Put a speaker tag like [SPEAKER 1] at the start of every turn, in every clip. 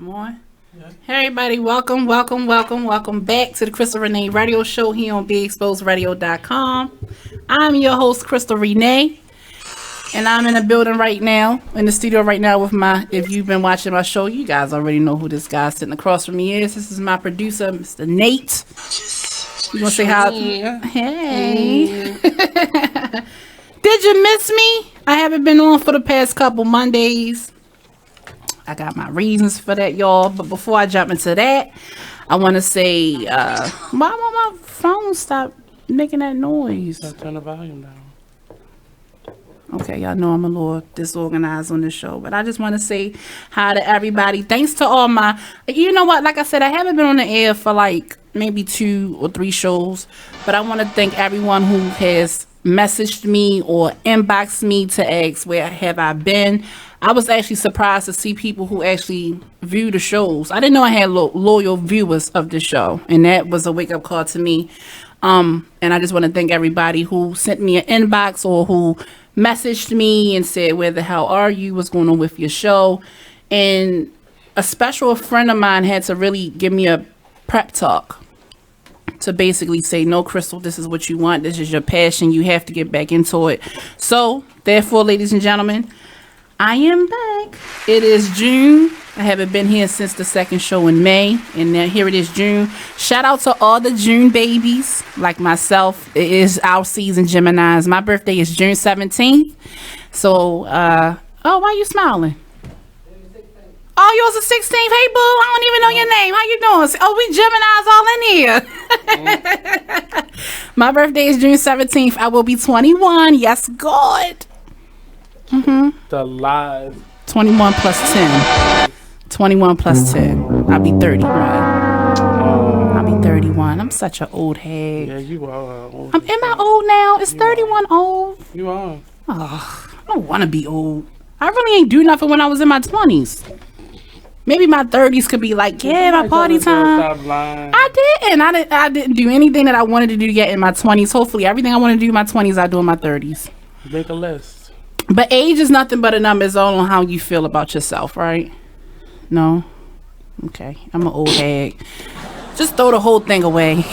[SPEAKER 1] I'm on. Yeah. Hey everybody, welcome back to the Krystal Renee radio show here on BeExposedRadio.com. I'm your host, Krystal Renee, and I'm in the building right now, in the studio right now with if you've been watching my show, you guys already know who this guy sitting across from me is. This is my producer, Mr. Nate. You want to say hi? Hey. Did you miss me? I haven't been on for the past couple Mondays. I got my reasons for that, y'all. But before I jump into that, I want to say, why won't my phone stop making that noise?
[SPEAKER 2] Turn the volume down.
[SPEAKER 1] Okay, y'all know I'm a little disorganized on this show, but I just want to say hi to everybody. Thanks to all my, you know what? Like I said, I haven't been on the air for like maybe 2 or 3 shows, but I want to thank everyone who has messaged me or inboxed me to ask where have I been. I was actually surprised to see people who actually view the shows. I didn't know I had loyal viewers of the show, and that was a wake-up call to me. And I just want to thank everybody who sent me an inbox or who messaged me and said, where the hell are you? What's going on with your show? And a special friend of mine had to really give me a prep talk to basically say, no, Krystal, this is what you want. This is your passion. You have to get back into it. So, therefore, ladies and gentlemen, I am back. It is June. I haven't been here since the second show in May, and now here it is June. Shout out to all the June babies like myself. It is our season, Geminis. My birthday is June 17th. So, why are you smiling? Oh, yours is 16th. Hey, boo, I don't even know your name. How you doing? Oh, we Geminis all in here. My birthday is June 17th. I will be 21. Yes, God.
[SPEAKER 2] The live
[SPEAKER 1] 21 plus 10. 21 plus 10. I'll be 30, right? I'll be 31. I'm such an old head.
[SPEAKER 2] Yeah, you are old.
[SPEAKER 1] Am I old now? Is 31 old?
[SPEAKER 2] You are.
[SPEAKER 1] Oh, I don't want to be old. I really ain't do nothing when I was in my 20s. Maybe my 30s could be like, yeah, my party time. I didn't do anything that I wanted to do yet in my 20s. Hopefully, everything I want to do in my 20s, I do in my 30s.
[SPEAKER 2] Make a list.
[SPEAKER 1] But age is nothing but a number. It's all on how you feel about yourself, right? No? Okay. I'm an old hag. Just throw the whole thing away.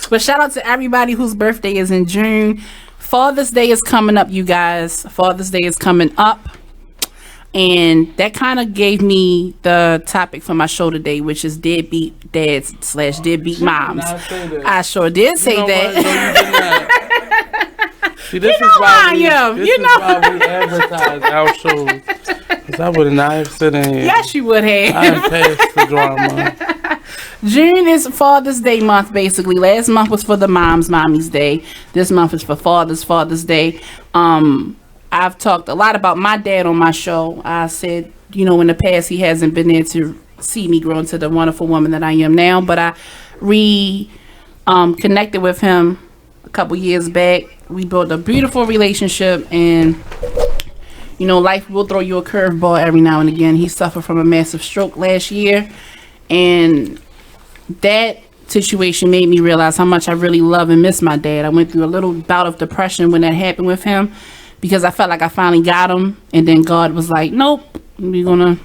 [SPEAKER 1] But shout out to everybody whose birthday is in June. Father's Day is coming up, you guys. Father's Day is coming up. And that kind of gave me the topic for my show today, which is Deadbeat Dads / Deadbeat Moms. I sure did say that.
[SPEAKER 2] No, you did not. See, this is why we advertise our shows. Because I would not have sit in here.
[SPEAKER 1] Yes, you would have.
[SPEAKER 2] I have passed the drama.
[SPEAKER 1] June is Father's Day month, basically. Last month was for the Mommy's Day. This month is for Father's Day. I've talked a lot about my dad on my show. I said, in the past, he hasn't been there to see me grow into the wonderful woman that I am now. But I connected with him a couple years back. We built a beautiful relationship, and life will throw you a curveball every now and again. He suffered from a massive stroke last year, and that situation made me realize how much I really love and miss my dad. I went through a little bout of depression when that happened with him, because I felt like I finally got him, and then God was like, nope, we're gonna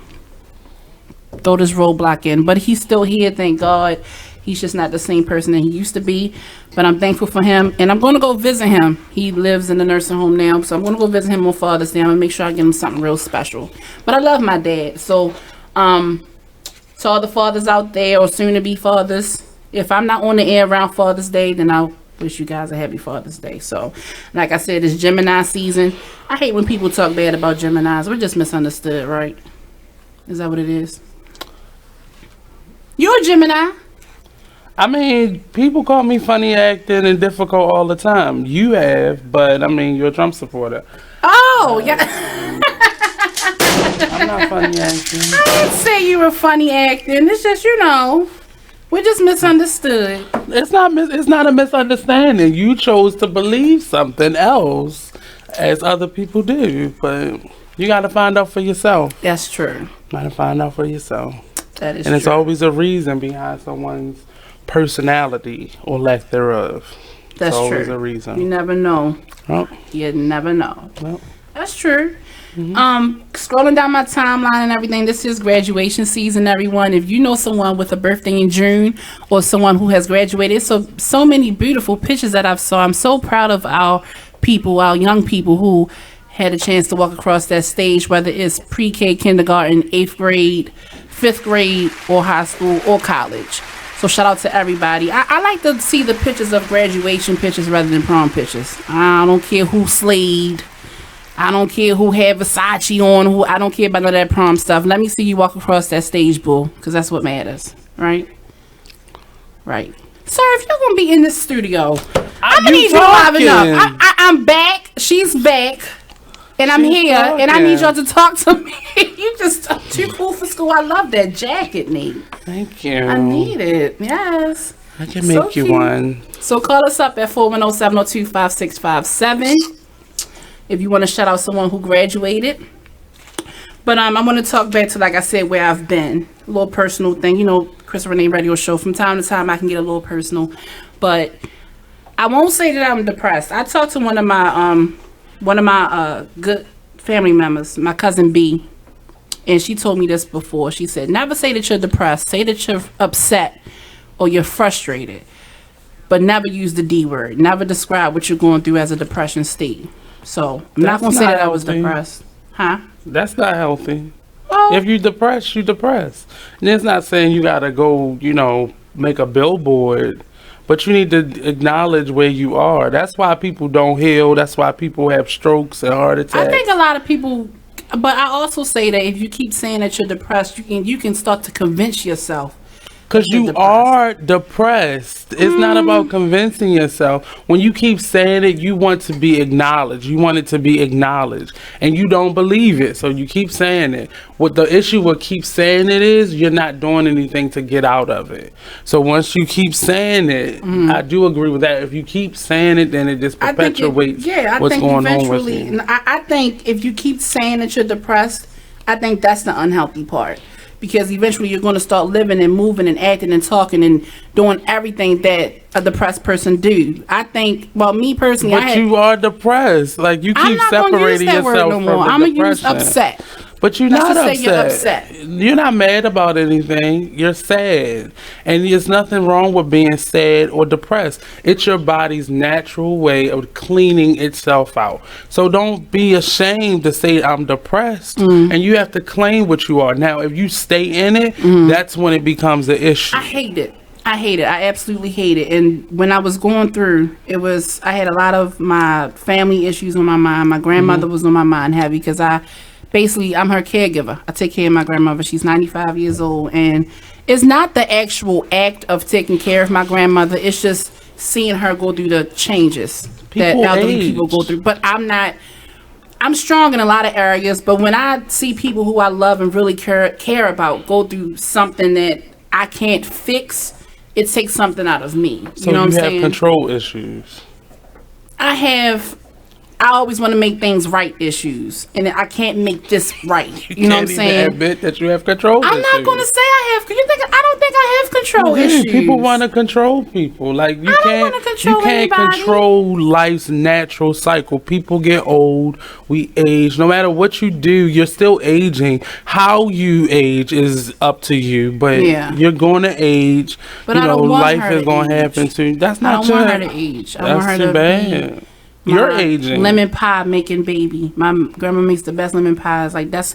[SPEAKER 1] throw this roadblock in. But he's still here, thank God. He's just not the same person that he used to be. But I'm thankful for him. And I'm going to go visit him. He lives in the nursing home now. So I'm going to go visit him on Father's Day. I'm going to make sure I get him something real special. But I love my dad. So to all the fathers out there, or soon to be fathers, if I'm not on the air around Father's Day, then I'll wish you guys a happy Father's Day. So like I said, it's Gemini season. I hate when people talk bad about Geminis. We're just misunderstood, right? Is that what it is? You're a Gemini.
[SPEAKER 2] I mean, people call me funny acting and difficult all the time. You have, but I mean, you're a Trump supporter.
[SPEAKER 1] Oh, yeah.
[SPEAKER 2] I'm not funny acting.
[SPEAKER 1] I didn't say you were funny acting. It's just, we're just misunderstood.
[SPEAKER 2] It's not a misunderstanding. You chose to believe something else, as other people do, but you got to find out for yourself.
[SPEAKER 1] That's true.
[SPEAKER 2] Got to find out for yourself.
[SPEAKER 1] That is
[SPEAKER 2] true. And it's
[SPEAKER 1] true.
[SPEAKER 2] always a reason behind someone's personality or lack thereof.
[SPEAKER 1] That's
[SPEAKER 2] always
[SPEAKER 1] true.
[SPEAKER 2] A reason.
[SPEAKER 1] You never know.
[SPEAKER 2] Oh.
[SPEAKER 1] You never know.
[SPEAKER 2] Oh.
[SPEAKER 1] That's true. Scrolling down my timeline and everything, this is graduation season, everyone. If you know someone with a birthday in June or someone who has graduated, so many beautiful pictures that I've saw. I'm so proud of our people, our young people who had a chance to walk across that stage, whether it's pre-K, kindergarten, 8th grade, 5th grade, or high school or college. So shout out to everybody. I like to see the pictures of graduation pictures rather than prom pictures. I don't care who slayed. I don't care who had Versace on. I don't care about none of that prom stuff. Let me see you walk across that stage, boo, because that's what matters, right? Right. Sir, if you're gonna be in this studio, I'm gonna need you to liven up. I'm back. She's back. And I'm here, and I need y'all to talk to me. You just too cool for school. I love that jacket, Nate.
[SPEAKER 2] Thank you.
[SPEAKER 1] I need it. Yes.
[SPEAKER 2] I can make you one.
[SPEAKER 1] So call us up at 410-702-5657 if you want to shout out someone who graduated. But I want to talk back to, like I said, where I've been. A little personal thing. You know, Krystal Renee radio show. From time to time, I can get a little personal. But I won't say that I'm depressed. I talked to one of my good family members, my cousin B, and she told me this before. She said, never say that you're depressed. Say that you're upset or you're frustrated, but never use the D word. Never describe what you're going through as a depression state. So I'm not going to say that I was depressed. Huh?
[SPEAKER 2] That's not healthy. Well, if you're depressed, you're depressed. And it's not saying you got to go, make a billboard. But you need to acknowledge where you are. That's why people don't heal. That's why people have strokes and heart attacks.
[SPEAKER 1] I think a lot of people, but I also say that if you keep saying that you're depressed, you can start to convince yourself.
[SPEAKER 2] Because you are depressed. It's not about convincing yourself. When you keep saying it, you want to be acknowledged. You want it to be acknowledged. And you don't believe it. So you keep saying it. What the issue with keep saying it is, you're not doing anything to get out of it. So once you keep saying it, I do agree with that. If you keep saying it, then it just perpetuates what's going on with you.
[SPEAKER 1] I think if you keep saying that you're depressed, I think that's the unhealthy part. Because eventually you're going to start living and moving and acting and talking and doing everything that a depressed person do. I think, well, me personally,
[SPEAKER 2] but you are depressed. Like you keep separating yourself from the depression.
[SPEAKER 1] I'm going to use upset.
[SPEAKER 2] But you're not upset. You're not mad about anything. You're sad. And there's nothing wrong with being sad or depressed. It's your body's natural way of cleaning itself out. So don't be ashamed to say I'm depressed. And you have to claim what you are. Now, if you stay in it, that's when it becomes an issue.
[SPEAKER 1] I hate it. I absolutely hate it. And when I was going through, I had a lot of my family issues on my mind. My grandmother was on my mind heavy because I'm her caregiver. I take care of my grandmother. She's 95 years old. And it's not the actual act of taking care of my grandmother. It's just seeing her go through the changes that elderly people go through. But I'm strong in a lot of areas. But when I see people who I love and really care about go through something that I can't fix, it takes something out of me.
[SPEAKER 2] So you know what I'm saying? Control issues.
[SPEAKER 1] I always want to make things right issues, and I can't make this right. You know what I'm saying?
[SPEAKER 2] You can't even admit that you have control issues.
[SPEAKER 1] I'm not going to say I have. I don't think I have control issues.
[SPEAKER 2] People want to control people. Like you can't control life's natural cycle. People get old. We age. No matter what you do, you're still aging. How you age is up to you, but you're going to age. But life is going to happen to you. That's not.
[SPEAKER 1] I don't want her to age. I want her to
[SPEAKER 2] bad. You're aging.
[SPEAKER 1] Lemon pie making baby. My grandma makes the best lemon pies. Like that's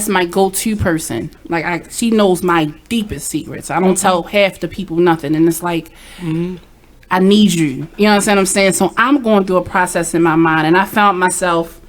[SPEAKER 1] my go-to person. Like she knows my deepest secrets. I don't tell half the people nothing, and it's like I need you. You know what I'm saying? So I'm going through a process in my mind, and I found myself.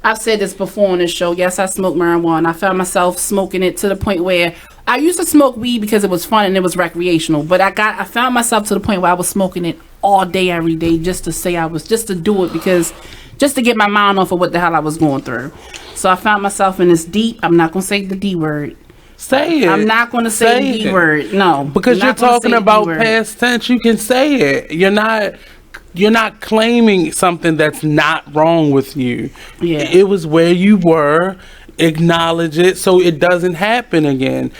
[SPEAKER 1] I've said this before on this show. Yes, I smoke marijuana. I found myself smoking it to the point where I used to smoke weed because it was fun and it was recreational. But I found myself to the point where I was smoking it all day, every day, just to do it just to get my mind off of what the hell I was going through. So I found myself in this deep. I'm not gonna say the D word.
[SPEAKER 2] Say it.
[SPEAKER 1] I'm not gonna say the D word. No,
[SPEAKER 2] because you're talking about past tense. You can say it. You're not claiming something that's not wrong with you.
[SPEAKER 1] Yeah.
[SPEAKER 2] It was where you were. acknowledge it so it doesn't happen again.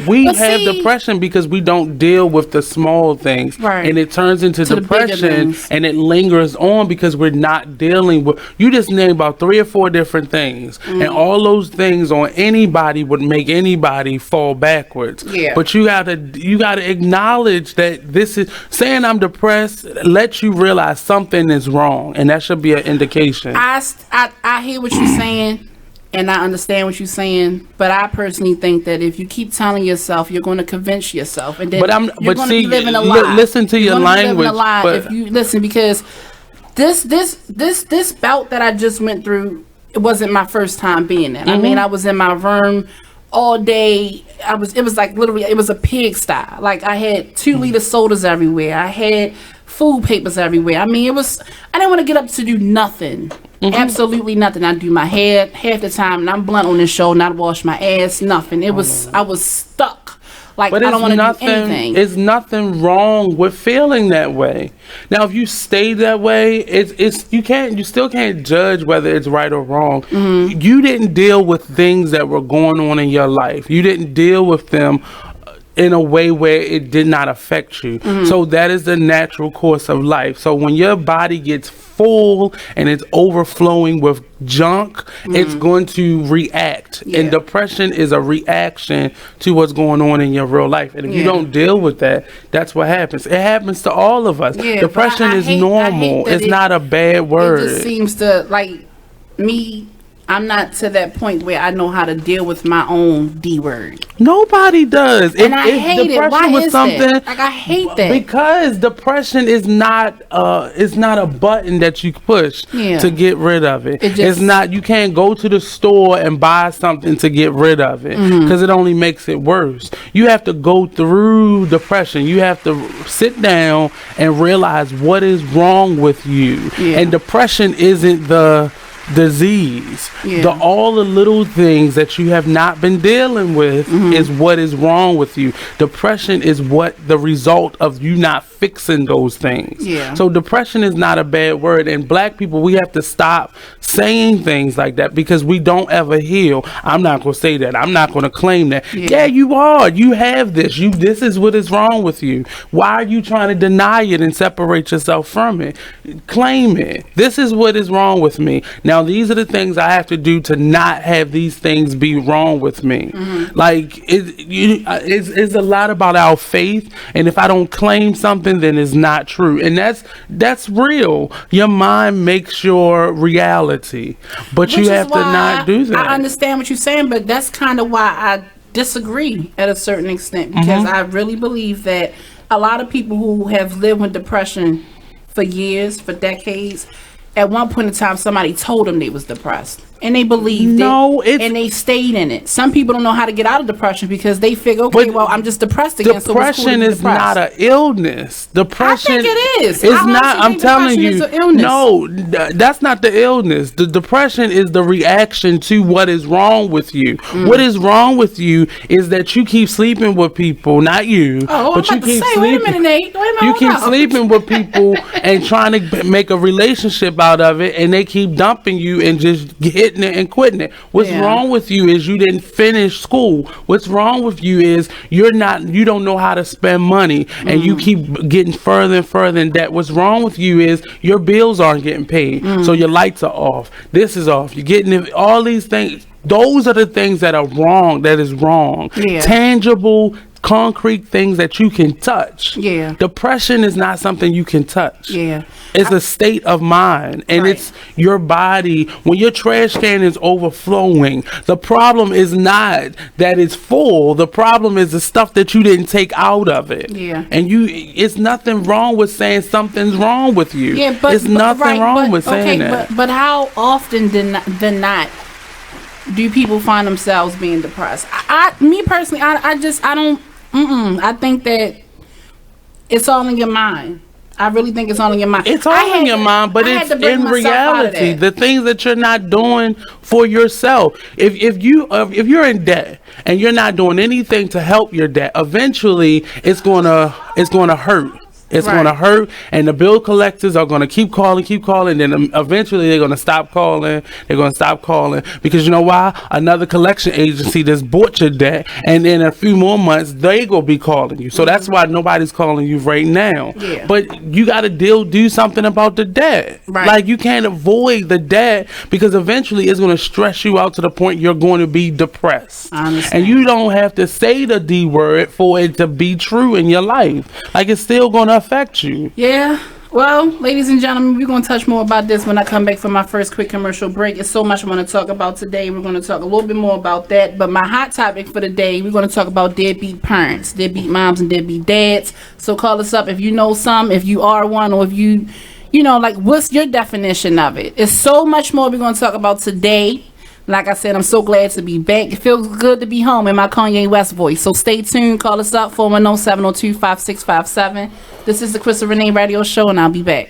[SPEAKER 2] We have depression because we don't deal with the small things,
[SPEAKER 1] right,
[SPEAKER 2] and it turns into depression, and it lingers on because we're not dealing with. You just named about 3 or 4 different things, and all those things on anybody would make anybody fall backwards. But you gotta acknowledge that this is saying I'm depressed. Let you realize something is wrong, and that should be an indication.
[SPEAKER 1] I hear what you're saying. And I understand what you're saying, but I personally think that if you keep telling yourself, you're going to convince yourself, and then you're going to be living a lie.
[SPEAKER 2] Listen to your language.
[SPEAKER 1] If you listen, because this bout that I just went through, it wasn't my first time being there. I mean, I was in my room all day. It was like literally, it was a pigsty. Like I had 2-liter sodas everywhere. I had food papers everywhere. I mean, I didn't want to get up to do nothing. Absolutely nothing. I do my hair half the time, and I'm blunt on this show, not wash my ass, nothing. I was stuck. Like, I don't want to do anything.
[SPEAKER 2] There's nothing wrong with feeling that way. Now, if you stay that way, you still can't judge whether it's right or wrong. You didn't deal with things that were going on in your life. You didn't deal with them in a way where it did not affect you. So that is the natural course of life. So when your body gets full and it's overflowing with junk, it's going to react. And depression is a reaction to what's going on in your real life. And if you don't deal with that, that's what happens. It happens to all of us. Depression is normal. It's not a bad word.
[SPEAKER 1] It just seems to, like, me, I'm not to that point where I know how to deal with my own D word.
[SPEAKER 2] Nobody does.
[SPEAKER 1] And I hate it. Why is that? Like, I hate that.
[SPEAKER 2] Because depression is not a button that you push to get rid of it. It's not. You can't go to the store and buy something to get rid of it because it only makes it worse. You have to go through depression. You have to sit down and realize what is wrong with you. And depression isn't the disease. All the little things that you have not been dealing with is what is wrong with you. Depression is the result of you not fixing those things. So depression is not a bad word, and black people, we have to stop saying things like that because we don't ever heal. I'm not going to say that. I'm not going to claim that. You are. You have this. This is what is wrong with you. Why are you trying to deny it and separate yourself from it? Claim it. This is what is wrong with me. Now, these are the things I have to do to not have these things be wrong with me. Like, it's a lot about our faith, and if I don't claim something, then it's not true. And that's real. Your mind makes your reality, but you have to not do that.
[SPEAKER 1] I understand what you're saying, but that's kind of why I disagree at a certain extent, because I really believe that a lot of people who have lived with depression for years, for decades, at one point in time, somebody told them they was depressed, and they believed it, and they stayed in it. Some people don't know how to get out of depression because they figure, okay, well, I'm just depressed again.
[SPEAKER 2] Depression is not an illness. Depression,
[SPEAKER 1] I think it is.
[SPEAKER 2] It's not. I'm telling you, no, that's not the illness. The depression is the reaction to what is wrong with you. What is wrong with you is that you keep sleeping with people, not you, but you keep sleeping.
[SPEAKER 1] Wait a minute, Nate.
[SPEAKER 2] You keep sleeping with people and trying to make a relationship out of it, and they keep dumping you and just hitting it and quitting it. What's wrong with you is you didn't finish school. What's wrong with you is you don't know how to spend money, and you keep getting further and further in debt. What's wrong with you is your bills aren't getting paid, so your lights are off. This is off. You're getting all these things. Those are the things that are wrong. That is wrong. Tangible, concrete things that you can touch. Depression is not something you can touch. It's a state of mind, and it's your body. When your trash can is overflowing, the problem is not that it's full. The problem is the stuff that you didn't take out of it. And it's nothing wrong with saying something's wrong with you. It's nothing wrong with saying that.
[SPEAKER 1] But how often than not do people find themselves being depressed? Me personally, I don't. I think that it's all in your mind. I really think it's all in your mind.
[SPEAKER 2] It's all in your mind, but it's in reality the things that you're not doing for yourself. If you're in debt and you're not doing anything to help your debt, eventually it's gonna hurt. It's
[SPEAKER 1] Right.
[SPEAKER 2] going to hurt, and the bill collectors are going to keep calling, and then eventually they're going to stop calling. They're going to stop calling because you know why? Another collection agency just bought your debt, and in a few more months they will be calling you. So that's why nobody's calling you right now.
[SPEAKER 1] Yeah.
[SPEAKER 2] But you got to do something about the debt.
[SPEAKER 1] Right.
[SPEAKER 2] Like you can't avoid the debt because eventually it's going to stress you out to the point you're going to be depressed.
[SPEAKER 1] I understand.
[SPEAKER 2] And you don't have to say the D word for it to be true in your life. Like it's still going to affect you.
[SPEAKER 1] Yeah. Well, ladies and gentlemen, we're going to touch more about this when I come back from my first quick commercial break. It's so much I want to talk about today. We're going to talk a little bit more about that. But my hot topic for the day, we're going to talk about deadbeat parents, deadbeat moms and deadbeat dads. So call us up if you know some, if you are one, or if you know, like, what's your definition of it? It's so much more we're going to talk about today. Like I said, I'm so glad to be back. It feels good to be home in my Kanye West voice. So stay tuned. Call us up, 410-702-5657. This is the Krystal Renee Radio Show, and I'll be back.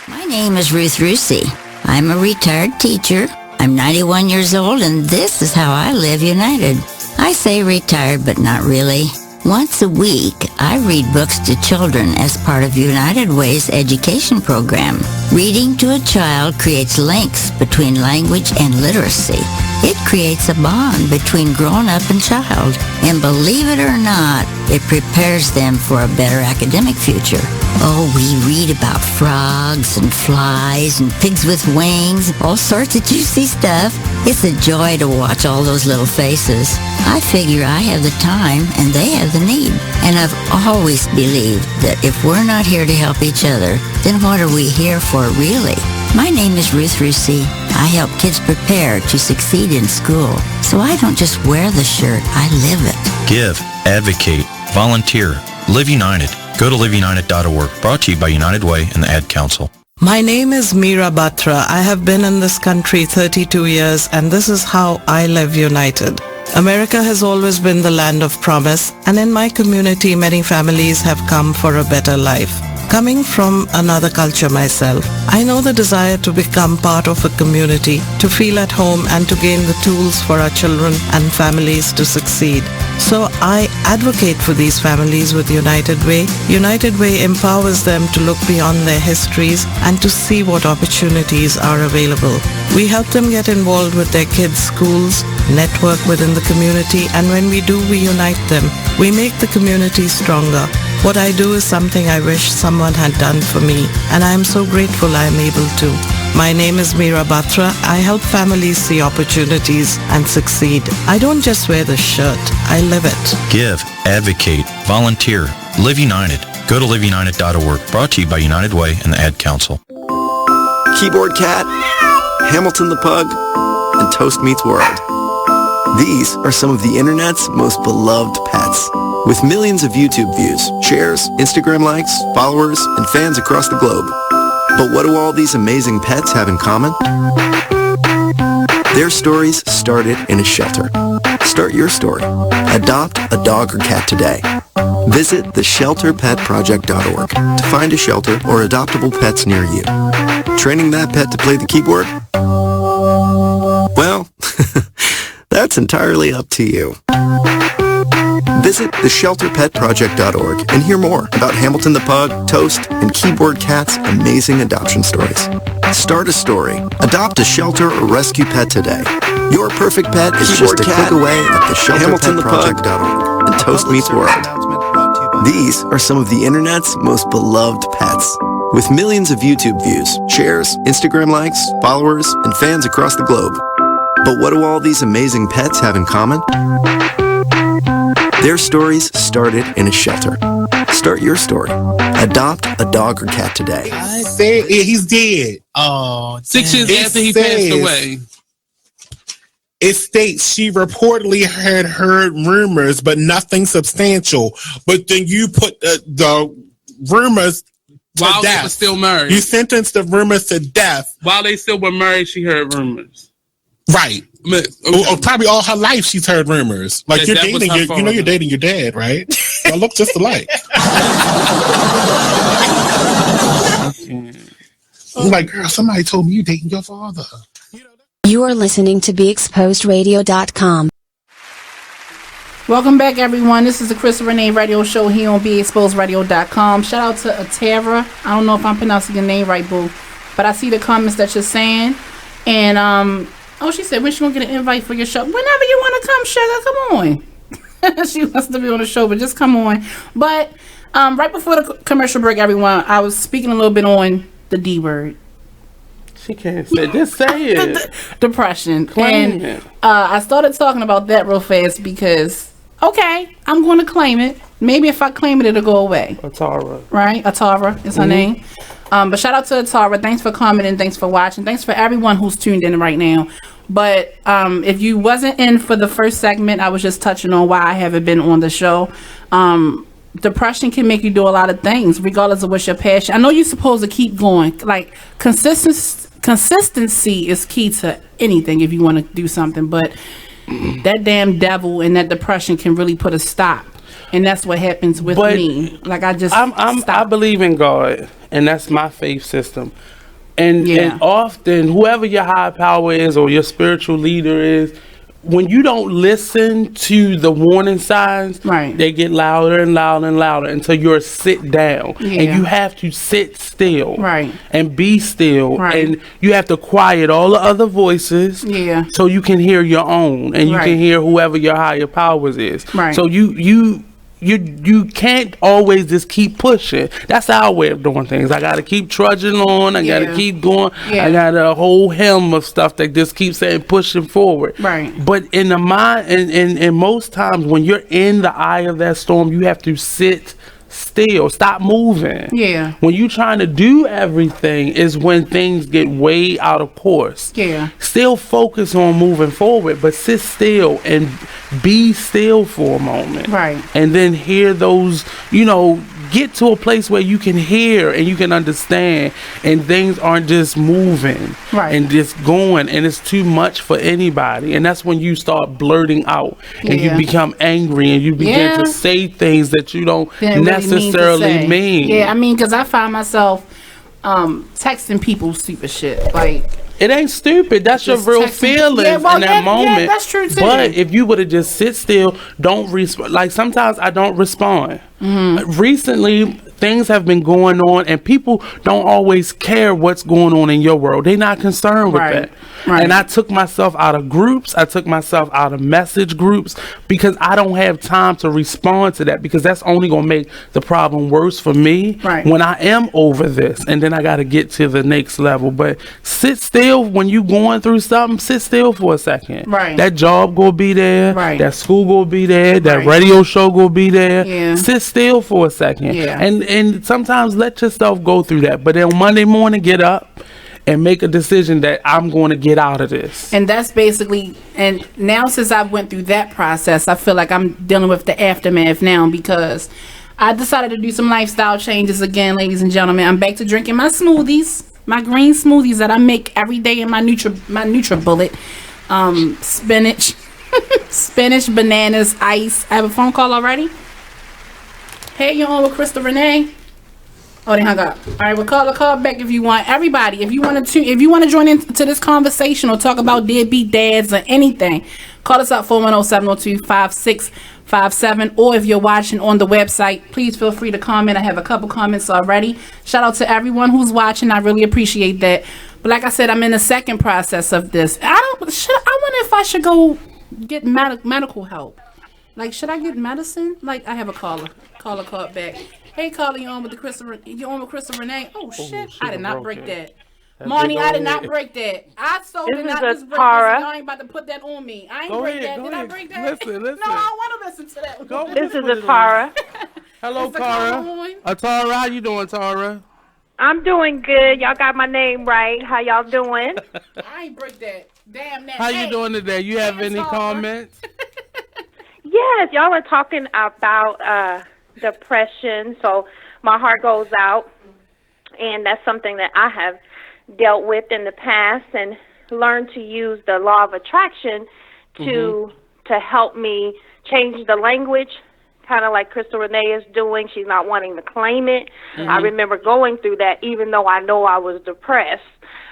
[SPEAKER 3] My name is Ruth Rusey. I'm a retired teacher. I'm 91 years old, and this is how I live united. I say retired, but not really. Once a week, I read books to children as part of United Way's education program. Reading to a child creates links between language and literacy. It creates a bond between grown-up and child. And believe it or not, it prepares them for a better academic future. Oh, we read about frogs and flies and pigs with wings, all sorts of juicy stuff. It's a joy to watch all those little faces. I figure I have the time and they have the need. And I've always believed that if we're not here to help each other, then what are we here for really? My name is Ruth Rusey. I help kids prepare to succeed in school. So I don't just wear the shirt, I live it.
[SPEAKER 4] Give, advocate, volunteer, live united. Go to liveunited.org. Brought to you by United Way and the Ad Council.
[SPEAKER 5] My name is Meera Batra. I have been in this country 32 years, and this is how I live united. America has always been the land of promise, and in my community, many families have come for a better life. Coming from another culture myself, I know the desire to become part of a community, to feel at home, and to gain the tools for our children and families to succeed. So I advocate for these families with United Way. United Way empowers them to look beyond their histories and to see what opportunities are available. We help them get involved with their kids' schools, network within the community, and when we do, we unite them. We make the community stronger. What I do is something I wish someone had done for me, and I am so grateful I am able to. My name is Meera Batra. I help families see opportunities and succeed. I don't just wear the shirt, I live it.
[SPEAKER 4] Give, advocate, volunteer, live united. Go to liveunited.org. Brought to you by United Way and the Ad Council.
[SPEAKER 6] Keyboard Cat, Hamilton the Pug, and Toast Meets World. These are some of the internet's most beloved pets. With millions of YouTube views, shares, Instagram likes, followers, and fans across the globe. But what do all these amazing pets have in common? Their stories started in a shelter. Start your story. Adopt a dog or cat today. Visit theshelterpetproject.org to find a shelter or adoptable pets near you. Training that pet to play the keyboard? Well, that's entirely up to you. Visit theshelterpetproject.org and hear more about Hamilton the Pug, Toast, and Keyboard Cat's amazing adoption stories. Start a story. Adopt a shelter or rescue pet today. Your perfect pet is just a click away at theshelterpetproject.org and Toast Meets World. These are some of the internet's most beloved pets. With millions of YouTube views, shares, Instagram likes, followers, and fans across the globe. But what do all these amazing pets have in common? Their stories started in a shelter. Start your story. Adopt a dog or cat today.
[SPEAKER 7] I say he's dead. Oh,
[SPEAKER 2] 6 years after he passed away.
[SPEAKER 7] It states she reportedly had heard rumors, but nothing substantial. But then you put the rumors to
[SPEAKER 2] while
[SPEAKER 7] death.
[SPEAKER 2] They were still married.
[SPEAKER 7] You sentenced the rumors to death.
[SPEAKER 2] While they still were married, she heard rumors.
[SPEAKER 7] Right. Or probably all her life she's heard rumors. Like you're dating, you know you're dating your dad, right? Y'all look just alike. I'm like, girl, somebody told me you dating your father.
[SPEAKER 8] You are listening to BeExposedRadio.com.
[SPEAKER 1] Welcome back, everyone. This is the Krystal Renee radio show here on BeExposedRadio.com. Shout out to Atara. I don't know if I'm pronouncing your name right, boo, but I see the comments that you're saying. And, she said, when she gonna get an invite for your show? Whenever you want to come, sugar, come on. She wants to be on the show, but just come on. But right before the commercial break, everyone, I was speaking a little bit on the D word.
[SPEAKER 2] She can't say it. Just say it.
[SPEAKER 1] Depression.
[SPEAKER 2] Claim it.
[SPEAKER 1] I started talking about that real fast because, okay, I'm going to claim it. Maybe if I claim it, it'll go away.
[SPEAKER 2] Atara.
[SPEAKER 1] Right? Atara is her name. But shout out to Atara. Thanks for commenting. Thanks for watching. Thanks for everyone who's tuned in right now. But if you wasn't in for the first segment, I was just touching on why I haven't been on the show. Depression can make you do a lot of things, regardless of what's your passion. I know you're supposed to keep going. Like, consistency is key to anything if you want to do something. But that damn devil and that depression can really put a stop. And that's what happens with me. Like, I
[SPEAKER 2] believe in God, and that's my faith system. And often, whoever your higher power is or your spiritual leader is, when you don't listen to the warning signs, they get louder and louder and louder until you're sit down. And you have to sit still and be still. And you have to quiet all the other voices so you can hear your own and you can hear whoever your higher powers is. So you can't always just keep pushing. That's our way of doing things. I gotta keep trudging on. I gotta keep going. I got a whole hymn of stuff that just keeps saying pushing forward. But in the mind, and most times when you're in the eye of that storm, you have to sit still, stop moving. When you're trying to do everything is when things get way out of course. Still focus on moving forward, but sit still and be still for a moment. And then hear those, get to a place where you can hear and you can understand and things aren't just moving and just going and it's too much for anybody. And that's when you start blurting out and you become angry and you begin to say things that you don't necessarily mean.
[SPEAKER 1] I mean, because I find myself texting people stupid shit. Like,
[SPEAKER 2] it ain't stupid. That's your real feelings in that moment.
[SPEAKER 1] That's true too.
[SPEAKER 2] But if you would have just sit still, don't respond. Like, sometimes I don't respond. Recently, things have been going on and people don't always care what's going on in your world. They're not concerned with that. And I took myself out of groups. I took myself out of message groups because I don't have time to respond to that, because that's only going to make the problem worse for me when I am over this. And then I got to get to the next level. But sit still when you going through something. Sit still for a second. That job going to be there. That school going to be there. That radio show going to be there. Sit still for a second. And sometimes let yourself go through that. But then Monday morning, get up and make a decision that I'm going to get out of this.
[SPEAKER 1] And that's basically, and now since I went through that process, I feel like I'm dealing with the aftermath now, because I decided to do some lifestyle changes again, ladies and gentlemen. I'm back to drinking my smoothies, my green smoothies that I make every day in my NutriBullet. Spinach, bananas, ice. I have a phone call already. Hey, you're on with Krystal Renee. Oh, they hung up. All right, we'll call back if you want. Everybody, if you want to join into this conversation or talk about deadbeat dads or anything, call us up 410-702-5657. Or if you're watching on the website, please feel free to comment. I have a couple comments already. Shout out to everyone who's watching. I really appreciate that. But like I said, I'm in the second process of this. I wonder if I should go get medical help. Like, should I get medicine? Like, I have a caller. Caller called back. Hey, caller, you on with Krystal Renee? Oh shit! I did not break that. Marnie, I did not break that. I so did not just break that. I ain't about to put that on me. I ain't break that. Did I break that?
[SPEAKER 2] Listen.
[SPEAKER 1] No, I don't want to listen to that.
[SPEAKER 8] This is Atara.
[SPEAKER 2] Hello, Tara. Atara, how you doing, Tara?
[SPEAKER 8] I'm doing good. Y'all got my name right. How y'all doing?
[SPEAKER 1] I ain't break that. Damn that.
[SPEAKER 2] How you doing today? You have any comments?
[SPEAKER 8] Yes, y'all are talking about depression, so my heart goes out, and that's something that I have dealt with in the past and learned to use the law of attraction to help me change the language, kind of like Krystal Renee is doing. She's not wanting to claim it. I remember going through that, even though I know I was depressed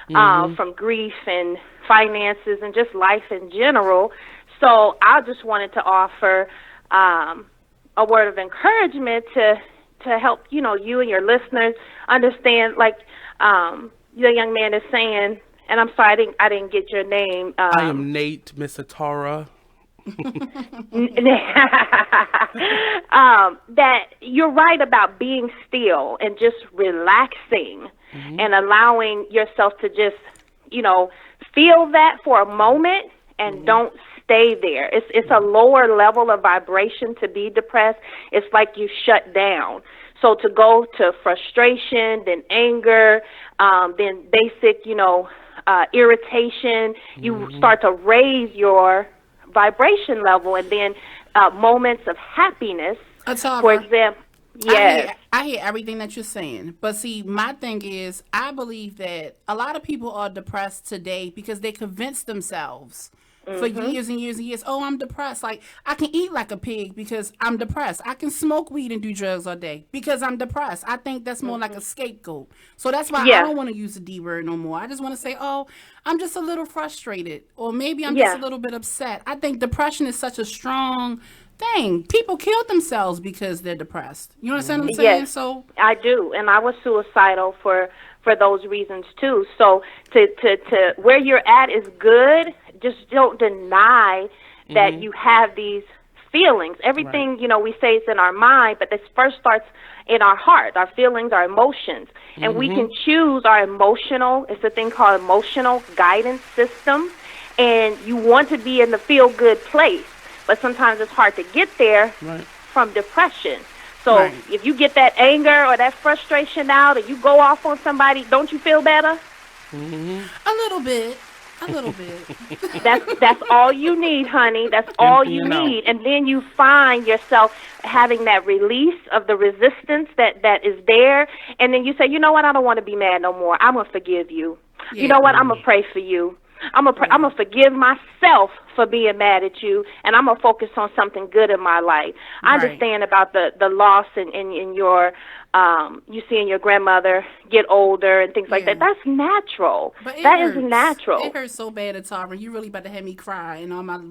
[SPEAKER 8] from grief and finances and just life in general. So I just wanted to offer a word of encouragement to help, you and your listeners understand, like the young man is saying, and I'm sorry, I didn't get your name.
[SPEAKER 2] I am Nate, Miss Atara.
[SPEAKER 8] That you're right about being still and just relaxing and allowing yourself to just, feel that for a moment and don't stay there. It's a lower level of vibration to be depressed. It's like you shut down. So to go to frustration, then anger, then basic, irritation, you start to raise your vibration level, and then moments of happiness. For example, yes.
[SPEAKER 1] I hear everything that you're saying. But see, my thing is, I believe that a lot of people are depressed today because they convince themselves for years and years and years, oh, I'm depressed. Like, I can eat like a pig because I'm depressed. I can smoke weed and do drugs all day because I'm depressed. I think that's more like a scapegoat. So that's why I don't want to use the D word no more. I just want to say, oh, I'm just a little frustrated, or maybe I'm just a little bit upset. I think depression is such a strong thing. People kill themselves because they're depressed. You understand what I'm saying?
[SPEAKER 8] Yes,
[SPEAKER 1] so
[SPEAKER 8] I do, and I was suicidal for those reasons too. So to where you're at is good. Just don't deny that you have these feelings. Everything, we say it's in our mind, but this first starts in our heart, our feelings, our emotions. And we can choose our it's a thing called emotional guidance system. And you want to be in the feel-good place, but sometimes it's hard to get there from depression. So if you get that anger or that frustration out and you go off on somebody, don't you feel better?
[SPEAKER 1] A little bit.
[SPEAKER 8] That's all you need, honey. That's all you need. And then you find yourself having that release of the resistance that is there. And then you say, you know what? I don't want to be mad no more. I'm going to forgive you. Yeah. You know what? I'm going to pray for you. I'm gonna forgive myself for being mad at you, and I'm gonna focus on something good in my life. I understand about the loss in your you seeing your grandmother get older and things like that. That's natural. That is natural.
[SPEAKER 1] It hurts so bad, Atara. You really about to have me cry and all my.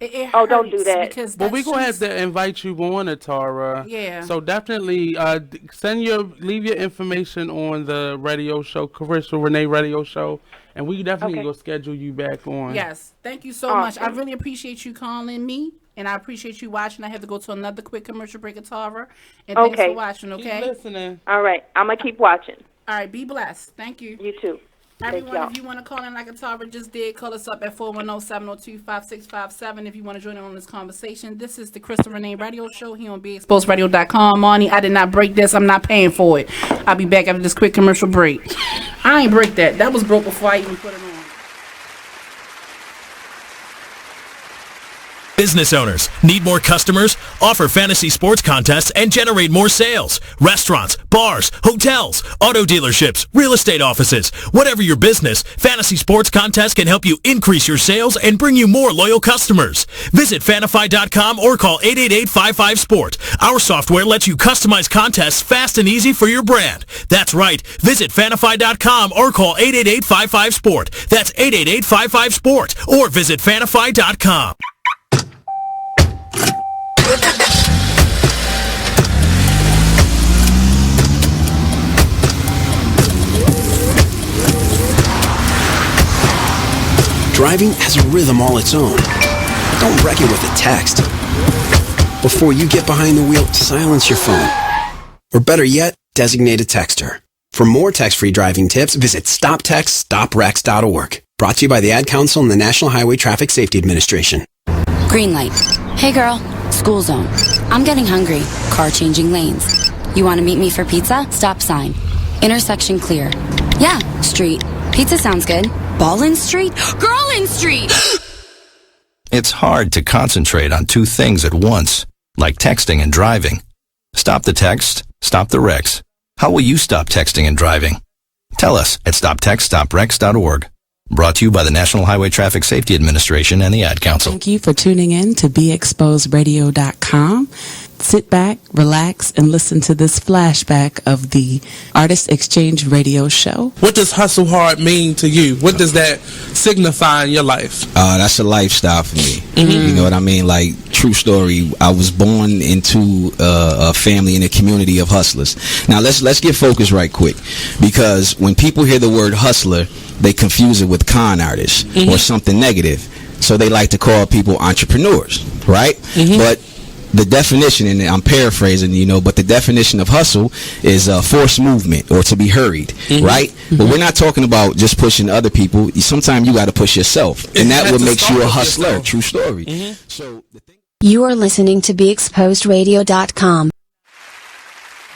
[SPEAKER 8] Don't do that.
[SPEAKER 2] But we're going to have to invite you on, Atara.
[SPEAKER 1] Yeah.
[SPEAKER 2] So definitely leave your information on the radio show, Krystal Renee radio show, and we definitely will schedule you back on.
[SPEAKER 1] Yes. Thank you so much. I really appreciate you calling me, and I appreciate you watching. I have to go to another quick commercial break, Atara. And thanks for watching, okay?
[SPEAKER 2] Keep listening.
[SPEAKER 8] All right. I'm going to keep watching.
[SPEAKER 1] All right. Be blessed. Thank you.
[SPEAKER 8] You too.
[SPEAKER 1] Everyone, if you want to call in like Atara just did, call us up at 410-702-5657 if you want to join in on this conversation. This is the Krystal Renee Radio Show here on BeExposedRadio.com. Marnie, I did not break this. I'm not paying for it. I'll be back after this quick commercial break. I ain't break that. That was broke before I even put it on.
[SPEAKER 9] Business owners, need more customers? Offer fantasy sports contests and generate more sales. Restaurants, bars, hotels, auto dealerships, real estate offices. Whatever your business, fantasy sports contests can help you increase your sales and bring you more loyal customers. Visit Fanify.com or call 888-55-SPORT. Our software lets you customize contests fast and easy for your brand. That's right. Visit Fanify.com or call 888-55-SPORT. That's 888-55-SPORT or visit Fanify.com.
[SPEAKER 10] Driving has a rhythm all its own. Don't wreck it with a text. Before you get behind the wheel, silence your phone. Or better yet, designate a texter. For more text-free driving tips, visit StopTextStopWrecks.org. Brought to you by the Ad Council and the National Highway Traffic Safety Administration.
[SPEAKER 11] Green light. Hey girl, school zone. I'm getting hungry. Car changing lanes. You want to meet me for pizza? Stop sign. Intersection clear. Yeah, street. Pizza sounds good. Ballin Street? Girlin Street!
[SPEAKER 4] It's hard to concentrate on two things at once, like texting and driving. Stop the text, stop the wrecks. How will you stop texting and driving? Tell us at StopTextStopWrecks.org. Brought to you by the National Highway Traffic Safety Administration and the Ad Council.
[SPEAKER 12] Thank you for tuning in to BeExposedRadio.com. Sit back, relax, and listen to this flashback of the Artist Exchange Radio Show.
[SPEAKER 2] What does hustle hard mean to you? What does that signify in your life?
[SPEAKER 13] That's a lifestyle for me. You know what I mean? Like, true story. I was born into a family and a community of hustlers. Now let's get focused right quick, because when people hear the word hustler, they confuse it with con artist or something negative. So they like to call people entrepreneurs, right? But the definition, and I'm paraphrasing, but the definition of hustle is forced movement or to be hurried, right? But we're not talking about just pushing other people. Sometimes you got to push yourself, and that what makes you a hustler. True story. So
[SPEAKER 11] You are listening to BeExposedRadio.com.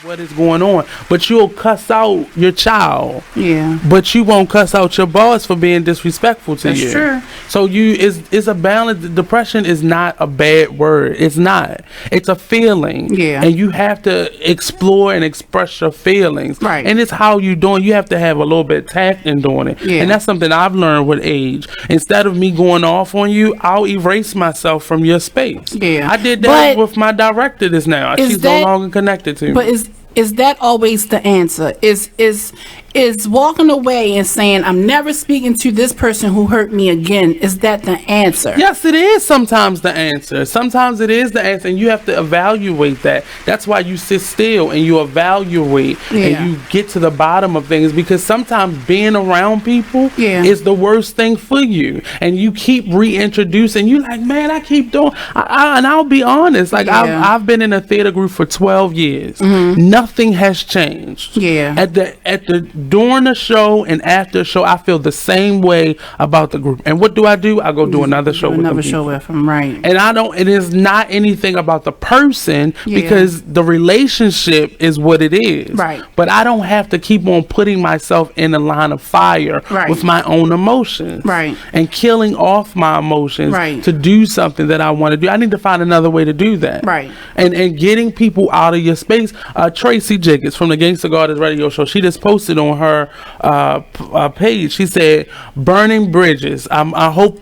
[SPEAKER 2] What is going on? But you'll cuss out your child.
[SPEAKER 1] Yeah.
[SPEAKER 2] But you won't cuss out your boss for being disrespectful to you.
[SPEAKER 1] That's true.
[SPEAKER 2] So it's a balance. Depression is not a bad word. It's not. It's a feeling.
[SPEAKER 1] Yeah.
[SPEAKER 2] And you have to explore and express your feelings.
[SPEAKER 1] Right.
[SPEAKER 2] And it's how you doing. You have to have a little bit of tact in doing it.
[SPEAKER 1] Yeah.
[SPEAKER 2] And that's something I've learned with age. Instead of me going off on you, I'll erase myself from your space.
[SPEAKER 1] Yeah.
[SPEAKER 2] I did that with my director this now. She's no longer connected to me.
[SPEAKER 1] But is that always the answer? Is walking away and saying, I'm never speaking to this person who hurt me again, is that the answer?
[SPEAKER 2] Yes, it is sometimes the answer. Sometimes it is the answer, and you have to evaluate that. That's why you sit still and you evaluate and you get to the bottom of things, because sometimes being around people is the worst thing for you. And you keep reintroducing. You like, man, I keep doing. And I'll be honest, like I've been in a theater group for 12 years. Nothing has changed.
[SPEAKER 1] Yeah.
[SPEAKER 2] At the during the show and after the show, I feel the same way about the group. And what do? I go do another show with them.
[SPEAKER 1] Another show with them, right?
[SPEAKER 2] And it is not anything about the person, because the relationship is what it is.
[SPEAKER 1] Right.
[SPEAKER 2] But I don't have to keep on putting myself in a line of fire with my own emotions.
[SPEAKER 1] Right.
[SPEAKER 2] And killing off my emotions to do something that I want to do. I need to find another way to do that.
[SPEAKER 1] Right.
[SPEAKER 2] And getting people out of your space. Tracy Jiggets from the Gangsta Goddess radio show, she just posted on her page. She said, burning bridges. I hope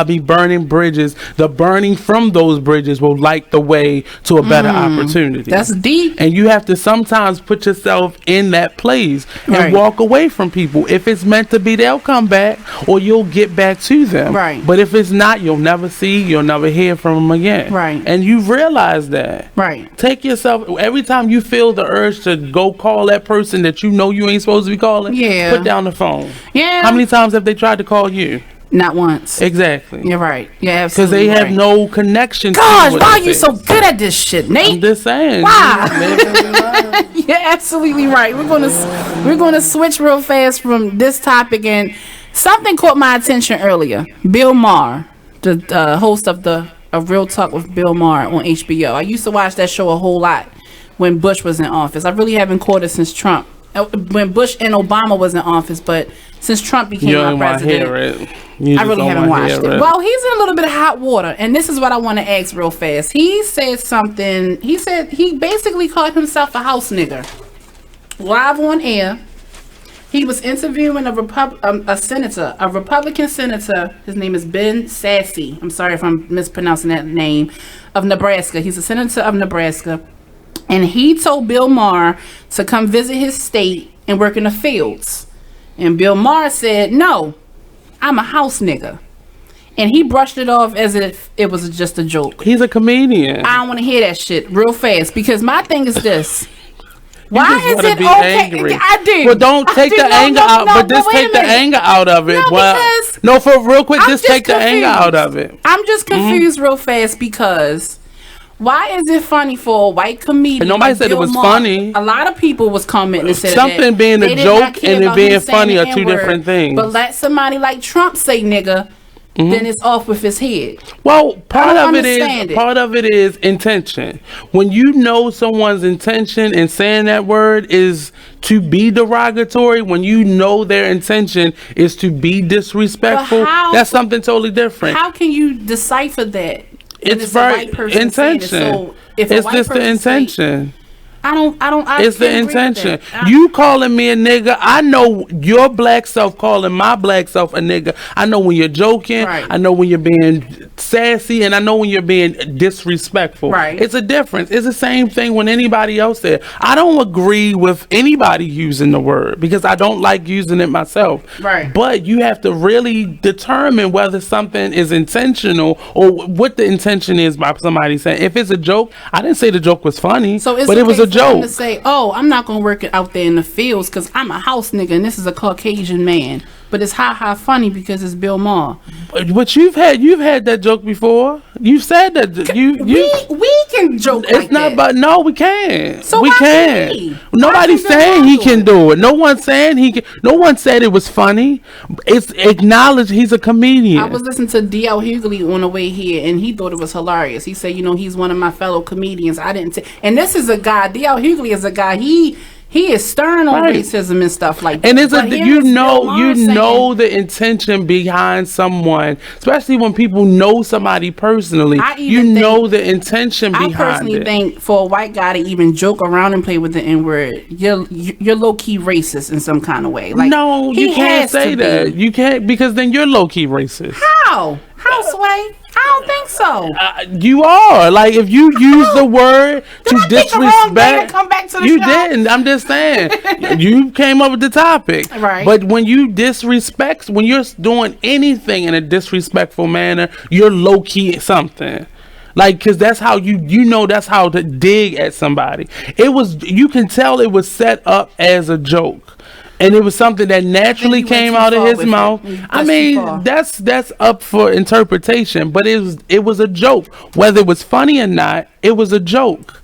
[SPEAKER 2] be burning bridges. The burning from those bridges will light the way to a better opportunity.
[SPEAKER 1] That's deep.
[SPEAKER 2] And you have to sometimes put yourself in that place and walk away from people. If it's meant to be, they'll come back, or you'll get back to them.
[SPEAKER 1] Right.
[SPEAKER 2] But if it's not, you'll never hear from them again.
[SPEAKER 1] Right.
[SPEAKER 2] And you realize that.
[SPEAKER 1] Right.
[SPEAKER 2] Take yourself, every time you feel the urge to go call that person that you know you ain't supposed to be calling, put down the phone.
[SPEAKER 1] Yeah.
[SPEAKER 2] How many times have they tried to call you?
[SPEAKER 1] Not once.
[SPEAKER 2] Exactly.
[SPEAKER 1] You're right. Yeah,
[SPEAKER 2] because they have no connection.
[SPEAKER 1] Gosh, why are you so good at this shit, Nate?
[SPEAKER 2] I'm just saying.
[SPEAKER 1] Why? You're absolutely right. We're gonna switch real fast from this topic, and something caught my attention earlier. Bill Maher, the host of Real Talk with Bill Maher on HBO. I used to watch that show a whole lot when Bush was in office. I really haven't caught it since Trump. When Bush and Obama was in office, but since Trump became our president, I really haven't watched it. Well, he's in a little bit of hot water, and this is what I want to ask real fast. He said something. He said he basically called himself a house nigger. Live on air, he was interviewing a senator, a Republican senator. His name is Ben Sasse. I'm sorry if I'm mispronouncing that name. Of Nebraska. He's a senator of Nebraska. And he told Bill Maher to come visit his state and work in the fields. And Bill Maher said, no, I'm a house nigga. And he brushed it off as if it was just a joke.
[SPEAKER 2] He's a comedian.
[SPEAKER 1] I don't want to hear that shit real fast, because my thing is this. Why is it okay?
[SPEAKER 2] Angry.
[SPEAKER 1] I do.
[SPEAKER 2] Well, don't take the anger out, but just take the anger out of it. No, for real quick, just take the anger out of it.
[SPEAKER 1] I'm just confused real fast, because why is it funny for a white comedian?
[SPEAKER 2] And nobody said it was funny.
[SPEAKER 1] A lot of people was commenting and said
[SPEAKER 2] something being a joke and it being funny are two different things.
[SPEAKER 1] But let somebody like Trump say nigga, then it's off with his head.
[SPEAKER 2] Well, part of it is intention. When you know someone's intention and saying that word is to be derogatory, when you know their intention is to be disrespectful, that's something totally different.
[SPEAKER 1] How can you decipher that?
[SPEAKER 2] It's very intention.
[SPEAKER 1] It's
[SPEAKER 2] just the intention. It's the intention. You calling me a nigga. I know your black self calling my black self a nigga. I know when you're joking. Right. I know when you're being sassy, and I know when you're being disrespectful. Right. It's a difference. It's the same thing when anybody else said. I don't agree with anybody using the word because I don't like using it myself. Right. But you have to really determine whether something is intentional or what the intention is by somebody saying. If it's a joke, I didn't say the joke was funny, but it was a joke.
[SPEAKER 1] To say, oh, I'm not gonna work it out there in the fields because I'm a house nigga and this is a Caucasian man. But it's ha funny because it's Bill Maher.
[SPEAKER 2] But you've had that joke before. You've said that
[SPEAKER 1] we can joke.
[SPEAKER 2] It's
[SPEAKER 1] like
[SPEAKER 2] not,
[SPEAKER 1] that.
[SPEAKER 2] But no, we can't.
[SPEAKER 1] So
[SPEAKER 2] we can't. Nobody's saying he can do it. No one's saying he can. No one said it was funny. It's acknowledged he's a comedian.
[SPEAKER 1] I was listening to D.L. Hughley on the way here, and he thought it was hilarious. He said, he's one of my fellow comedians. I didn't. And this is a guy. D.L. Hughley is a guy. He is stern on racism and stuff like that.
[SPEAKER 2] And it's you know the intention behind someone, especially when people know somebody personally. You know the intention behind it.
[SPEAKER 1] I personally think for a white guy to even joke around and play with the N-word, you're low key racist in some kind of way. Like,
[SPEAKER 2] no, you can't say that. You can't, because then you're low key racist.
[SPEAKER 1] How, Sway? I don't think so.
[SPEAKER 2] You are. Like, if you use the word to disrespect,
[SPEAKER 1] come back to the
[SPEAKER 2] you
[SPEAKER 1] show?
[SPEAKER 2] didn't. I'm just saying. You came up with the topic. Right. But when you disrespect, when you're doing anything in a disrespectful manner, you're low-key something. Like, because that's how that's how to dig at somebody. You can tell it was set up as a joke. And it was something that naturally came out of his mouth. I mean, that's up for interpretation, but it was a joke. Whether it was funny or not, it was a joke.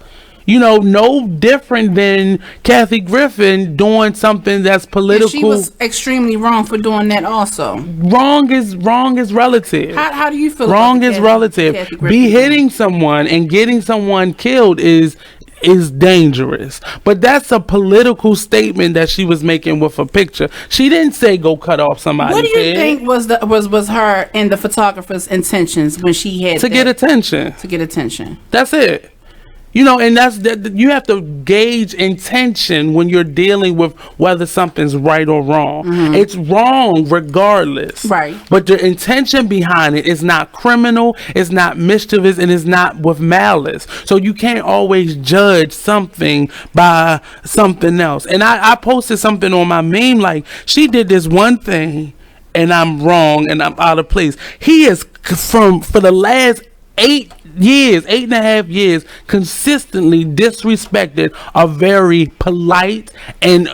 [SPEAKER 2] No different than Kathy Griffin doing something that's political.
[SPEAKER 1] And she was extremely wrong for doing that also.
[SPEAKER 2] Wrong is relative.
[SPEAKER 1] How do you feel
[SPEAKER 2] wrong is relative. Hitting someone and getting someone killed is dangerous, but that's a political statement that she was making with a picture. She didn't say go cut off somebody's head.
[SPEAKER 1] What do you think was her and the photographer's intentions when she had
[SPEAKER 2] get attention?
[SPEAKER 1] To get attention.
[SPEAKER 2] That's it. And that's you have to gauge intention when you're dealing with whether something's right or wrong. Mm-hmm. It's wrong regardless. Right. But the intention behind it is not criminal, it's not mischievous, and it's not with malice. So you can't always judge something by something else. And I posted something on my meme like, she did this one thing and I'm wrong and I'm out of place. He is for the last 8.5 years, consistently disrespected a very polite and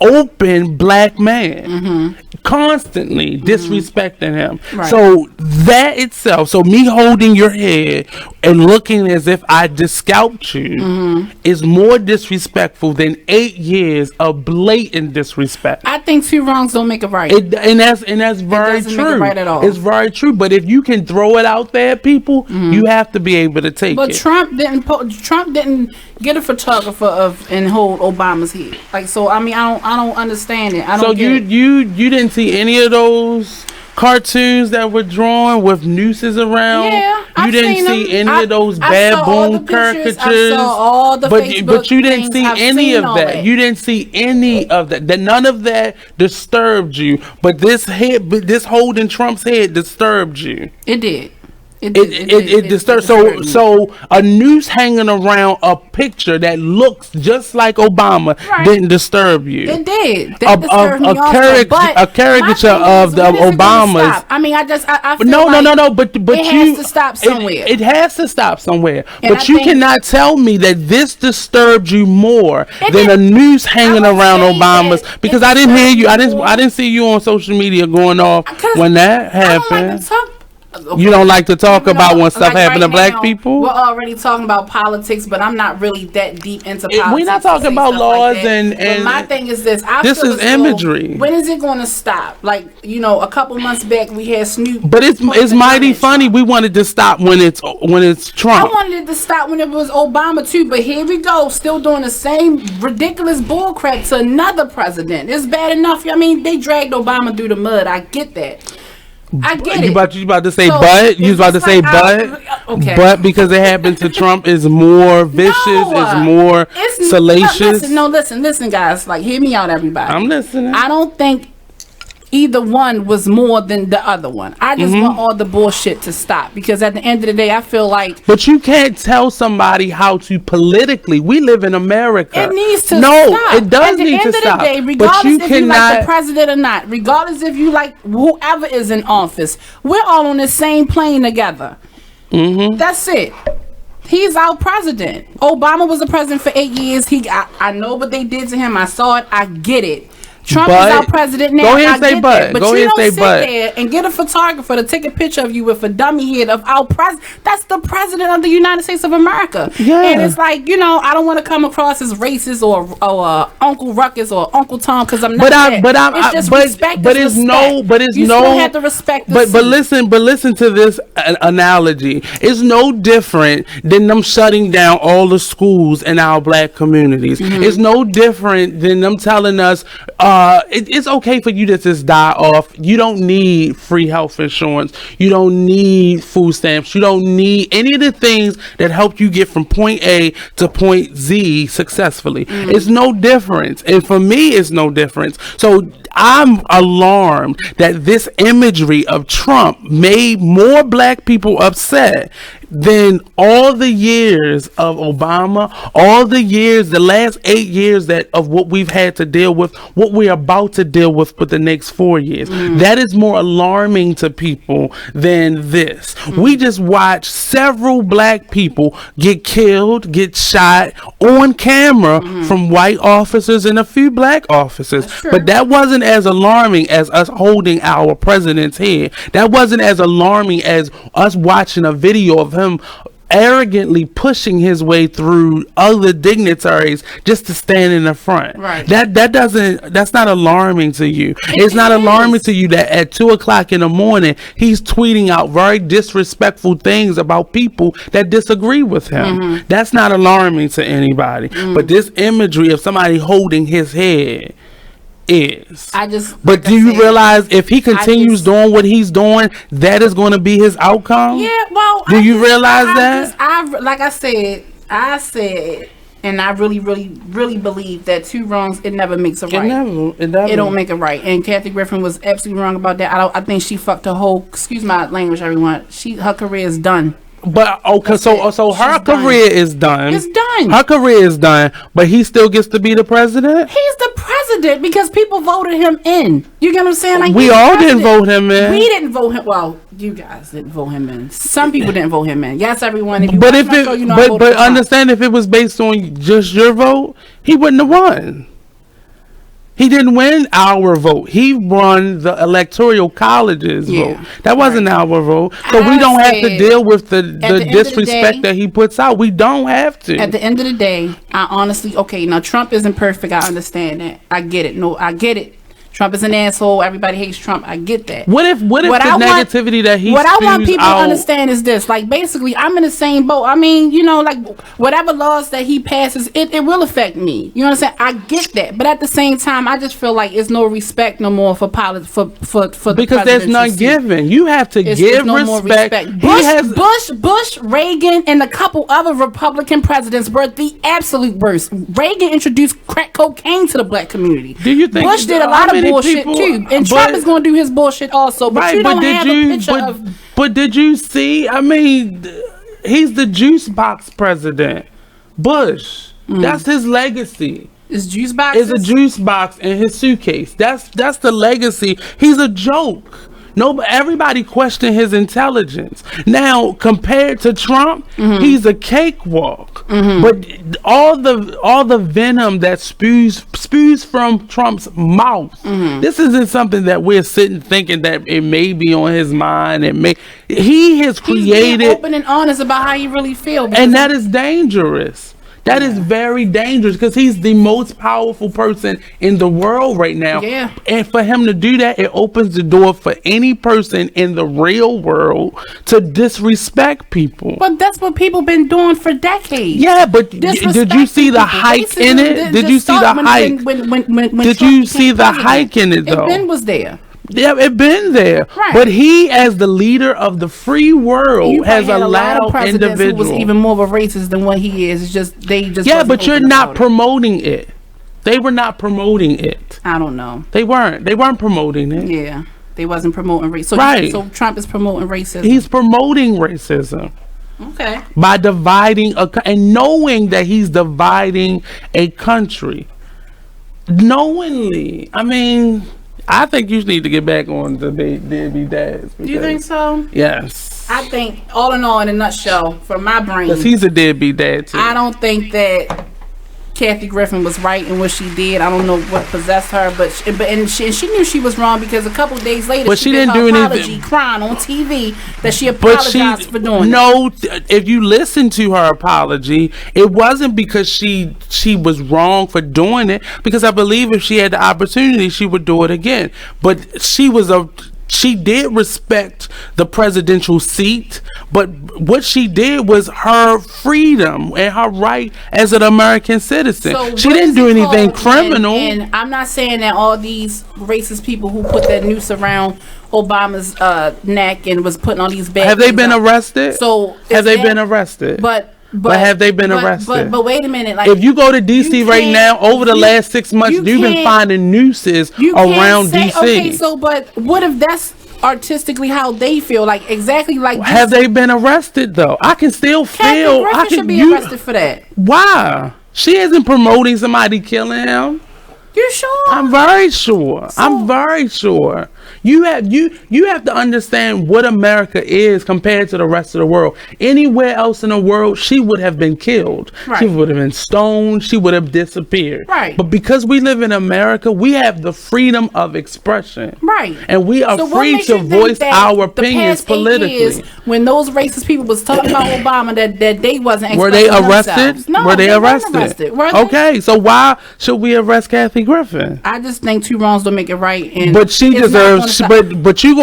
[SPEAKER 2] open black man. Mm-hmm. Constantly disrespecting him. Right. So that itself, so me holding your head and looking as if I just scalped you is more disrespectful than 8 years of blatant disrespect.
[SPEAKER 1] I think two wrongs don't make a right.
[SPEAKER 2] And that's very true. Make it right at all. It's very true. But if you can throw it out there, people, you have to be able to take it.
[SPEAKER 1] But Trump didn't get a photographer and hold Obama's head. Like, so I mean, I don't understand it.
[SPEAKER 2] You didn't see any of those cartoons that were drawn with nooses around?
[SPEAKER 1] Yeah,
[SPEAKER 2] you didn't see any of those baboon caricatures.
[SPEAKER 1] I saw all the Facebook
[SPEAKER 2] but you didn't see any of that. You didn't see any of that. None of that disturbed you. But this holding Trump's head disturbed you.
[SPEAKER 1] It did.
[SPEAKER 2] It disturbs. So a noose hanging around a picture that looks just like Obama didn't disturb you.
[SPEAKER 1] It did.
[SPEAKER 2] A caricature of the Obamas.
[SPEAKER 1] I mean, I feel
[SPEAKER 2] no. But
[SPEAKER 1] it has to stop somewhere.
[SPEAKER 2] It has to stop somewhere. But you cannot tell me that this disturbed you more than a noose hanging around Obama's, because I didn't hear you. I didn't see you on social media going off when that happened. You don't like to talk about when stuff happen to black people?
[SPEAKER 1] We're already talking about politics, but I'm not really that deep into politics.
[SPEAKER 2] We're not talking about laws and
[SPEAKER 1] but my thing is this.
[SPEAKER 2] This is imagery.
[SPEAKER 1] When is it going to stop? Like, a couple months back we had Snoop.
[SPEAKER 2] But it's mighty funny. We wanted to stop when it's Trump.
[SPEAKER 1] I wanted it to stop when it was Obama too, but here we go, still doing the same ridiculous bullcrap to another president. It's bad enough. I mean, they dragged Obama through the mud. I get that. I get
[SPEAKER 2] you
[SPEAKER 1] it.
[SPEAKER 2] about to say
[SPEAKER 1] So,
[SPEAKER 2] but? You was about to
[SPEAKER 1] it's
[SPEAKER 2] say
[SPEAKER 1] like
[SPEAKER 2] but?
[SPEAKER 1] Okay.
[SPEAKER 2] But because it happened to Trump is more vicious, is more salacious.
[SPEAKER 1] Listen, guys. Like, hear me out, everybody.
[SPEAKER 2] I'm listening.
[SPEAKER 1] I don't think either one was more than the other one. I just want all the bullshit to stop, because at the end of the day, I feel like.
[SPEAKER 2] But you can't tell somebody how to politically. We live in America.
[SPEAKER 1] It needs to
[SPEAKER 2] no,
[SPEAKER 1] stop.
[SPEAKER 2] it does need to stop.
[SPEAKER 1] At the end of the day, regardless if you like the president or not, regardless if you like whoever is in office, we're all on the same plane together. That's it. He's our president. Obama was the president for 8 years. I know what they did to him. I saw it. I get it. Trump is our president now.
[SPEAKER 2] Go ahead and say but.
[SPEAKER 1] But you don't sit there and get a photographer to take a picture of you with a dummy head of our president. That's the president of the United States of America. Yeah. And it's like, I don't want to come across as racist or Uncle Ruckus or Uncle Tom, because I'm not. It's just respect. But it's respect. You still have to respect. But
[SPEAKER 2] listen to this analogy. It's no different than them shutting down all the schools in our black communities. It's no different than them telling us. It's okay for you to just die off. You don't need free health insurance. You don't need food stamps. You don't need any of the things that help you get from point A to point Z successfully. It's no difference. And for me, it's no difference. So I'm alarmed that this imagery of Trump made more black people upset than all the years of Obama, the last 8 years of what we've had to deal with, what we're about to deal with for the next 4 years. That is more alarming to people than this. We just watched several black people get killed, get shot on camera from white officers and a few black officers. But that wasn't as alarming as us holding our president's head. That wasn't as alarming as us watching a video of him arrogantly pushing his way through other dignitaries just to stand in the front. Right. That's not alarming to you. It's not alarming to you that at 2:00 in the morning he's tweeting out very disrespectful things about people that disagree with him. That's not alarming to anybody. But this imagery of somebody holding his head is. But do you realize if he continues doing what he's doing, that is going to be his outcome?
[SPEAKER 1] Yeah, well,
[SPEAKER 2] do you realize that?
[SPEAKER 1] Like I said, and I really, really, really believe that two wrongs, it never makes a right. It don't make it right. And Kathy Griffin was absolutely wrong about that. I think she fucked her whole. Excuse my language, everyone. Her career is done.
[SPEAKER 2] But okay, so her career is done.
[SPEAKER 1] It's done.
[SPEAKER 2] Her career is done, but he still gets to be the president.
[SPEAKER 1] He's the president because people voted him in. You get what I'm saying? Like,
[SPEAKER 2] we all didn't vote him in.
[SPEAKER 1] We didn't vote him. Well, you guys didn't vote him in. Some people didn't vote him in. Yes, everyone.
[SPEAKER 2] But understand, if it was based on just your vote, he wouldn't have won. He didn't win our vote. He won the electoral college's vote. That wasn't our vote. So we don't have to deal with the disrespect that he puts out. We don't have to.
[SPEAKER 1] At the end of the day, I honestly, now Trump isn't perfect. I understand that. I get it. No, I get it. Trump is an asshole. Everybody hates Trump. I get that.
[SPEAKER 2] What if negativity that he
[SPEAKER 1] What I want people
[SPEAKER 2] out,
[SPEAKER 1] to understand is this. Like, basically, I'm in the same boat. I mean, like, whatever laws that he passes, it will affect me. You know what I'm saying? I get that. But at the same time, I just feel like it's no respect no more for politics, for
[SPEAKER 2] because there's none given. You have to give
[SPEAKER 1] no
[SPEAKER 2] respect.
[SPEAKER 1] Bush, Reagan, and a couple other Republican presidents were the absolute worst. Reagan introduced crack cocaine to the black community.
[SPEAKER 2] Do you think
[SPEAKER 1] Bush did a lot of bullshit too, and Trump is going to do his bullshit also. But you don't have a picture of.
[SPEAKER 2] But did you see? I mean, he's the juice box president. Bush. That's his legacy.
[SPEAKER 1] Is juice box?
[SPEAKER 2] Is a juice box in his suitcase. That's the legacy. He's a joke. Everybody questioned his intelligence. Now, compared to Trump, he's a cakewalk. But all the venom that spews from Trump's mouth, this isn't something that we're sitting thinking that it may be on his mind. He has created.
[SPEAKER 1] He's being open and honest about how he really feels,
[SPEAKER 2] and that is dangerous. That is very dangerous because he's the most powerful person in the world right now.
[SPEAKER 1] Yeah.
[SPEAKER 2] And for him to do that, it opens the door for any person in the real world to disrespect people.
[SPEAKER 1] But that's what people been doing for decades.
[SPEAKER 2] Yeah, but did you see the hike in it? Did you see the hike? Did you see the hike in it though?
[SPEAKER 1] Ben was there.
[SPEAKER 2] Yeah, it been there.
[SPEAKER 1] Right.
[SPEAKER 2] But he, as the leader of the free world,
[SPEAKER 1] You
[SPEAKER 2] has
[SPEAKER 1] had a lot of
[SPEAKER 2] allowed
[SPEAKER 1] presidents who
[SPEAKER 2] individuals.
[SPEAKER 1] was even more of a racist than what he is. It's just they just
[SPEAKER 2] Yeah,
[SPEAKER 1] wasn't
[SPEAKER 2] but you're
[SPEAKER 1] open
[SPEAKER 2] not
[SPEAKER 1] about it.
[SPEAKER 2] promoting it. They were not promoting it.
[SPEAKER 1] I don't know.
[SPEAKER 2] They weren't. They weren't promoting it.
[SPEAKER 1] Yeah, they wasn't promoting race. So
[SPEAKER 2] Right.
[SPEAKER 1] So Trump is promoting racism.
[SPEAKER 2] He's promoting racism.
[SPEAKER 1] Okay.
[SPEAKER 2] By dividing and knowing that he's dividing a country knowingly. I mean, I think you need to get back on the Deadbeat Dads.
[SPEAKER 1] Do you think so?
[SPEAKER 2] Yes.
[SPEAKER 1] I think, all in all, in a nutshell, for my brain,
[SPEAKER 2] Because he's a deadbeat dad too.
[SPEAKER 1] I don't think that Kathy Griffin was right in what she did. I don't know what possessed her, but she knew she was wrong because a couple of days later,
[SPEAKER 2] But she
[SPEAKER 1] did
[SPEAKER 2] didn't
[SPEAKER 1] her
[SPEAKER 2] do
[SPEAKER 1] apology,
[SPEAKER 2] anything.
[SPEAKER 1] crying on TV that she apologized for doing it.
[SPEAKER 2] No, if you listen to her apology, it wasn't because she was wrong for doing it. Because I believe if she had the opportunity, she would do it again. But she did respect the presidential seat, but what she did was her freedom and her right as an American citizen.
[SPEAKER 1] So
[SPEAKER 2] She
[SPEAKER 1] what
[SPEAKER 2] didn't
[SPEAKER 1] is
[SPEAKER 2] do
[SPEAKER 1] it
[SPEAKER 2] anything
[SPEAKER 1] called?
[SPEAKER 2] criminal.
[SPEAKER 1] And I'm not saying that all these racist people who put that noose around Obama's neck and was putting all these bad
[SPEAKER 2] Have they
[SPEAKER 1] things
[SPEAKER 2] been
[SPEAKER 1] up.
[SPEAKER 2] arrested?
[SPEAKER 1] So
[SPEAKER 2] have they
[SPEAKER 1] that-
[SPEAKER 2] been arrested?
[SPEAKER 1] But
[SPEAKER 2] have they been arrested?
[SPEAKER 1] But wait a minute. Like,
[SPEAKER 2] if you go to DC right now, over the last 6 months, you've been
[SPEAKER 1] can't-
[SPEAKER 2] finding nooses
[SPEAKER 1] you can't
[SPEAKER 2] around
[SPEAKER 1] say,
[SPEAKER 2] DC.
[SPEAKER 1] Okay, so but what if that's artistically how they feel? Like exactly like this.
[SPEAKER 2] Have they been arrested though? I can still
[SPEAKER 1] Kathy
[SPEAKER 2] feel.
[SPEAKER 1] Griffin
[SPEAKER 2] I can
[SPEAKER 1] should be arrested for that.
[SPEAKER 2] Why? She isn't promoting somebody killing him.
[SPEAKER 1] You sure?
[SPEAKER 2] I'm very sure. I'm very sure. You have to understand what America is compared to the rest of the world. Anywhere else in the world, she would have been killed.
[SPEAKER 1] Right.
[SPEAKER 2] She would have been stoned. She would have disappeared.
[SPEAKER 1] Right.
[SPEAKER 2] But because we live in America, we have the freedom of expression.
[SPEAKER 1] Right.
[SPEAKER 2] And we are
[SPEAKER 1] So what
[SPEAKER 2] free
[SPEAKER 1] makes
[SPEAKER 2] to
[SPEAKER 1] you think
[SPEAKER 2] voice
[SPEAKER 1] that
[SPEAKER 2] our
[SPEAKER 1] the
[SPEAKER 2] opinions
[SPEAKER 1] past 8
[SPEAKER 2] politically.
[SPEAKER 1] years, when those racist people was talking about Obama, that they wasn't
[SPEAKER 2] Were they
[SPEAKER 1] expressing
[SPEAKER 2] arrested?
[SPEAKER 1] themselves. No,
[SPEAKER 2] Were they
[SPEAKER 1] weren't
[SPEAKER 2] arrested?
[SPEAKER 1] Were they?
[SPEAKER 2] Okay, so why should we arrest Kathy Griffin?
[SPEAKER 1] I just think two wrongs don't make it right. And
[SPEAKER 2] But she
[SPEAKER 1] it's not
[SPEAKER 2] deserves.
[SPEAKER 1] gonna
[SPEAKER 2] But you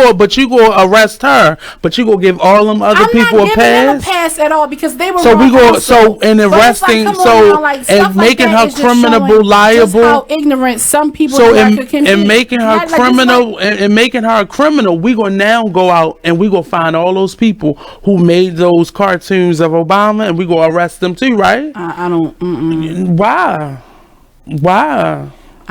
[SPEAKER 2] go arrest her. But you go give all them other
[SPEAKER 1] I'm
[SPEAKER 2] people
[SPEAKER 1] not
[SPEAKER 2] a
[SPEAKER 1] giving them a
[SPEAKER 2] pass.
[SPEAKER 1] pass at all because they were
[SPEAKER 2] So
[SPEAKER 1] wrong
[SPEAKER 2] we go.
[SPEAKER 1] also.
[SPEAKER 2] So in
[SPEAKER 1] But it's like,
[SPEAKER 2] arresting,
[SPEAKER 1] come on
[SPEAKER 2] so
[SPEAKER 1] now, like,
[SPEAKER 2] and
[SPEAKER 1] stuff like
[SPEAKER 2] making
[SPEAKER 1] that
[SPEAKER 2] her
[SPEAKER 1] is just
[SPEAKER 2] criminal
[SPEAKER 1] showing just
[SPEAKER 2] liable.
[SPEAKER 1] how ignorant some people
[SPEAKER 2] So
[SPEAKER 1] in America can
[SPEAKER 2] in
[SPEAKER 1] be.
[SPEAKER 2] making her
[SPEAKER 1] Like, it's
[SPEAKER 2] criminal
[SPEAKER 1] like-
[SPEAKER 2] and making her a criminal, we gonna now go out and we gonna find all those people who made those cartoons of Obama, and we gonna arrest them too, right?
[SPEAKER 1] I don't.
[SPEAKER 2] Why?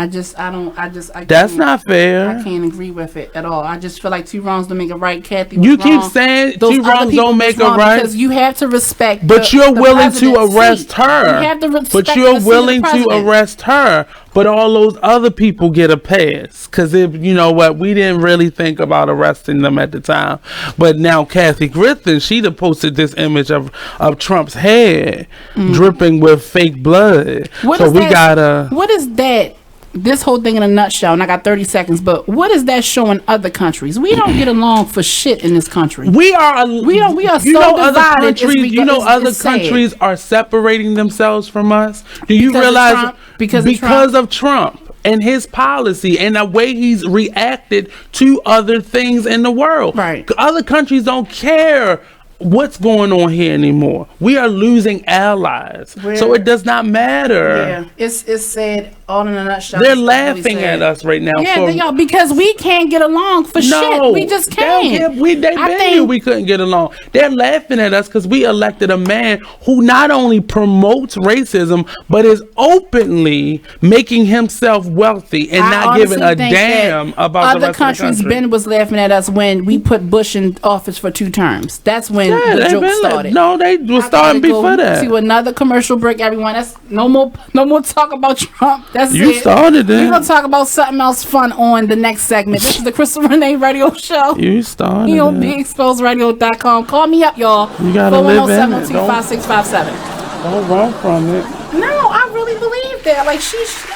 [SPEAKER 1] I
[SPEAKER 2] That's
[SPEAKER 1] can't-
[SPEAKER 2] not fair.
[SPEAKER 1] I can't agree with it at all. I just feel like two wrongs don't make it right. Kathy was
[SPEAKER 2] You keep
[SPEAKER 1] wrong.
[SPEAKER 2] saying
[SPEAKER 1] Those
[SPEAKER 2] two
[SPEAKER 1] other
[SPEAKER 2] wrongs
[SPEAKER 1] people
[SPEAKER 2] don't
[SPEAKER 1] was
[SPEAKER 2] make it
[SPEAKER 1] wrong
[SPEAKER 2] right.
[SPEAKER 1] because you have to respect.
[SPEAKER 2] But
[SPEAKER 1] the,
[SPEAKER 2] you're
[SPEAKER 1] the
[SPEAKER 2] willing to
[SPEAKER 1] president's
[SPEAKER 2] arrest
[SPEAKER 1] seat.
[SPEAKER 2] her.
[SPEAKER 1] You have to respect
[SPEAKER 2] But you're
[SPEAKER 1] the seat of the
[SPEAKER 2] willing to
[SPEAKER 1] president.
[SPEAKER 2] arrest her. But all those other people get a pass. Because if you know what, we didn't really think about arresting them at the time. But now Kathy Griffin, she done posted this image of Trump's head dripping with fake blood.
[SPEAKER 1] What
[SPEAKER 2] so
[SPEAKER 1] is
[SPEAKER 2] we
[SPEAKER 1] that-
[SPEAKER 2] gotta.
[SPEAKER 1] What is that? This whole thing in a nutshell, and I got 30 seconds, but what is that showing other countries? We don't get along for shit in this country.
[SPEAKER 2] We are
[SPEAKER 1] so
[SPEAKER 2] other
[SPEAKER 1] divided.
[SPEAKER 2] countries. Other countries are separating themselves from us. Do you
[SPEAKER 1] Because of
[SPEAKER 2] realize
[SPEAKER 1] Trump? Because
[SPEAKER 2] of Trump and his policy and the way he's reacted to other things in the world?
[SPEAKER 1] Right.
[SPEAKER 2] Other countries don't care what's going on here anymore. We are losing allies, so it does not matter.
[SPEAKER 1] Yeah, it's said all in a nutshell.
[SPEAKER 2] They're
[SPEAKER 1] It's really
[SPEAKER 2] laughing
[SPEAKER 1] sad.
[SPEAKER 2] at us right now.
[SPEAKER 1] Yeah,
[SPEAKER 2] for,
[SPEAKER 1] they are because we can't get along for shit. We just can't.
[SPEAKER 2] They knew we couldn't get along. They're laughing at us because we elected a man who not only promotes racism but is openly making himself wealthy and not giving a
[SPEAKER 1] honestly think
[SPEAKER 2] damn
[SPEAKER 1] that
[SPEAKER 2] about the
[SPEAKER 1] other
[SPEAKER 2] rest
[SPEAKER 1] countries.
[SPEAKER 2] of the country.
[SPEAKER 1] Ben was laughing at us when we put Bush in office for 2 terms. That's when the
[SPEAKER 2] they've
[SPEAKER 1] joke
[SPEAKER 2] been
[SPEAKER 1] started.
[SPEAKER 2] No, they were starting before that.
[SPEAKER 1] To another commercial break, everyone. That's no more talk about Trump. That's
[SPEAKER 2] You
[SPEAKER 1] it.
[SPEAKER 2] started it.
[SPEAKER 1] We're gonna talk about something else fun on the next segment. This is the Krystal Renee Radio Show.
[SPEAKER 2] You started
[SPEAKER 1] You on
[SPEAKER 2] it.
[SPEAKER 1] BeExposedRadio.com. Call me up, y'all.
[SPEAKER 2] You gotta live in it.
[SPEAKER 1] 410-725-5657.
[SPEAKER 2] Don't run from it.
[SPEAKER 1] No, I really believe that. Like she's.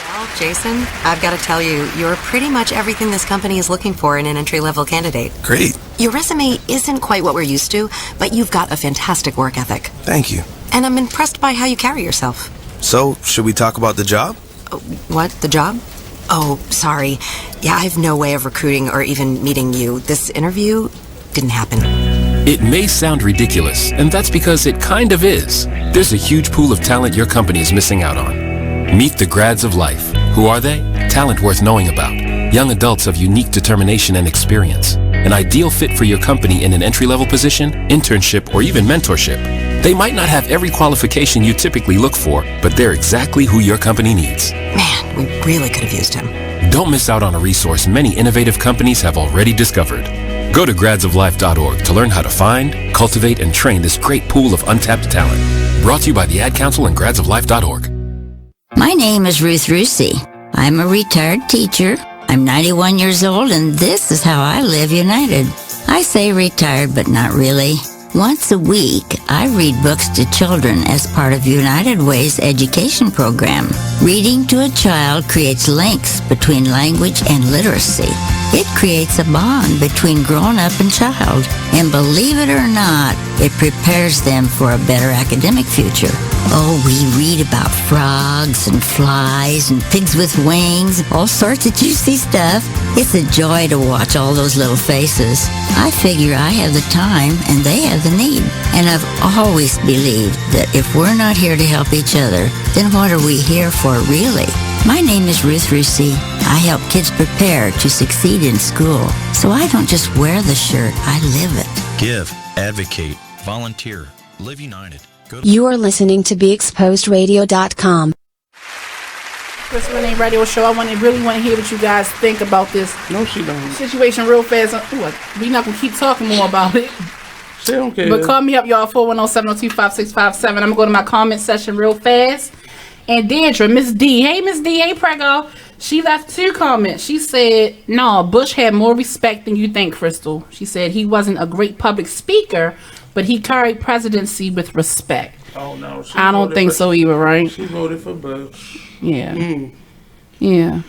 [SPEAKER 14] Well, Jason, I've got to tell you, you're pretty much everything this company is looking for in an entry-level candidate.
[SPEAKER 15] Great.
[SPEAKER 14] Your resume isn't quite what we're used to, but you've got a fantastic work ethic.
[SPEAKER 15] Thank you.
[SPEAKER 14] And I'm impressed by how you carry yourself.
[SPEAKER 15] So, should we talk about the job?
[SPEAKER 14] What? The job? Oh, sorry. Yeah, I have no way of recruiting or even meeting you. This interview didn't happen.
[SPEAKER 16] It may sound ridiculous, and that's because it kind of is. There's a huge pool of talent your company is missing out on. Meet the grads of life. Who are they? Talent worth knowing about. Young adults of unique determination and experience. An ideal fit for your company in an entry-level position, internship, or even mentorship. They might not have every qualification you typically look for, but they're exactly who your company needs.
[SPEAKER 14] Man, we really could have used him.
[SPEAKER 16] Don't miss out on a resource many innovative companies have already discovered. Go to gradsoflife.org to learn how to find, cultivate, and train this great pool of untapped talent. Brought to you by the Ad Council and gradsoflife.org.
[SPEAKER 3] My name is Ruth Rusey. I'm a retired teacher. I'm 91 years old, and this is how I live united. I say retired, but not really. Once a week, I read books to children as part of United Way's education program. Reading to a child creates links between language and literacy. It creates a bond between grown-up and child. And believe it or not, it prepares them for a better academic future. Oh, we read about frogs and flies and pigs with wings, all sorts of juicy stuff. It's a joy to watch all those little faces. I figure I have the time and they have the need. And I've always believed that if we're not here to help each other, then what are we here for really? My name is Ruth Rusey. I help kids prepare to succeed in school. So I don't just wear the shirt, I live it.
[SPEAKER 4] Give, advocate, volunteer, live united.
[SPEAKER 17] You are listening to BeExposedRadio.com.
[SPEAKER 1] Krystal Renee Radio Show. I really want to hear what you guys think about this situation real fast. We're not going to keep talking more about it.
[SPEAKER 2] She don't care.
[SPEAKER 1] But call me up, y'all, 410-702-5657. I'm going to go to my comment section real fast. And Deirdre, Miss D. Hey, Miss D. Hey, Prego. She left 2 comments. She said, no, Bush had more respect than you think, Krystal. She said he wasn't a great public speaker, but he carried presidency with respect.
[SPEAKER 2] Oh, no.
[SPEAKER 1] I don't think so either, right?
[SPEAKER 2] She voted for Bush.
[SPEAKER 1] Yeah. Yeah.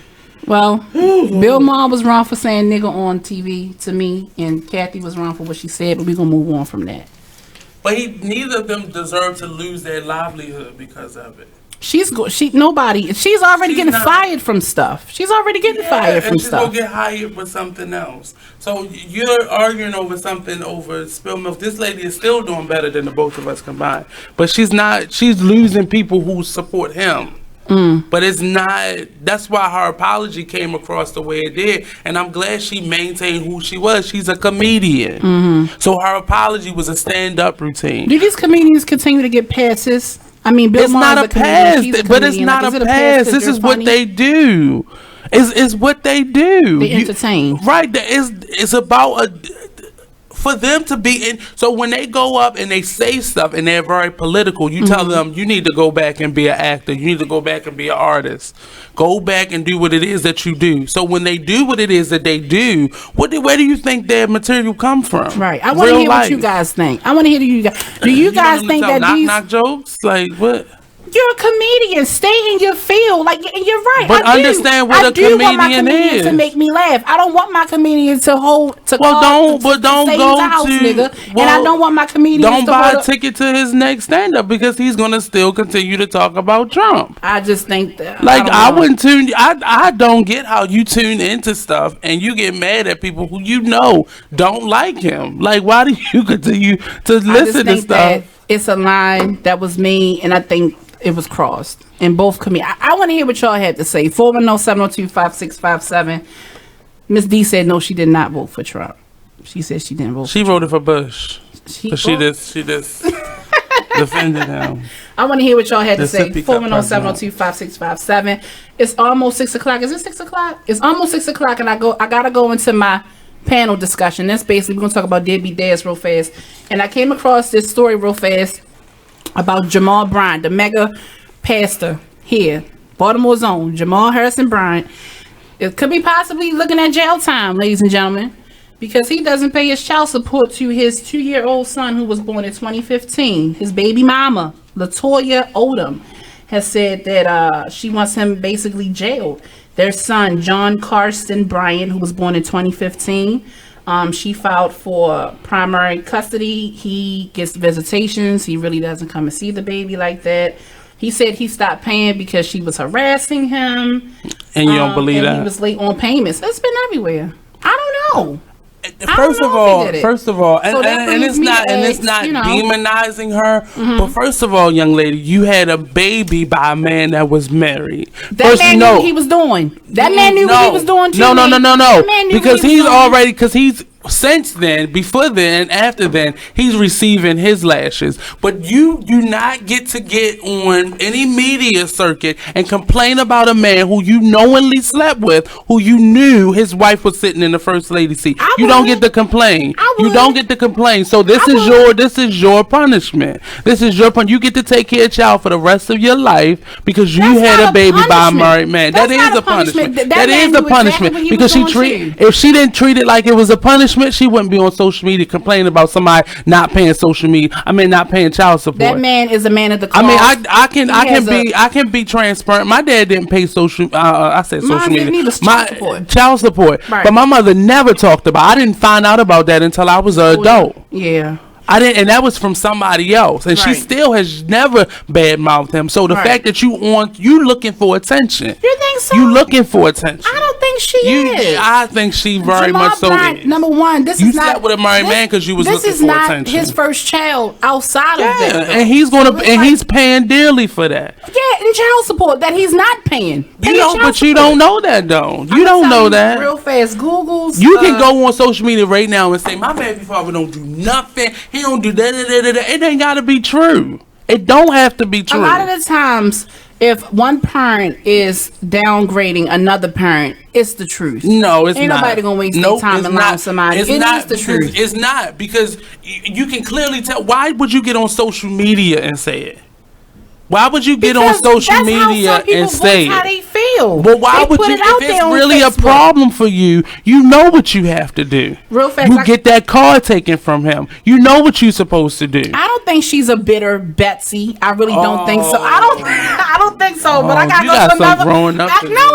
[SPEAKER 1] Well, Bill Maher was wrong for saying nigga on TV to me, and Kathy was wrong for what she said, but we're going to move on from that.
[SPEAKER 2] But neither of them deserve to lose their livelihood because of it.
[SPEAKER 1] She's already getting fired from stuff. She's already getting fired from stuff.
[SPEAKER 2] She's gonna get hired for something else. So you're arguing over something over spilled milk. This lady is still doing better than the both of us combined. But she's not. She's losing people who support him. But it's not. That's why her apology came across the way it did, and I'm glad she maintained who she was. She's a comedian, so her apology was a stand-up routine.
[SPEAKER 1] Do these comedians continue to get passes? I mean, Bill
[SPEAKER 2] It's
[SPEAKER 1] Maher's
[SPEAKER 2] not a pass, but it's not a pass. This is what they do. It's what they do.
[SPEAKER 1] They entertain,
[SPEAKER 2] right? It's about for them to be in. So when they go up and they say stuff and they're very political, you tell them you need to go back and be an actor. You need to go back and be an artist. Go back and do what it is that you do. So when they do what it is that they do, where do you think their material come from?
[SPEAKER 1] Right. I want to hear what you guys think. I want to hear you guys. Do you guys think that
[SPEAKER 2] knock jokes? Like what?
[SPEAKER 1] You're a comedian. Stay in your field. Like, and you're right.
[SPEAKER 2] But understand what a comedian
[SPEAKER 1] want my comedian
[SPEAKER 2] is.
[SPEAKER 1] To make me laugh. I don't want my comedian to hold to.
[SPEAKER 2] Well, don't go
[SPEAKER 1] house,
[SPEAKER 2] to.
[SPEAKER 1] Nigga.
[SPEAKER 2] Well,
[SPEAKER 1] and I don't want my comedian.
[SPEAKER 2] Don't buy a ticket to his next stand up because he's gonna still continue to talk about Trump.
[SPEAKER 1] I just think that.
[SPEAKER 2] Like I wouldn't tune. I don't get how you tune into stuff and you get mad at people who you know don't like him. Like why do you continue to listen to stuff?
[SPEAKER 1] That it's a line that was made, and I think it was crossed in both comedians. I want to hear what y'all had to say. 410-702-5657. Miss D said no, she did not vote for Trump. She said she didn't vote.
[SPEAKER 2] She voted for Bush. She just defended him.
[SPEAKER 1] I want to hear what y'all had to say. 410-702-5657. It's almost 6 o'clock. Is it 6 o'clock? It's almost 6 o'clock, and I gotta go into my panel discussion. That's basically we're gonna talk about Deadbeat dads real fast. And I came across this story real fast about Jamal Bryant, the mega pastor here, Baltimore's own Jamal Harrison Bryant. It could be possibly looking at jail time, ladies and gentlemen, because he doesn't pay his child support to his 2-year-old son who was born in 2015. His baby mama, LaToya Odom, has said that she wants him basically jailed. Their son, John Carson Bryant, who was born in 2015, she filed for primary custody. He gets visitations. He really doesn't come and see the baby like that. He said he stopped paying because she was harassing him.
[SPEAKER 2] And you don't believe that?
[SPEAKER 1] He was late on payments. It's been everywhere. I don't know.
[SPEAKER 2] First of all, and it's not
[SPEAKER 1] you know,
[SPEAKER 2] demonizing her. But first of all, young lady, you had a baby by a man that was married.
[SPEAKER 1] That man knew what he was doing. That man knew what he was doing too.
[SPEAKER 2] No. Because he's since then, before then, and after then, he's receiving his lashes. But you do not get on any media circuit and complain about a man who you knowingly slept with, who you knew his wife was sitting in the first lady seat. You don't get to complain. You don't get to complain. So this is your punishment. This is your punishment. You get to take care of child for the rest of your life because you had a baby by a married man. That is a punishment. That is a punishment because if she didn't treat it like it was a punishment, she wouldn't be on social media complaining about somebody not paying not paying child support.
[SPEAKER 1] That man is a man of the cloth.
[SPEAKER 2] I can be transparent. My dad didn't pay social media. Child support.
[SPEAKER 1] Right.
[SPEAKER 2] But my mother never talked about. I didn't find out about that until I was an adult.
[SPEAKER 1] Yeah.
[SPEAKER 2] I didn't, and that was from somebody else, and she still has never badmouthed him. So the fact that you looking for attention.
[SPEAKER 1] You think so?
[SPEAKER 2] You looking for attention.
[SPEAKER 1] I don't think she is.
[SPEAKER 2] I think she very much so is.
[SPEAKER 1] Number one, this
[SPEAKER 2] you
[SPEAKER 1] is not.
[SPEAKER 2] You slept with a married man because you was looking for attention.
[SPEAKER 1] This is not his first child outside of that.
[SPEAKER 2] And he's paying dearly for that.
[SPEAKER 1] Yeah, and child support that he's not paying.
[SPEAKER 2] You don't know that though. You don't know that.
[SPEAKER 1] Real fast, Google's.
[SPEAKER 2] You can go on social media right now and say my baby father don't do nothing. He don't do that. It ain't got to be true. It don't have to be true.
[SPEAKER 1] A lot of the times, if one parent is downgrading another parent, it's the truth.
[SPEAKER 2] No, it's
[SPEAKER 1] ain't
[SPEAKER 2] not.
[SPEAKER 1] Nobody gonna waste their time and lie on somebody. It is the truth.
[SPEAKER 2] It's not because you can clearly tell. Why would you get on social media and say it? Why would you get on social media and say
[SPEAKER 1] how they feel?
[SPEAKER 2] But why would you? If it's really a problem for you, you know what you have to do.
[SPEAKER 1] Real fast,
[SPEAKER 2] you get that car taken from him. You know what you're supposed to do.
[SPEAKER 1] I don't think she's a bitter Betsy. I really don't think so. I don't think so. But I gotta go to another.
[SPEAKER 2] Growing up
[SPEAKER 1] I do not.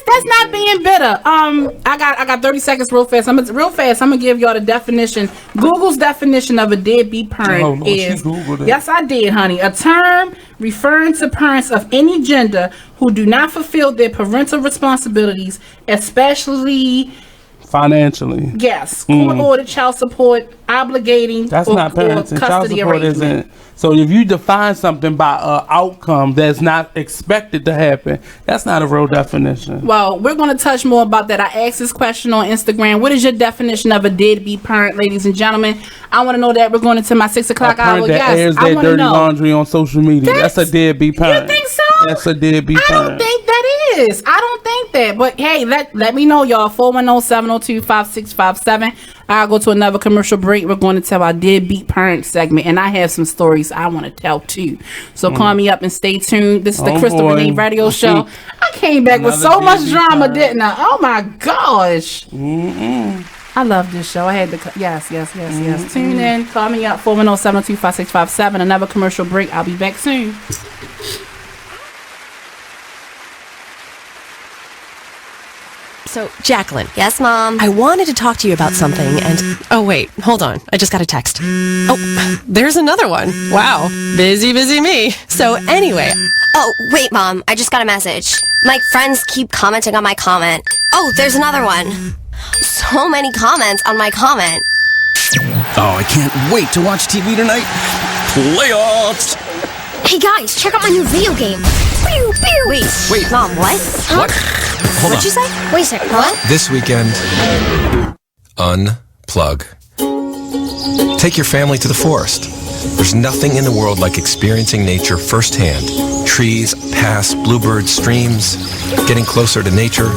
[SPEAKER 1] That's not being bitter. I got 30 seconds real fast. I'm gonna give y'all the definition. Google's definition of a deadbeat parent is. Yes, I did, honey. A term referring to parents of any gender who do not fulfill their parental responsibilities, especially
[SPEAKER 2] financially.
[SPEAKER 1] Yes, court-ordered child support, obligating.
[SPEAKER 2] That's not parenting. Child support isn't. So if you define something by an outcome that's not expected to happen, that's not a real definition.
[SPEAKER 1] Well, we're going to touch more about that. I asked this question on Instagram. What is your definition of a deadbeat parent, ladies and gentlemen? I want to know that. We're going into my 6 o'clock hour.
[SPEAKER 2] That airs their dirty laundry on social media. That's a deadbeat parent.
[SPEAKER 1] You think so?
[SPEAKER 2] That's a deadbeat parent.
[SPEAKER 1] I don't think that is. I don't think that. But hey, let me know, y'all. 410-702-5657. I'll go to another commercial break. We're going to tell our deadbeat parent segment, and I have some stories I want to tell too. So call me up and stay tuned. This is the Krystal Renee radio show. I came back with so much drama, didn't I? Oh my gosh. I love this show. I had to. Yes. Tune in. Call me up. 410-702-5657. Another commercial break. I'll be back soon.
[SPEAKER 18] So, Jacqueline.
[SPEAKER 14] Yes, Mom?
[SPEAKER 18] I wanted to talk to you about something and... Oh, wait. Hold on. I just got a text. Oh, there's another one. Wow. Busy me. So, anyway...
[SPEAKER 14] Oh, wait, Mom. I just got a message. My friends keep commenting on my comment. Oh, there's another one. So many comments on my comment.
[SPEAKER 10] Oh, I can't wait to watch TV tonight. Playoffs!
[SPEAKER 19] Hey, guys, check out my new video game. Pew, pew.
[SPEAKER 14] Wait. Mom, what? Huh?
[SPEAKER 10] What? Hold
[SPEAKER 14] What'd you say? Wait a second, what?
[SPEAKER 15] This weekend, unplug. Take your family to the forest. There's nothing in the world like experiencing nature firsthand. Trees, paths, bluebirds, streams. Getting closer to nature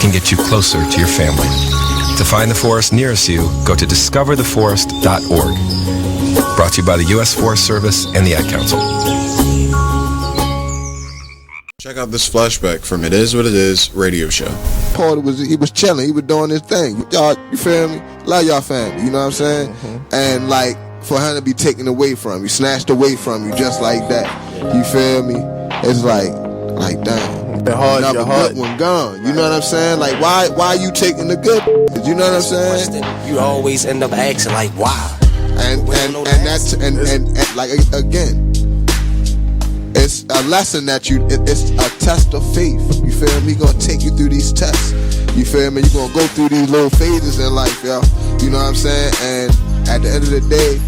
[SPEAKER 15] can get you closer to your family. To find the forest nearest you, go to discovertheforest.org. Brought to you by the U.S. Forest Service and the Ad Council.
[SPEAKER 20] Check out this flashback from It Is What It Is radio show.
[SPEAKER 21] Paul was chilling. He was doing his thing. Y'all, you feel me? Love y'all family. You know what I'm saying? And like for him to be taken away from you, snatched away from you, just like that. You feel me? It's like damn. Another good one gone. You know what I'm saying? Like why you taking the good? You know what I'm saying?
[SPEAKER 22] You always end up asking like why.
[SPEAKER 21] And like again. It's a lesson that it's a test of faith. You feel me? He gonna take you through these tests. You feel me? You gonna go through these little phases in life, yo. You know what I'm saying? And at the end of the day,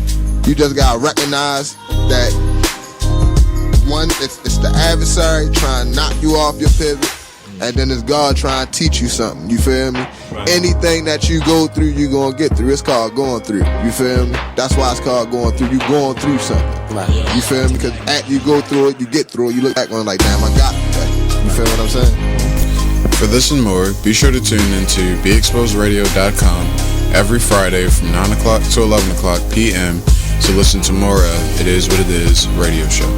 [SPEAKER 21] you just gotta recognize that one, it's the adversary trying to knock you off your pivot, and then it's God trying to teach you something. You feel me? Right. Anything that you go through, you gonna get through. It's called going through. You feel me? That's why it's called going through. You going through something. Right. You feel me? Because after you go through it, you get through it. You look back on it like, damn, I got that. You feel what I'm saying?
[SPEAKER 20] For this and more, be sure to tune into BeExposedRadio.com every Friday from 9 o'clock to 11 o'clock p.m. to listen to more of It Is What It Is radio show.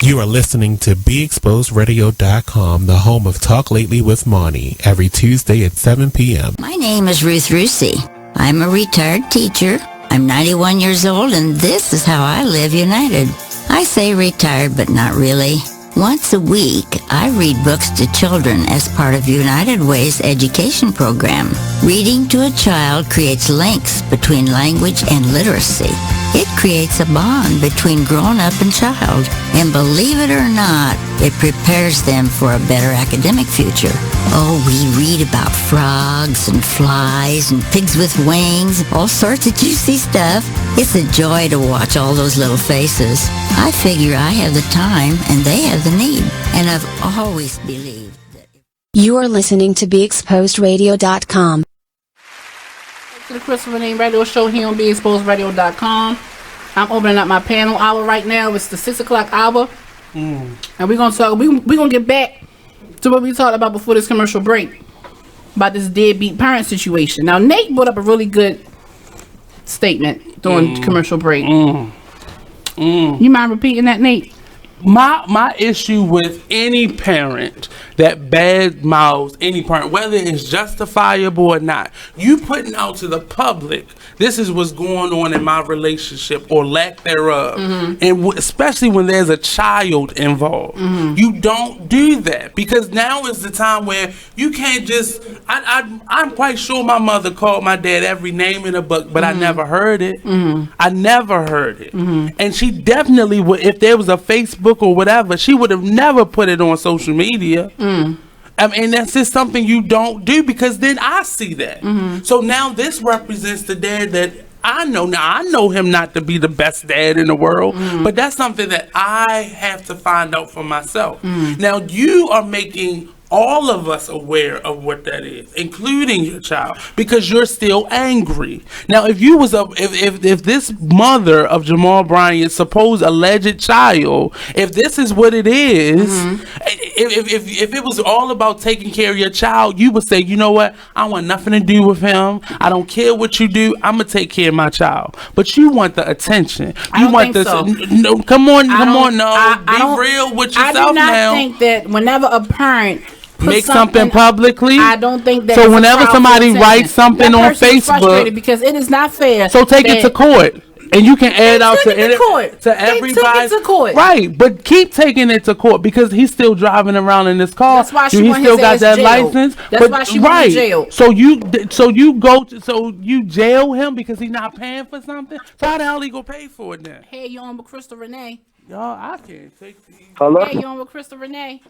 [SPEAKER 5] You are listening to BeExposedRadio.com, the home of Talk Lately with Monty, every Tuesday at 7 p.m.
[SPEAKER 3] My name is Ruth Rusey. I'm a retired teacher. I'm 91 years old, and this is how I live united. I say retired, but not really. Once a week, I read books to children as part of United Way's education program. Reading to a child creates links between language and literacy. It creates a bond between grown-up and child. And believe it or not, it prepares them for a better academic future. Oh, we read about frogs and flies and pigs with wings, all sorts of juicy stuff. It's a joy to watch all those little faces. I figure I have the time and they have the need. And I've always believed that...
[SPEAKER 17] You are listening to BeExposedRadio.com.
[SPEAKER 1] To the Krystal Renee radio show here on BeExposedRadio.com. I'm opening up my panel hour right now. It's the 6 o'clock hour. And we're going to talk, we're going to get back to what we talked about before this commercial break about this deadbeat parent situation. Now, Nate brought up a really good statement during commercial break. You mind repeating that, Nate?
[SPEAKER 2] My issue with any parent that bad mouths any parent, whether it's justifiable or not, you putting out to the public, this is what's going on in my relationship or lack thereof. And especially when there's a child involved, you don't do that, because now is the time where you can't just, I'm quite sure my mother called my dad every name in a book, but I never heard it. I never heard it. And she definitely would, if there was a Facebook or whatever, she would have never put it on social media. I mean, that's just something you don't do, because then I see that. So now this represents the dad that I know. Now, I know him not to be the best dad in the world, but that's something that I have to find out for myself. Now, you are making all of us aware of what that is, including your child, because you're still angry. Now, if you was if this mother of Jamal Bryant's supposed alleged child, if this is what it is, if it was all about taking care of your child, you would say, you know what, I want nothing to do with him. I don't care what you do. I'm gonna take care of my child. But you want the attention. You want the no. Come on, no. Be real with yourself now.
[SPEAKER 1] I do not think that whenever a parent
[SPEAKER 2] make something publicly,
[SPEAKER 1] I don't think that.
[SPEAKER 2] So whenever somebody writes something on Facebook,
[SPEAKER 1] because it is not fair.
[SPEAKER 2] So take it to court, and you can add out to
[SPEAKER 1] everybody.
[SPEAKER 2] They took it to court,
[SPEAKER 1] right?
[SPEAKER 2] But keep taking it to court, because he's still driving around in this car.
[SPEAKER 1] That's why she
[SPEAKER 2] he still got that license.
[SPEAKER 1] That's why she went to jail.
[SPEAKER 2] So you jail him because he's not paying for something. So how the hell he gonna pay for it then?
[SPEAKER 1] Hey, you on with Krystal Renee?
[SPEAKER 2] Y'all, I can't take these.
[SPEAKER 6] Hello?
[SPEAKER 1] Hey, you on with Krystal Renee?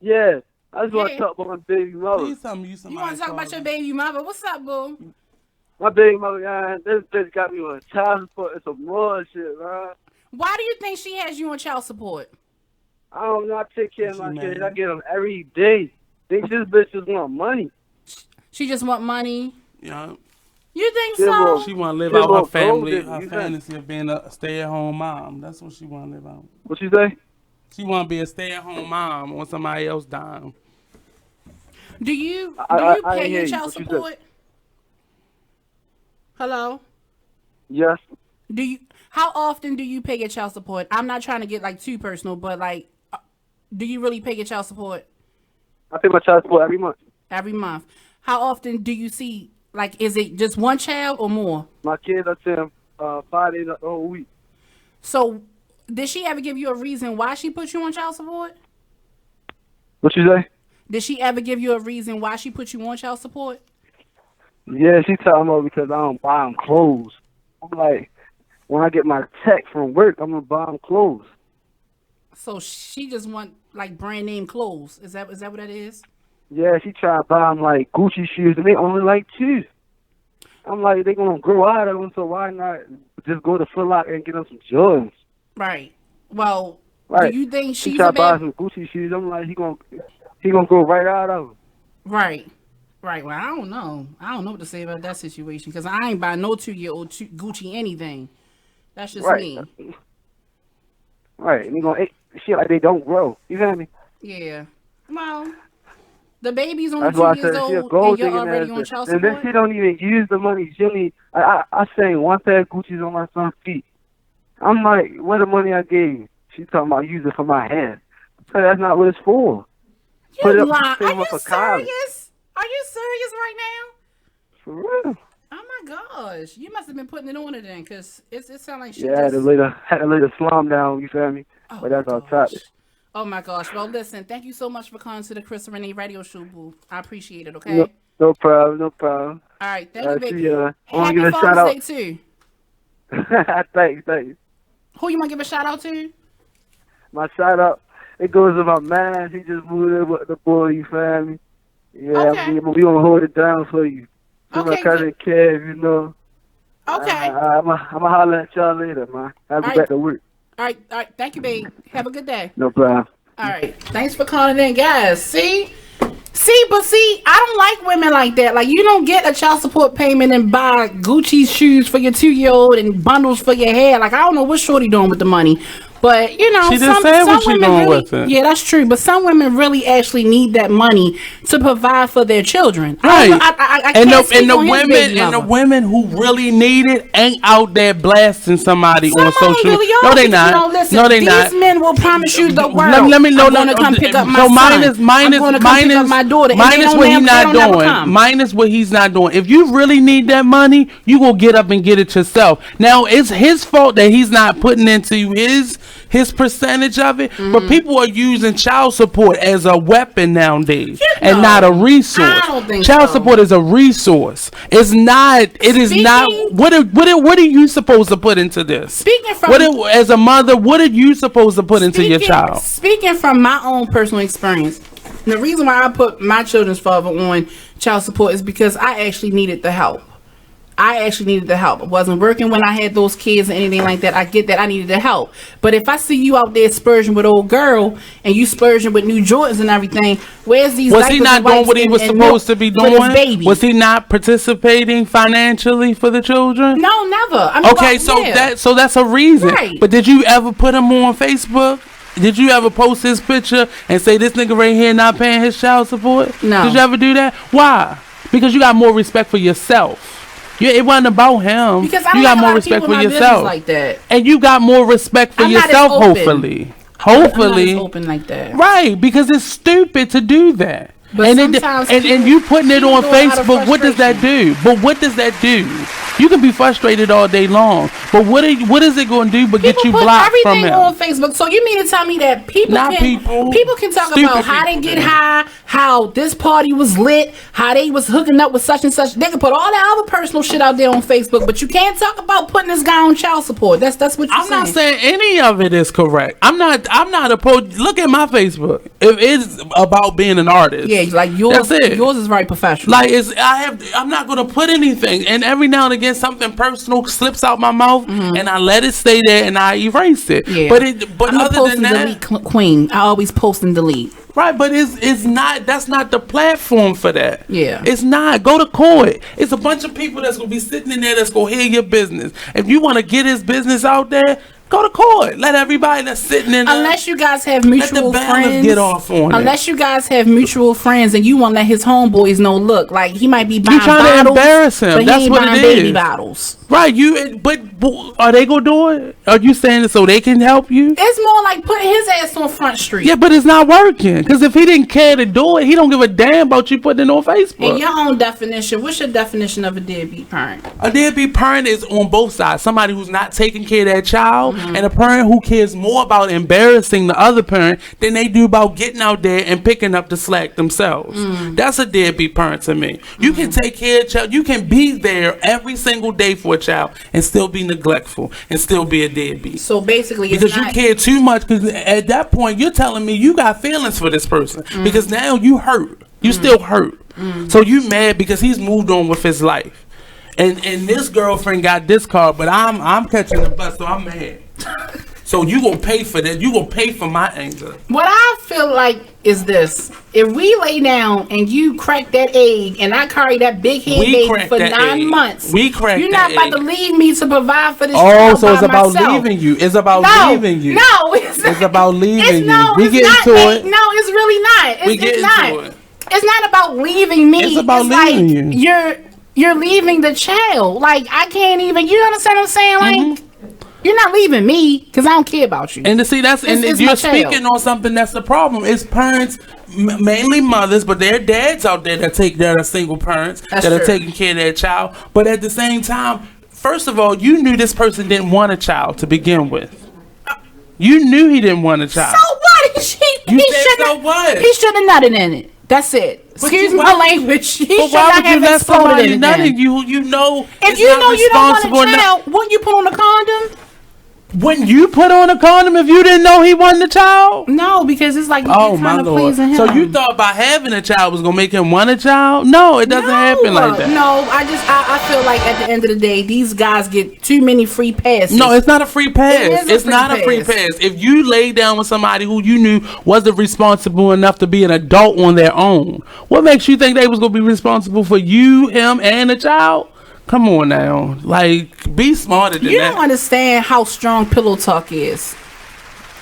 [SPEAKER 6] Yeah. I just want to talk about my baby mother.
[SPEAKER 1] You want to talk about your baby mother? What's up, boo?
[SPEAKER 6] My baby mother, man, this bitch got me on child support. It's some bullshit, man.
[SPEAKER 1] Why do you think she has you on child support?
[SPEAKER 6] I don't know. I take care of my kids. I get them every day. Think this bitch just want money.
[SPEAKER 1] She just want money?
[SPEAKER 2] Yeah.
[SPEAKER 1] You think so?
[SPEAKER 2] She want to live out her family, her fantasy of being a stay-at-home mom. That's what she want to live out.
[SPEAKER 6] What you say?
[SPEAKER 2] She want to be a stay-at-home mom on somebody else dying.
[SPEAKER 1] Do you pay your child support? Hello?
[SPEAKER 6] Yes.
[SPEAKER 1] How often do you pay your child support? I'm not trying to get like too personal, but like, do you really pay your child support?
[SPEAKER 6] I pay my child support every month.
[SPEAKER 1] Every month. How often do you see, like, is it just one child or more?
[SPEAKER 6] My kids, I see them 5 days a whole week.
[SPEAKER 1] So, did she ever give you a reason why she put you on child support?
[SPEAKER 6] What you say?
[SPEAKER 1] Did she ever give you a reason why she put you on child support?
[SPEAKER 6] Yeah, she told me because I don't buy them clothes. I'm like, when I get my check from work, I'm going to buy them clothes.
[SPEAKER 1] So she just want like brand name clothes. Is that what that is?
[SPEAKER 6] Yeah, she tried to buy them like Gucci shoes, and they only like 2. I'm like, they gonna grow out of them, so why not just go to Foot Locker and get them some Jordans?
[SPEAKER 1] Right. Well,
[SPEAKER 6] Right.
[SPEAKER 1] do you think
[SPEAKER 6] She
[SPEAKER 1] she's
[SPEAKER 6] tried
[SPEAKER 1] a
[SPEAKER 6] to buy
[SPEAKER 1] bad?
[SPEAKER 6] some Gucci shoes. I'm like, he gonna grow right out of them.
[SPEAKER 1] Right. Right. Well, I don't know. I don't know what to say about that situation because I ain't buy no 2-year-old Gucci anything. That's just me.
[SPEAKER 6] Right. And you gonna shit like they don't grow. You feel me?
[SPEAKER 1] Yeah. Well, the baby's only
[SPEAKER 6] That's why
[SPEAKER 1] 2
[SPEAKER 6] I
[SPEAKER 1] years
[SPEAKER 6] said she a
[SPEAKER 1] old
[SPEAKER 6] gold
[SPEAKER 1] and you're
[SPEAKER 6] digger
[SPEAKER 1] already
[SPEAKER 6] now.
[SPEAKER 1] on child
[SPEAKER 6] And then
[SPEAKER 1] support.
[SPEAKER 6] she don't even use the money. She only, I seen one pair of Gucci's on my son's feet. I'm like, where the money I gave you? She talking about use it for my hair. So that's not what it's for.
[SPEAKER 1] You lie.
[SPEAKER 6] save
[SPEAKER 1] Are
[SPEAKER 6] up
[SPEAKER 1] you
[SPEAKER 6] for college.
[SPEAKER 1] serious? Are you serious right now?
[SPEAKER 6] For real.
[SPEAKER 1] Oh my gosh. You must have been putting it on it then because it sounds like she
[SPEAKER 6] Yeah, I had to lay the slum down, you feel me? But that's our topic.
[SPEAKER 1] Oh my gosh. Well, listen, thank you so much for calling to the Krystal Renee radio show, boo. I appreciate it, okay?
[SPEAKER 6] No problem. All
[SPEAKER 1] right, thank you, baby.
[SPEAKER 6] See ya. I want
[SPEAKER 1] Happy
[SPEAKER 6] to give a shout
[SPEAKER 1] Father's
[SPEAKER 6] out.
[SPEAKER 1] Day, too.
[SPEAKER 6] Thanks.
[SPEAKER 1] Who you want to give a shout out to?
[SPEAKER 6] My shout out, it goes to my man. He just moved in with the boy, you feel me? Yeah, we gonna hold it down for you. To my cousin Kev, you know.
[SPEAKER 1] Okay.
[SPEAKER 6] I'm gonna holler at y'all later, man. Have to back to work.
[SPEAKER 1] All right. Thank you, babe. Have a good day.
[SPEAKER 6] No problem.
[SPEAKER 1] All right. Thanks for calling in, guys. See, I don't like women like that. Like, you don't get a child support payment and buy Gucci shoes for your 2-year-old and bundles for your hair. Like, I don't know what shorty doing with the money. But, you know,
[SPEAKER 2] She just said what she doing with it.
[SPEAKER 1] Yeah, that's true. But some women really actually need that money to provide for their children.
[SPEAKER 2] Right.
[SPEAKER 1] I can't speak on his baby
[SPEAKER 2] the
[SPEAKER 1] mother.
[SPEAKER 2] women who really need it ain't out there blasting somebody
[SPEAKER 1] Some
[SPEAKER 2] on
[SPEAKER 1] of them
[SPEAKER 2] social
[SPEAKER 1] really
[SPEAKER 2] media.
[SPEAKER 1] are,
[SPEAKER 2] No, they
[SPEAKER 1] but,
[SPEAKER 2] not.
[SPEAKER 1] you know, listen,
[SPEAKER 2] No, they
[SPEAKER 1] these
[SPEAKER 2] not.
[SPEAKER 1] men will promise you the world.
[SPEAKER 2] Let me know.
[SPEAKER 1] I'm gonna come pick up my
[SPEAKER 2] so
[SPEAKER 1] son.
[SPEAKER 2] minus
[SPEAKER 1] I'm gonna come pick up my daughter.
[SPEAKER 2] Minus what he's not doing. Minus what he's not doing. If you really need that money, you gonna get up and get it yourself. Now it's his fault that he's not putting into his percentage of it, but people are using child support as a weapon nowadays and not a resource.
[SPEAKER 1] I don't think
[SPEAKER 2] child
[SPEAKER 1] so.
[SPEAKER 2] support is a resource. It's not. It is not. What are you supposed to put into this?
[SPEAKER 1] Speaking from
[SPEAKER 2] as a mother, what are you supposed to put into your child?
[SPEAKER 1] Speaking from my own personal experience, the reason why I put my children's father on child support is because I actually needed the help. I wasn't working when I had those kids or anything like that. I get that. I needed the help. But if I see you out there splurging with old girl and you splurging with new Jordans and everything, where's these
[SPEAKER 2] Was he not doing what he was supposed to be doing? Was he not participating financially for the children?
[SPEAKER 1] No, never.
[SPEAKER 2] So that's a reason.
[SPEAKER 1] Right.
[SPEAKER 2] But did you ever put him on Facebook? Did you ever post his picture and say this nigga right here not paying his child support?
[SPEAKER 1] No.
[SPEAKER 2] Did you ever do that? Why? Because you got more respect for yourself. It wasn't about him.
[SPEAKER 1] Because I don't
[SPEAKER 2] you got
[SPEAKER 1] like a
[SPEAKER 2] more
[SPEAKER 1] lot of
[SPEAKER 2] respect
[SPEAKER 1] people
[SPEAKER 2] for
[SPEAKER 1] in my business
[SPEAKER 2] yourself,
[SPEAKER 1] like that.
[SPEAKER 2] and you got more respect for
[SPEAKER 1] I'm not as
[SPEAKER 2] yourself.
[SPEAKER 1] open.
[SPEAKER 2] Hopefully,
[SPEAKER 1] I'm not as open like that.
[SPEAKER 2] right? Because it's stupid to do that.
[SPEAKER 1] But
[SPEAKER 2] and
[SPEAKER 1] sometimes
[SPEAKER 2] and you putting it on
[SPEAKER 1] people do it out of
[SPEAKER 2] Facebook. What does that do? But what does that do? You can be frustrated all day long, but what is it going to do but get you
[SPEAKER 1] Put
[SPEAKER 2] blocked from
[SPEAKER 1] everything
[SPEAKER 2] him?
[SPEAKER 1] on Facebook. So you mean to tell me that people can talk
[SPEAKER 2] Stupid
[SPEAKER 1] about how they
[SPEAKER 2] people.
[SPEAKER 1] get high, how this party was lit, how they was hooking up with such and such. They can put all that other personal shit out there on Facebook, but you can't talk about putting this guy on child support. That's what you're
[SPEAKER 2] I'm not saying any of it is correct. I'm not opposed. Look at my Facebook. If it's about being an artist,
[SPEAKER 1] Yeah, like yours.
[SPEAKER 2] That's it.
[SPEAKER 1] Yours is very professional.
[SPEAKER 2] Like I'm not gonna put anything, and every now and again something personal slips out my mouth, and I let it stay there, and I erase it.
[SPEAKER 1] Yeah.
[SPEAKER 2] But
[SPEAKER 1] I'm a
[SPEAKER 2] other
[SPEAKER 1] post
[SPEAKER 2] than
[SPEAKER 1] and
[SPEAKER 2] that,
[SPEAKER 1] delete queen. I always post and delete.
[SPEAKER 2] right? But it's not. That's not the platform for that.
[SPEAKER 1] Yeah.
[SPEAKER 2] It's not. Go to court. It's a bunch of people that's gonna be sitting in there that's gonna hear your business. If you want to get his business out there, go to court. Let everybody that's sitting in there.
[SPEAKER 1] Unless you guys have mutual friends.
[SPEAKER 2] Get off on
[SPEAKER 1] Unless you guys have mutual friends and you want to let his homeboys know, look, like he might be buying
[SPEAKER 2] You trying
[SPEAKER 1] bottles,
[SPEAKER 2] to embarrass him.
[SPEAKER 1] but
[SPEAKER 2] That's
[SPEAKER 1] he ain't
[SPEAKER 2] what
[SPEAKER 1] buying
[SPEAKER 2] it
[SPEAKER 1] baby
[SPEAKER 2] is.
[SPEAKER 1] bottles.
[SPEAKER 2] Right, but are they gonna do it? Are you saying it so they can help you?
[SPEAKER 1] It's more like putting his ass on Front Street.
[SPEAKER 2] Yeah, but it's not working. Because if he didn't care to do it, he don't give a damn about you putting it on Facebook.
[SPEAKER 1] In your own definition, what's your definition of a deadbeat parent?
[SPEAKER 2] A deadbeat parent is on both sides. Somebody who's not taking care of that child, and a parent who cares more about embarrassing the other parent than they do about getting out there and picking up the slack themselves. That's a deadbeat parent to me. You can take care of a child. You can be there every single day for a child and still be neglectful and still be a deadbeat.
[SPEAKER 1] So basically,
[SPEAKER 2] because you care too much. Because at that point, you're telling me you got feelings for this person. Because now you hurt. You still hurt. So you mad because he's moved on with his life. And this girlfriend got this car, but I'm catching the bus, so I'm mad. So you gonna pay for that? You gonna pay for my anger?
[SPEAKER 1] What I feel like is this: if we lay down and you crack that egg, and I carry that big head baby for 9 months, you're not about to leave me to provide for this.
[SPEAKER 2] Oh, so
[SPEAKER 1] by
[SPEAKER 2] it's about
[SPEAKER 1] myself.
[SPEAKER 2] leaving you. It's about leaving you.
[SPEAKER 1] No, it's
[SPEAKER 2] about leaving you.
[SPEAKER 1] We get into it. No, it's really not. It's not.
[SPEAKER 2] Into it.
[SPEAKER 1] It's not about leaving me.
[SPEAKER 2] It's about leaving
[SPEAKER 1] you. You're leaving the child. Like, I can't even. You understand what I'm saying? Like. You're not leaving me because I don't care about you.
[SPEAKER 2] And to see, you're speaking on something that's the problem. It's parents, mainly mothers, but there are dads out there that are single parents that are taking care of their child. But at the same time, first of all, you knew this person didn't want a child to begin with. You knew he didn't want a child.
[SPEAKER 1] So what? He should have nutted in it. That's it. Excuse my language. He should not have exploded in it.
[SPEAKER 2] You know,
[SPEAKER 1] if you know you don't want a child, wouldn't you put on a condom?
[SPEAKER 2] Wouldn't you put on a condom if you didn't know he wasn't a child?
[SPEAKER 1] No, because it's like
[SPEAKER 2] you're kind of pleasing him. So you thought by having a child was gonna make him want a child? No, it doesn't happen like that.
[SPEAKER 1] No, I feel like at the end of the day, these guys get too many free passes.
[SPEAKER 2] No, it's not a free pass. It's not a free pass. If you lay down with somebody who you knew wasn't responsible enough to be an adult on their own, what makes you think they was gonna be responsible for you, him, and a child? Come on now. Like, be smarter than that.
[SPEAKER 1] You don't understand how strong pillow talk is.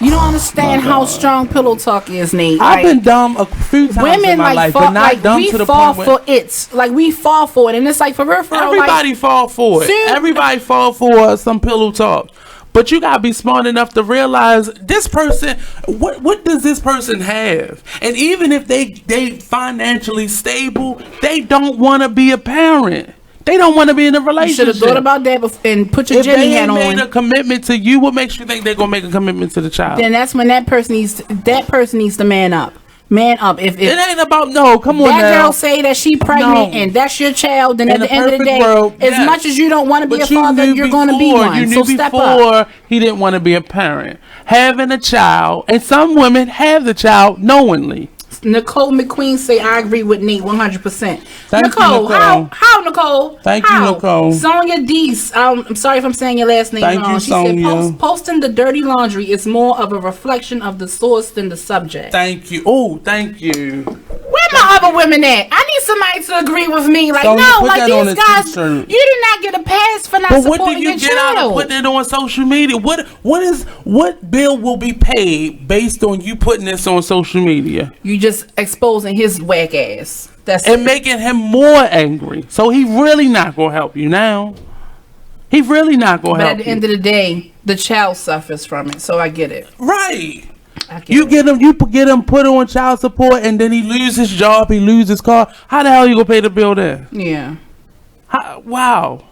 [SPEAKER 1] You don't understand how strong pillow talk is, Nate.
[SPEAKER 2] I've been dumb a few times in my life, but not dumb to the point where...
[SPEAKER 1] we fall for it. And it's like, for real,
[SPEAKER 2] everybody fall for it. Everybody fall for some pillow talk. But you gotta be smart enough to realize this person, what does this person have? And even if they financially stable, they don't want to be a parent. They don't want to be in a relationship.
[SPEAKER 1] You should have thought about that and put your Jenny hat on.
[SPEAKER 2] If they made a commitment to you, what makes you think they're gonna make a commitment to the child?
[SPEAKER 1] Then that's when that person needs to man up. Man up. If
[SPEAKER 2] it ain't about come on now.
[SPEAKER 1] That girl say that she pregnant and that's your child, then at the end of the day, as much as you don't want to be a father, you're going to be one.
[SPEAKER 2] You knew
[SPEAKER 1] so step up.
[SPEAKER 2] He didn't want to be a parent. Having a child, and some women have the child knowingly.
[SPEAKER 1] Nicole McQueen say I agree with Nate 100%.
[SPEAKER 2] Nicole,
[SPEAKER 1] how Nicole?
[SPEAKER 2] Thank you, Nicole.
[SPEAKER 1] Sonia Deese. I'm sorry if I'm saying your last name wrong. She said posting the dirty laundry is more of a reflection of the source than the subject.
[SPEAKER 2] Thank you. Oh, thank you.
[SPEAKER 1] Where my other women at? I need somebody to agree with me. Like, no, like these guys, you did not get a pass for not supporting your child. But what do you get out of
[SPEAKER 2] putting it on social media? What bill will be paid based on you putting this on social media?
[SPEAKER 1] You just exposing his whack ass.
[SPEAKER 2] And making him more angry. So he really not gonna help you now. He really not gonna help you.
[SPEAKER 1] But at the end of the day, the child suffers from it. So I get it.
[SPEAKER 2] Right. You get him put on child support, and then he loses his job, he loses his car. How the hell you gonna pay the bill then?
[SPEAKER 1] Yeah.
[SPEAKER 2] Wow.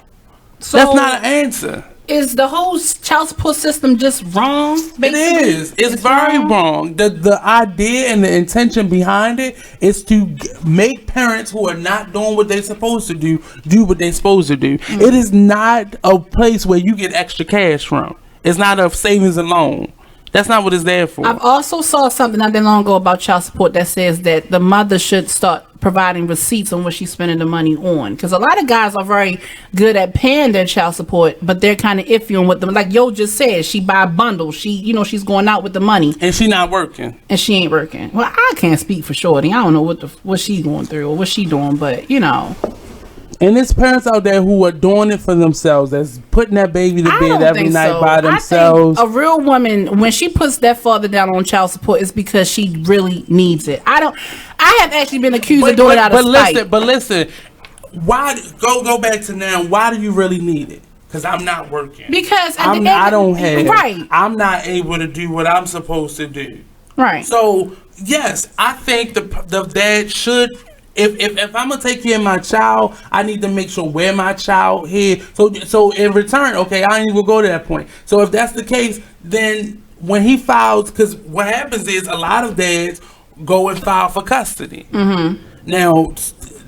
[SPEAKER 1] So
[SPEAKER 2] that's not an answer.
[SPEAKER 1] Is the whole child support system just wrong? Basically?
[SPEAKER 2] It is. It's very wrong. The idea and the intention behind it is to make parents who are not doing what they're supposed to do what they're supposed to do. It is not a place where you get extra cash from. It's not a savings and loan. That's not what it's there for.
[SPEAKER 1] I've also saw something not that long ago about child support that says that the mother should start providing receipts on what she's spending the money on. Because a lot of guys are very good at paying their child support, but they're kind of iffy on what them. Like Yo just said, she buy bundles. She's going out with the money,
[SPEAKER 2] and she not working.
[SPEAKER 1] And she ain't working. Well, I can't speak for Shorty. I don't know what she's going through or what she doing, but
[SPEAKER 2] And there's parents out there who are doing it for themselves, that's putting that baby to bed every night by themselves.
[SPEAKER 1] I think a real woman, when she puts that father down on child support, is because she really needs it. I have actually been accused of doing it out of spite.
[SPEAKER 2] But listen, why go back to now? Why do you really need it? Because I'm not working.
[SPEAKER 1] Because
[SPEAKER 2] I'm not able to do what I'm supposed to do.
[SPEAKER 1] Right.
[SPEAKER 2] So yes, I think the dad should. If I'm gonna take care of my child, I need to make sure where my child here. So in return, okay, I ain't even go to that point. So if that's the case, then when he files, because what happens is a lot of dads go and file for custody.
[SPEAKER 1] Mm-hmm.
[SPEAKER 2] Now,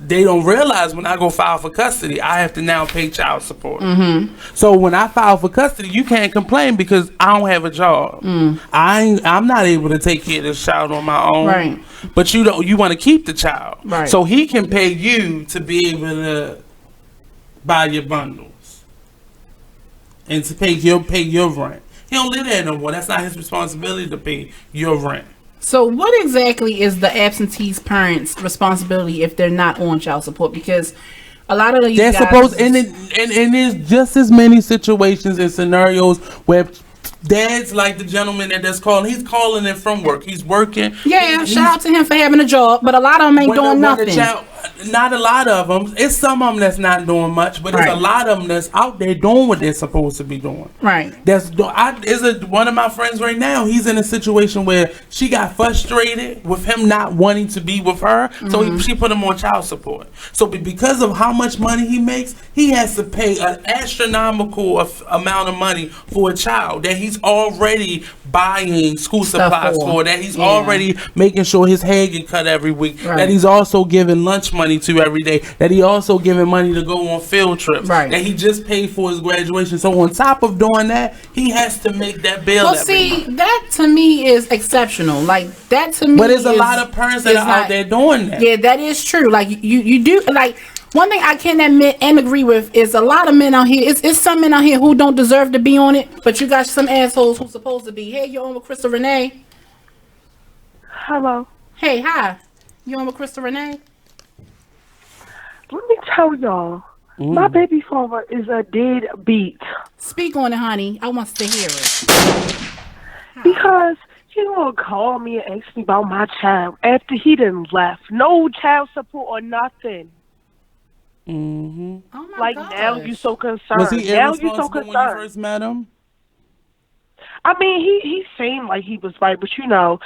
[SPEAKER 2] they don't realize when I go file for custody, I have to now pay child support.
[SPEAKER 1] Mm-hmm.
[SPEAKER 2] So when I file for custody, you can't complain because I don't have a job. I'm not able to take care of this child on my own.
[SPEAKER 1] Right.
[SPEAKER 2] But you want to keep the child.
[SPEAKER 1] Right.
[SPEAKER 2] So he can pay you to be able to buy your bundles and to pay your rent. He don't live there no more. That's not his responsibility to pay your rent.
[SPEAKER 1] So what exactly is the absentee parents' responsibility if they're not on child support? Because a lot of
[SPEAKER 2] they're supposed, and there's just as many situations and scenarios where dads, like the gentleman that's calling, he's calling in from work. He's working.
[SPEAKER 1] Yeah, shout out to him for having a job, but a lot of them ain't doing nothing.
[SPEAKER 2] Not a lot of them. It's some of them that's not doing much, but it's a lot of them that's out there doing what they're supposed to be doing.
[SPEAKER 1] Right.
[SPEAKER 2] One of my friends right now, he's in a situation where she got frustrated with him not wanting to be with her, so she put him on child support. So because of how much money he makes, he has to pay an astronomical amount of money for a child that he's already buying school supplies for, that he's already making sure his hair get cut every week, that he's also giving lunch money to every day, that he also giving money to go on field trips, that he just paid for his graduation. So on top of doing that, he has to make that bill.
[SPEAKER 1] Well, see, that to me is exceptional. Like that to me.
[SPEAKER 2] But there's a lot of parents that are out there doing that.
[SPEAKER 1] Yeah, that is true. Like you do like. One thing I can admit and agree with is a lot of men out here. It's some men out here who don't deserve to be on it, but you got some assholes who's supposed to be. Hey, you're on with Krystal Renee.
[SPEAKER 7] Hello.
[SPEAKER 1] Hey, hi. You on with Krystal Renee?
[SPEAKER 7] Let me tell y'all, my baby father is a deadbeat.
[SPEAKER 1] Speak on it, honey. I want to hear it.
[SPEAKER 7] Because he gonna call me and ask me about my child after he done left. No child support or nothing.
[SPEAKER 1] Oh my
[SPEAKER 7] like
[SPEAKER 1] gosh.
[SPEAKER 7] now you so concerned.
[SPEAKER 2] Was he
[SPEAKER 7] now you so
[SPEAKER 2] irresponsible
[SPEAKER 7] concerned.
[SPEAKER 2] when you first met him?
[SPEAKER 7] I mean, he seemed like he was right, but you know,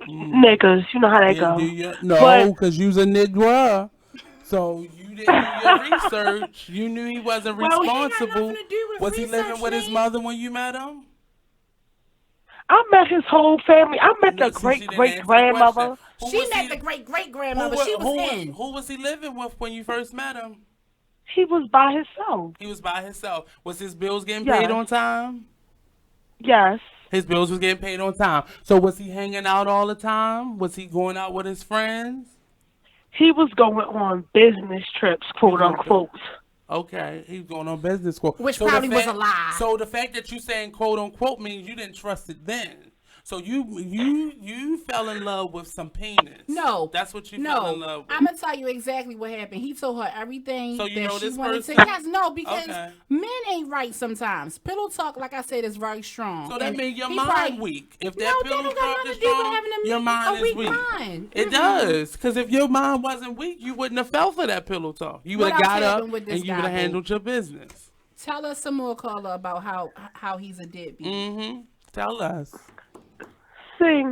[SPEAKER 7] niggas, you know how that goes.
[SPEAKER 2] No, because you's a nigga. So you didn't do your research. You knew he wasn't responsible. Was he living with his mother when you met him?
[SPEAKER 7] I met his whole family. I met the great-great-grandmother.
[SPEAKER 1] She met the great-great-grandmother. She was in.
[SPEAKER 2] Who was he living with when you first met him?
[SPEAKER 7] He was by himself.
[SPEAKER 2] He was by himself. Was his bills getting paid on time?
[SPEAKER 7] Yes.
[SPEAKER 2] His bills was getting paid on time. So was he hanging out all the time? Was he going out with his friends?
[SPEAKER 7] He was going on business trips, quote unquote.
[SPEAKER 2] Okay, he's going on business quote.
[SPEAKER 1] Which probably was a lie.
[SPEAKER 2] So the fact that you saying quote unquote means you didn't trust it then. So you fell in love with some penis.
[SPEAKER 1] No,
[SPEAKER 2] that's what you fell in love with.
[SPEAKER 1] I'm gonna tell you exactly what happened. He told her everything.
[SPEAKER 2] So you
[SPEAKER 1] that
[SPEAKER 2] know
[SPEAKER 1] she
[SPEAKER 2] this
[SPEAKER 1] wanted
[SPEAKER 2] person?
[SPEAKER 1] to. Yes, no, because men ain't right sometimes. Pillow talk, like I said, is very strong.
[SPEAKER 2] So that means your
[SPEAKER 1] he
[SPEAKER 2] mind
[SPEAKER 1] probably,
[SPEAKER 2] weak. If that pillow talk is strong, your
[SPEAKER 1] a
[SPEAKER 2] mind is weak.
[SPEAKER 1] Mind.
[SPEAKER 2] It does, because if your mind wasn't weak, you wouldn't have fell for that pillow talk. You would have got up and you would have handled your business.
[SPEAKER 1] Tell us some more, Carla, about how he's a deadbeat.
[SPEAKER 2] Tell us.
[SPEAKER 7] See,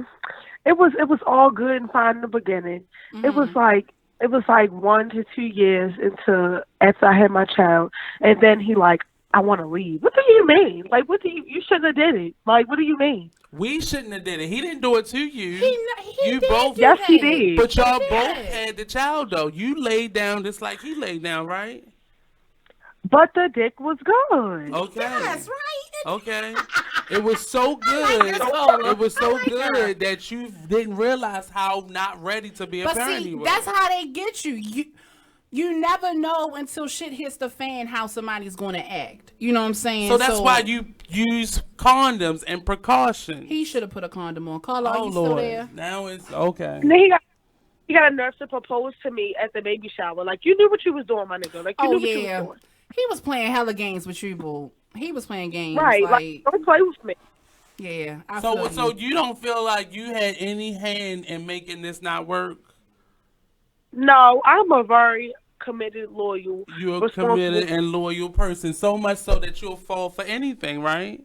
[SPEAKER 7] it was all good and fine in the beginning. It was like 1 to 2 years into after I had my child, and then he like, I want to leave. What do you mean? Like, what do you shouldn't have did it? Like, what do you mean?
[SPEAKER 2] We shouldn't have did it. He didn't do it to you.
[SPEAKER 1] He
[SPEAKER 2] both.
[SPEAKER 7] Yes, he did.
[SPEAKER 2] But y'all both had the child though. You laid down just like he laid down, right?
[SPEAKER 7] But the dick was good.
[SPEAKER 2] Okay.
[SPEAKER 1] Yes, right.
[SPEAKER 2] Okay. It was so good. It was so good that you didn't realize how not ready to be a parent you were.
[SPEAKER 1] That's how they get you. You never know until shit hits the fan how somebody's going to act. You know what I'm saying?
[SPEAKER 2] So that's why you use condoms and precautions.
[SPEAKER 1] He should have put a condom on. Carla, are you still there?
[SPEAKER 2] Now it's okay.
[SPEAKER 7] And then he got a nerve to propose to me at the baby shower. Like, you knew what you was doing, my nigga. Like, you knew what you was doing.
[SPEAKER 1] He was playing hella games with you, boo. He was playing games.
[SPEAKER 7] Right. Like, don't play with me.
[SPEAKER 1] Yeah.
[SPEAKER 2] So you don't feel like you had any hand in making this not work?
[SPEAKER 7] No, I'm a very committed, loyal.
[SPEAKER 2] You're a committed and loyal person, so much so that you'll fall for anything, right?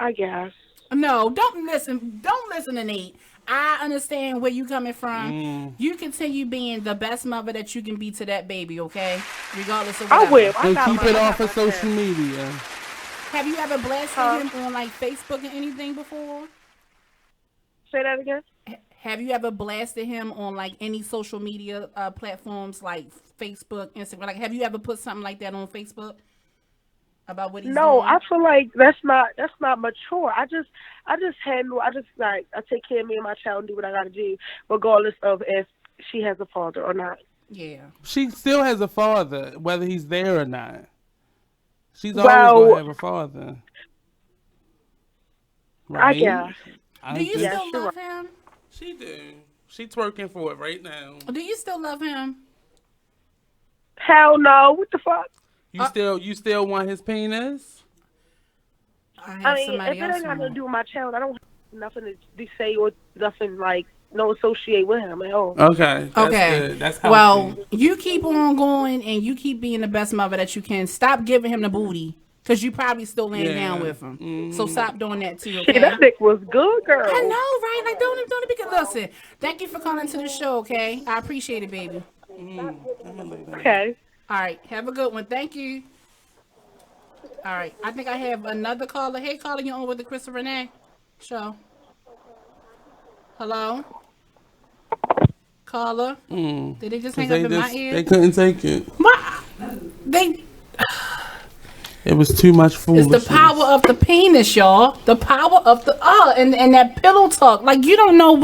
[SPEAKER 7] I guess.
[SPEAKER 1] No, don't listen to Nate. I understand where you coming from. You continue being the best mother that you can be to that baby, okay? Regardless of whatever.
[SPEAKER 7] I will.
[SPEAKER 2] And keep it off of social media.
[SPEAKER 1] Have you ever blasted him on like Facebook or anything before?
[SPEAKER 7] Say that again.
[SPEAKER 1] Have you ever blasted him on like any social media platforms like Facebook, Instagram? Like, have you ever put something like that on Facebook about what he's
[SPEAKER 7] No,
[SPEAKER 1] doing?
[SPEAKER 7] I feel like that's not mature. I take care of me and my child and do what I gotta do, regardless of if she has a father or not.
[SPEAKER 1] Yeah.
[SPEAKER 2] She still has a father, whether he's there or not. She's always gonna have a father. Right?
[SPEAKER 7] I guess.
[SPEAKER 1] Do you still love him?
[SPEAKER 2] She do. She twerking for it right now.
[SPEAKER 1] Do you still love him?
[SPEAKER 7] Hell no. What the fuck?
[SPEAKER 2] You still want his penis?
[SPEAKER 7] I mean, if it ain't got nothing to do with my child, I don't have nothing to say or nothing like no associate with him at all.
[SPEAKER 2] Okay. That's
[SPEAKER 1] Okay.
[SPEAKER 2] good. That's how
[SPEAKER 1] Well, you keep on going and you keep being the best mother that you can. Stop giving him the booty. Because you probably still laying down with him. So stop doing that too, okay?
[SPEAKER 7] Shit, that dick was good, girl.
[SPEAKER 1] I know, right? Like, don't it be good. Listen, thank you for calling to the show, okay? I appreciate it, baby.
[SPEAKER 7] Okay.
[SPEAKER 1] All right. Have a good one. Thank you. All right. I think I have another caller. Hey, caller, you on with the Krystal Renee show? Hello? Caller? Did they just hang up in my ear?
[SPEAKER 2] They couldn't take it.
[SPEAKER 1] What?
[SPEAKER 2] It was too much foolishness.
[SPEAKER 1] It's the power of the penis, y'all. The power of the and that pillow talk. Like you don't know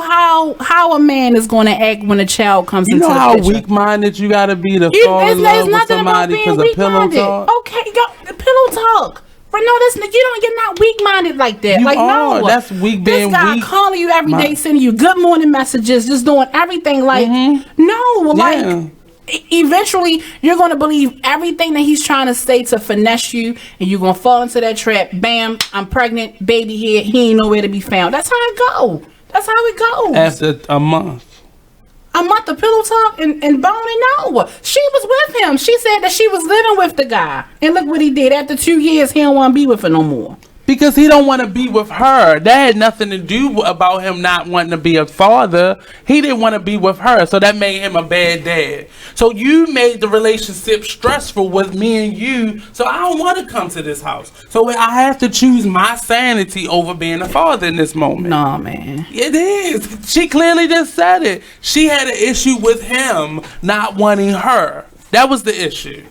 [SPEAKER 1] how a man is going to act when a child comes into the picture.
[SPEAKER 2] You know how weak-minded you got to be to fall in love with somebody because of pillow talk?
[SPEAKER 1] Okay, the pillow talk. But no, you're not weak-minded like that.
[SPEAKER 2] You
[SPEAKER 1] like
[SPEAKER 2] are.
[SPEAKER 1] no,
[SPEAKER 2] That's weak.
[SPEAKER 1] This guy calling you every day, sending you good morning messages, just doing everything. Like like. Eventually, you're going to believe everything that he's trying to say to finesse you, and you're going to fall into that trap. Bam, I'm pregnant, baby here, he ain't nowhere to be found. That's how it go. That's how it goes.
[SPEAKER 2] After a month.
[SPEAKER 1] A month of pillow talk and boning? No. She was with him. She said that she was living with the guy. And look what he did. After 2 years, he don't want to be with her no more.
[SPEAKER 2] Because he don't want to be with her. That had nothing to do about him not wanting to be a father. He didn't want to be with her, so that made him a bad dad. So you made the relationship stressful with me and you, so I don't want to come to this house. So I have to choose my sanity over being a father in this moment.
[SPEAKER 1] Nah, man.
[SPEAKER 2] It is. She clearly just said it. She had an issue with him not wanting her. That was the issue.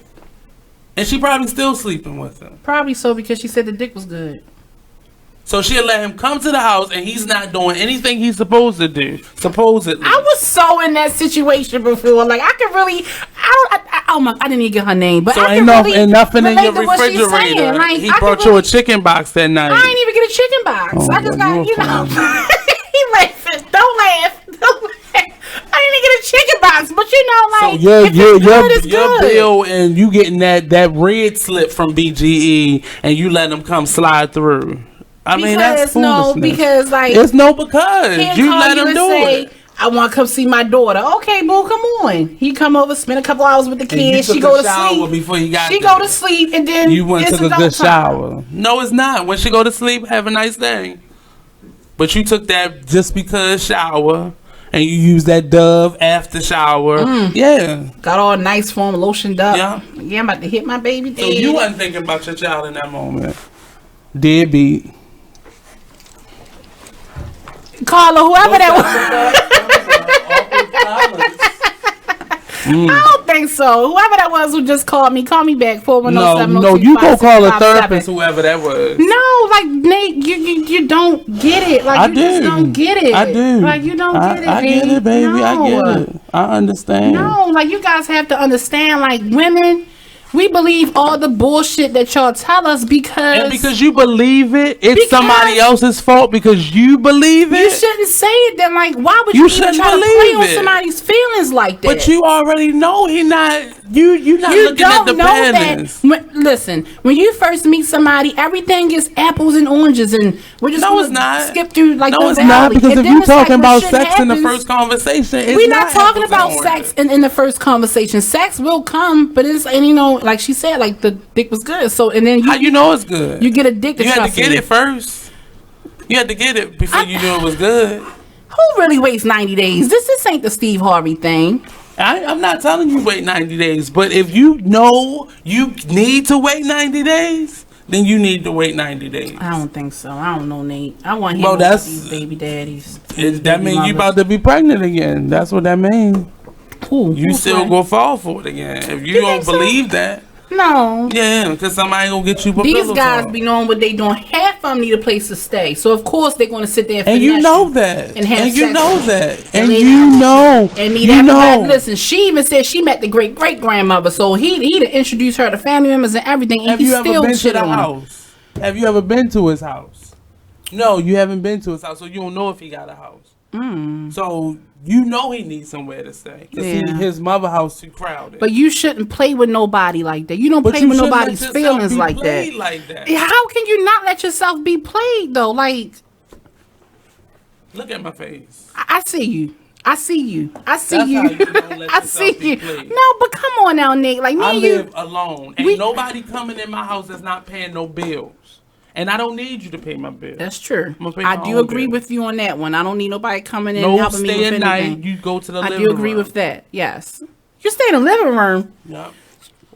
[SPEAKER 2] And she probably still sleeping with him.
[SPEAKER 1] Probably so, because she said the dick was good.
[SPEAKER 2] So she'll let him come to the house and he's not doing anything he's supposed to do. Supposedly.
[SPEAKER 1] I was so in that situation before. Like, I could really... I didn't even get her name. But
[SPEAKER 2] so
[SPEAKER 1] I
[SPEAKER 2] ain't
[SPEAKER 1] really
[SPEAKER 2] nothing in your
[SPEAKER 1] relate to what she's saying.
[SPEAKER 2] refrigerator.
[SPEAKER 1] Like,
[SPEAKER 2] He brought you a chicken box that night.
[SPEAKER 1] I ain't even get a chicken box.
[SPEAKER 2] Oh,
[SPEAKER 1] I just
[SPEAKER 2] God,
[SPEAKER 1] got, he laughing. Don't laugh. I didn't get a chicken box. But like,
[SPEAKER 2] so
[SPEAKER 1] if it's good, it's
[SPEAKER 2] your
[SPEAKER 1] good.
[SPEAKER 2] bill and you getting that red slip from BGE and you let them come slide through. I mean, that's foolishness.
[SPEAKER 1] Because like
[SPEAKER 2] it's because you let him do it.
[SPEAKER 1] I want to come see my daughter. Okay, boo, come on. He come over, spend a couple hours with the kids. She go to sleep.
[SPEAKER 2] Before he got
[SPEAKER 1] she go to sleep, and then
[SPEAKER 2] you went
[SPEAKER 1] it's
[SPEAKER 2] took a good shower.
[SPEAKER 1] Time.
[SPEAKER 2] No, it's not. When she go to sleep, have a nice day. But you took that just because shower. And you use that Dove after shower. Yeah.
[SPEAKER 1] Got all nice form, lotioned up. Yeah, I'm about to hit my baby dead.
[SPEAKER 2] So you wasn't thinking about your child in that moment. Deadbeat.
[SPEAKER 1] Carla, whoever that was. I don't think so. Whoever that was who just called me, call me back. 410-702-5657.
[SPEAKER 2] No, you go call a therapist, whoever that was.
[SPEAKER 1] No, like Nate, you don't get it. Like just don't get it.
[SPEAKER 2] I do.
[SPEAKER 1] Like you don't get it.
[SPEAKER 2] I get it, baby. No. I get it. I understand.
[SPEAKER 1] No, like you guys have to understand. Like women, we believe all the bullshit that y'all tell us because
[SPEAKER 2] you believe it. It's somebody else's fault because you believe it.
[SPEAKER 1] You shouldn't say it then. Like, why would you even try to play on somebody's feelings like that?
[SPEAKER 2] But you already know he not. You not looking at the panels.
[SPEAKER 1] Listen, when you first meet somebody, everything is apples and oranges, and we're just gonna skip through like
[SPEAKER 2] no,
[SPEAKER 1] the
[SPEAKER 2] it's
[SPEAKER 1] valley.
[SPEAKER 2] not because
[SPEAKER 1] and
[SPEAKER 2] if you talking about sex in the first conversation,
[SPEAKER 1] we're not talking about sex in the first conversation. Sex will come, but it's like she said, like the dick was good. So and then
[SPEAKER 2] how you know it's good?
[SPEAKER 1] You get addicted.
[SPEAKER 2] You had to get it first. You had to get it before you knew it was good.
[SPEAKER 1] Who really waits 90 days? This ain't the Steve Harvey thing.
[SPEAKER 2] I'm not telling you wait 90 days, but if you know you need to wait 90 days, then you need to wait 90 days.
[SPEAKER 1] I don't think so. I don't know, Nate. I want him with these baby daddies.
[SPEAKER 2] That means you about to be pregnant again. That's what that means. You still gonna fall for it again if you don't believe that.
[SPEAKER 1] No.
[SPEAKER 2] Yeah, because somebody gonna get you.
[SPEAKER 1] These guys be knowing what they doing. Half of them need a place to stay, so of course they're gonna sit there.
[SPEAKER 2] And you know that.
[SPEAKER 1] And have
[SPEAKER 2] and you
[SPEAKER 1] sex
[SPEAKER 2] know
[SPEAKER 1] with
[SPEAKER 2] that.
[SPEAKER 1] you.
[SPEAKER 2] And you know.
[SPEAKER 1] And need
[SPEAKER 2] you
[SPEAKER 1] everybody.
[SPEAKER 2] know.
[SPEAKER 1] Listen, she even said she met the great grandmother, so he introduced her to family members and everything. And
[SPEAKER 2] Have
[SPEAKER 1] he
[SPEAKER 2] you ever
[SPEAKER 1] still
[SPEAKER 2] been to
[SPEAKER 1] shit
[SPEAKER 2] the
[SPEAKER 1] on her.
[SPEAKER 2] house? Have you ever been to his house? No, you haven't been to his house, so you don't know if he got a house. So you know he needs somewhere to stay. Because his mother house too crowded.
[SPEAKER 1] But you shouldn't play with nobody like that. You don't
[SPEAKER 2] But
[SPEAKER 1] play
[SPEAKER 2] you
[SPEAKER 1] with
[SPEAKER 2] shouldn't
[SPEAKER 1] nobody's
[SPEAKER 2] let yourself
[SPEAKER 1] feelings
[SPEAKER 2] be
[SPEAKER 1] like
[SPEAKER 2] played
[SPEAKER 1] that.
[SPEAKER 2] like that.
[SPEAKER 1] How can you not let yourself be played though? Like,
[SPEAKER 2] Look at my face.
[SPEAKER 1] I see you. I see you. I see
[SPEAKER 2] That's
[SPEAKER 1] you.
[SPEAKER 2] how you don't let
[SPEAKER 1] I see
[SPEAKER 2] yourself be
[SPEAKER 1] you.
[SPEAKER 2] played.
[SPEAKER 1] No, but come on now, Nick. Like me
[SPEAKER 2] I
[SPEAKER 1] and you.
[SPEAKER 2] live alone. Ain't nobody coming in my house that's not paying no bills. And I don't need you to pay my bills.
[SPEAKER 1] That's true.
[SPEAKER 2] I'm gonna pay
[SPEAKER 1] I
[SPEAKER 2] my
[SPEAKER 1] do
[SPEAKER 2] own
[SPEAKER 1] agree
[SPEAKER 2] bills.
[SPEAKER 1] with you on that one. I don't need nobody coming in
[SPEAKER 2] No
[SPEAKER 1] and helping me
[SPEAKER 2] stay
[SPEAKER 1] with
[SPEAKER 2] at night.
[SPEAKER 1] anything.
[SPEAKER 2] You go to the
[SPEAKER 1] I
[SPEAKER 2] living
[SPEAKER 1] do agree
[SPEAKER 2] room.
[SPEAKER 1] with that. Yes. You stay in the living room.
[SPEAKER 2] Yep.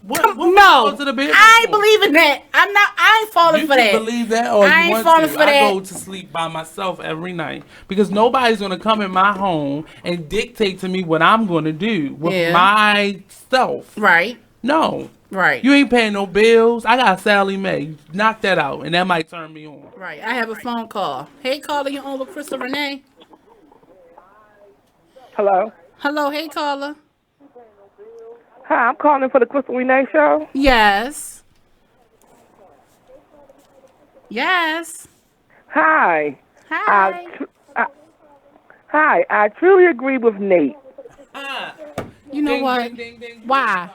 [SPEAKER 1] No,
[SPEAKER 2] go to the bedroom
[SPEAKER 1] I ain't believing that. I ain't falling
[SPEAKER 2] You
[SPEAKER 1] for
[SPEAKER 2] can
[SPEAKER 1] that.
[SPEAKER 2] believe that, or
[SPEAKER 1] I
[SPEAKER 2] you
[SPEAKER 1] ain't
[SPEAKER 2] want
[SPEAKER 1] falling
[SPEAKER 2] to.
[SPEAKER 1] for
[SPEAKER 2] I
[SPEAKER 1] that.
[SPEAKER 2] go to sleep by myself every night because nobody's gonna come in my home and dictate to me what I'm gonna do with myself.
[SPEAKER 1] Right.
[SPEAKER 2] No.
[SPEAKER 1] Right.
[SPEAKER 2] You ain't paying no bills. I got Sally Mae. Knock that out, and that might turn me on.
[SPEAKER 1] Right. I have a phone call. Hey, caller, you on with Krystal Renee?
[SPEAKER 8] Hello.
[SPEAKER 1] Hello. Hey, caller.
[SPEAKER 8] Hi, I'm calling for the Krystal Renee show.
[SPEAKER 1] Yes. Yes.
[SPEAKER 8] Hi.
[SPEAKER 1] Hi.
[SPEAKER 8] Hi. I truly agree with Nate.
[SPEAKER 1] You know what? Why?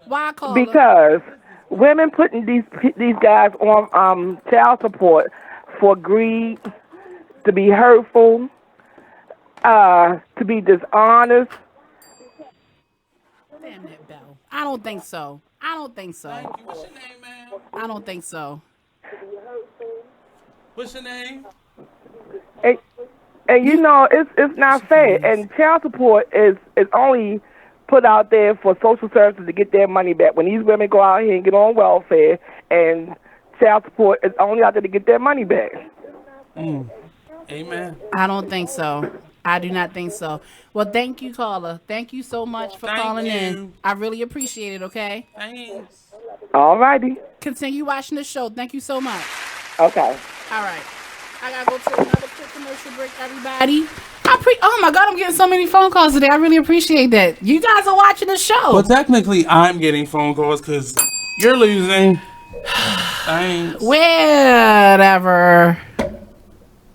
[SPEAKER 1] Why, caller?
[SPEAKER 8] Because women putting these guys on child support for greed, to be hurtful, to be dishonest.
[SPEAKER 1] Damn that bell. I don't think so. I don't think so.
[SPEAKER 2] What's your name, man?
[SPEAKER 1] I don't think so.
[SPEAKER 2] What's your name?
[SPEAKER 8] And you know, it's not fair. And child support is only put out there for social services to get their money back. When these women go out here and get on welfare, and child support is only out there to get their money back.
[SPEAKER 2] Amen.
[SPEAKER 1] I don't think so. I do not think so. Well, thank you, caller. Thank you so much for calling in. I really appreciate it, okay?
[SPEAKER 2] Thanks.
[SPEAKER 8] All righty.
[SPEAKER 1] Continue watching the show. Thank you so much.
[SPEAKER 8] Okay.
[SPEAKER 1] All right. I got to go to another quick commercial break, everybody. Oh, my God, I'm getting so many phone calls today. I really appreciate that. You guys are watching the show.
[SPEAKER 2] Well, technically, I'm getting phone calls because you're losing. Thanks.
[SPEAKER 1] Whatever.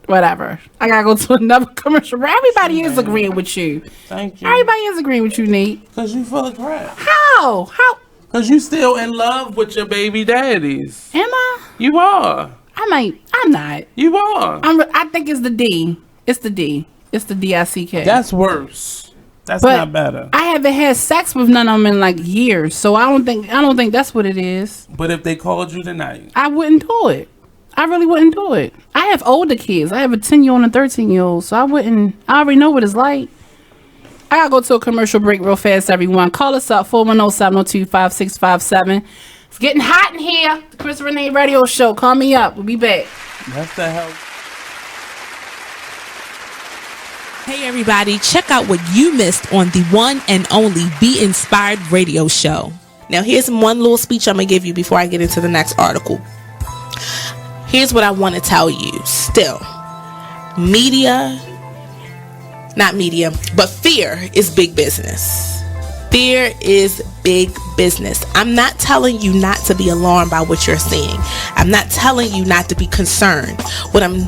[SPEAKER 1] I gotta go to another commercial. Everybody is agreeing with you.
[SPEAKER 2] Thank you.
[SPEAKER 1] Everybody is agreeing with you, Nate.
[SPEAKER 2] Because you full of crap.
[SPEAKER 1] How?
[SPEAKER 2] Because you still in love with your baby daddies.
[SPEAKER 1] Am I?
[SPEAKER 2] You are.
[SPEAKER 1] I'm not.
[SPEAKER 2] You are.
[SPEAKER 1] I think it's the D. It's the D. It's the DICK.
[SPEAKER 2] That's worse. That's
[SPEAKER 1] But
[SPEAKER 2] not better.
[SPEAKER 1] I haven't had sex with none of them in like years, so I don't think that's what it is.
[SPEAKER 2] But if they called you tonight,
[SPEAKER 1] I wouldn't do it. I really wouldn't do it. I have older kids. I have a 10-year-old and a 13-year-old, so I already know what it's like. I gotta go to a commercial break real fast, everyone. Call us up, 410-702-5657. It's getting hot in here. The Krystal Renee Radio Show. Call me up. We'll be back.
[SPEAKER 2] that's the hell.
[SPEAKER 9] Hey everybody, check out what you missed on the one and only Be Inspired Radio Show. Now here's one little speech I'm going to give you before I get into the next article. Here's what I want to tell you. Still, but fear is big business. Fear is big business. I'm not telling you not to be alarmed by what you're seeing. I'm not telling you not to be concerned. What I'm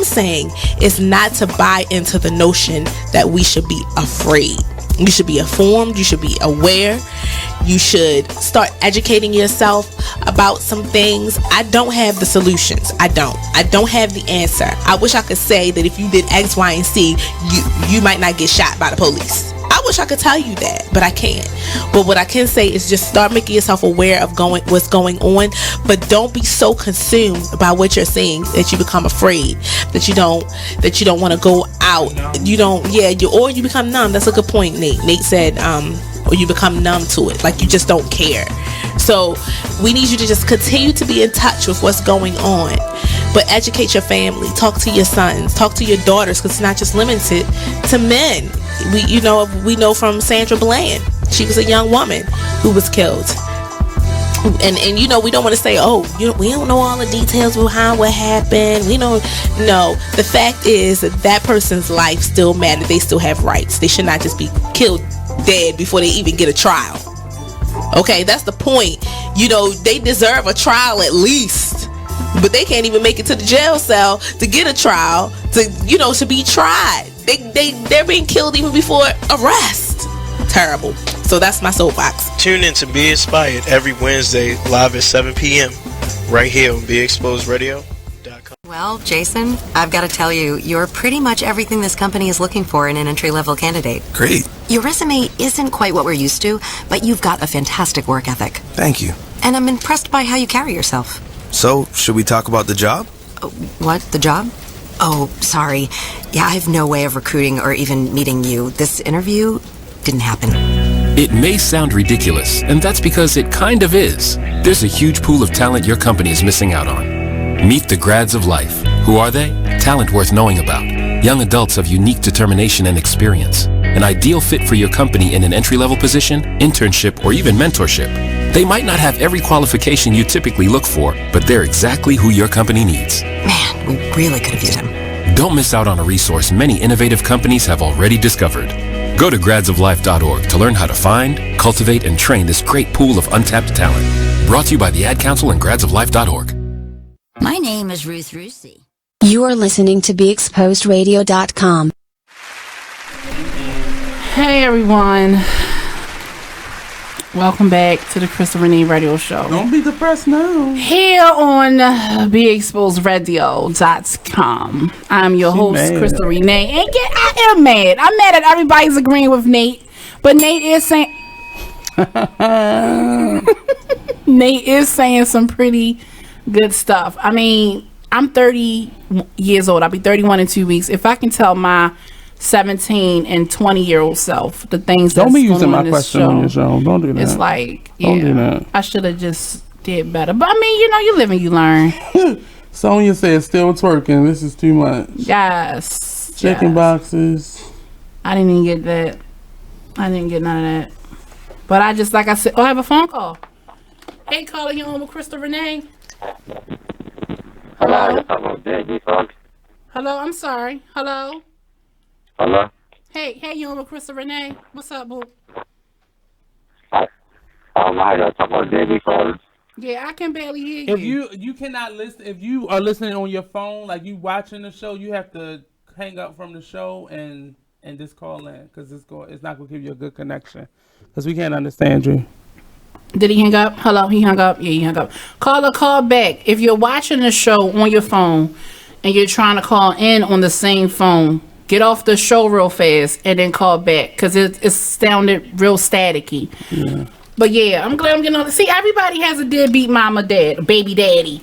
[SPEAKER 9] saying is not to buy into the notion that we should be afraid. You should be informed. You should be aware. You should start educating yourself about some things. I don't have the solutions. I don't have the answer. I wish I could say that if you did X, Y, and Z, you might not get shot by the police. I wish I could tell you that, but I can't. But what I can say is just start making yourself aware of what's going on, but don't be so consumed by what you're seeing that you become afraid, that you don't want to go out. Or you become numb. That's a good point, Nate. Nate said, or you become numb to it, like you just don't care. So we need you to just continue to be in touch with what's going on, but educate your family, talk to your sons, talk to your daughters, because it's not just limited to men. We know from Sandra Bland, she was a young woman who was killed. And we don't want to say, we don't know all the details behind what happened. No. The fact is that person's life still matters. They still have rights. They should not just be killed dead before they even get a trial. Okay, that's the point. They deserve a trial at least, but they can't even make it to the jail cell to get a trial to be tried. They're being killed even before arrest. Terrible. So that's my soapbox.
[SPEAKER 12] Tune in to Be Inspired every Wednesday live at 7 p.m. right here on BeExposedRadio.com.
[SPEAKER 13] Well, Jason, I've got to tell you, you're pretty much everything this company is looking for in an entry-level candidate.
[SPEAKER 10] Great.
[SPEAKER 13] Your resume isn't quite what we're used to, but you've got a fantastic work ethic.
[SPEAKER 10] Thank you.
[SPEAKER 13] And I'm impressed by how you carry yourself.
[SPEAKER 10] So, should we talk about the job?
[SPEAKER 13] What? The job? Oh, sorry. Yeah, I have no way of recruiting or even meeting you. This interview didn't happen.
[SPEAKER 16] It may sound ridiculous, and that's because it kind of is. There's a huge pool of talent your company is missing out on. Meet the grads of life. Who are they? Talent worth knowing about. Young adults of unique determination and experience. An ideal fit for your company in an entry-level position, internship, or even mentorship. They might not have every qualification you typically look for, but they're exactly who your company needs.
[SPEAKER 13] Man, we really could have used him.
[SPEAKER 16] Don't miss out on a resource many innovative companies have already discovered. Go to gradsoflife.org to learn how to find, cultivate, and train this great pool of untapped talent. Brought to you by the Ad Council and gradsoflife.org.
[SPEAKER 3] My name is Ruth Rusey.
[SPEAKER 17] You are listening to BeExposedRadio.com.
[SPEAKER 1] Hey everyone. Welcome back to the Krystal Renee Radio Show.
[SPEAKER 2] Don't be depressed now.
[SPEAKER 1] Here on BeExposedRadio.com. I'm your host, Krystal Renee. And I am mad. I'm mad that everybody's agreeing with Nate. But Nate is saying Nate is saying some pretty good stuff. I mean, I'm 30 years old. I'll be 31 in 2 weeks. If I can tell my 17 and 20-year-old self the things
[SPEAKER 2] don't
[SPEAKER 1] that's
[SPEAKER 2] be using
[SPEAKER 1] going
[SPEAKER 2] my
[SPEAKER 1] on in this
[SPEAKER 2] question
[SPEAKER 1] show,
[SPEAKER 2] on your show. Don't do that.
[SPEAKER 1] It's like,
[SPEAKER 2] don't do that.
[SPEAKER 1] I should have just did better. But I mean, you live and you learn.
[SPEAKER 2] Sonya said, still twerking. This is too much.
[SPEAKER 1] Yes.
[SPEAKER 2] Checking boxes.
[SPEAKER 1] I didn't even get that. I didn't get none of that. But I just, like I said, I have a phone call. Hey, caller, you on with Krystal Renee? Hello? Hello, I'm sorry. Hello?
[SPEAKER 23] Hello?
[SPEAKER 1] Hey, you on with Krystal Renee? What's up, boo?
[SPEAKER 23] I gotta talk about Deadbeat callers.
[SPEAKER 1] Yeah, I can barely hear you.
[SPEAKER 2] If you cannot listen, if you are listening on your phone, like you watching the show, you have to hang up from the show and just call in, because it's not going to give you a good connection, because we can't understand you.
[SPEAKER 1] Did he hang up? Hello, he hung up? Yeah, he hung up. Call back. If you're watching the show on your phone and you're trying to call in on the same phone, get off the show real fast and then call back, because it sounded real staticky.
[SPEAKER 2] Yeah.
[SPEAKER 1] But yeah, I'm glad I'm getting on. See, everybody has a deadbeat mama, dad, baby daddy,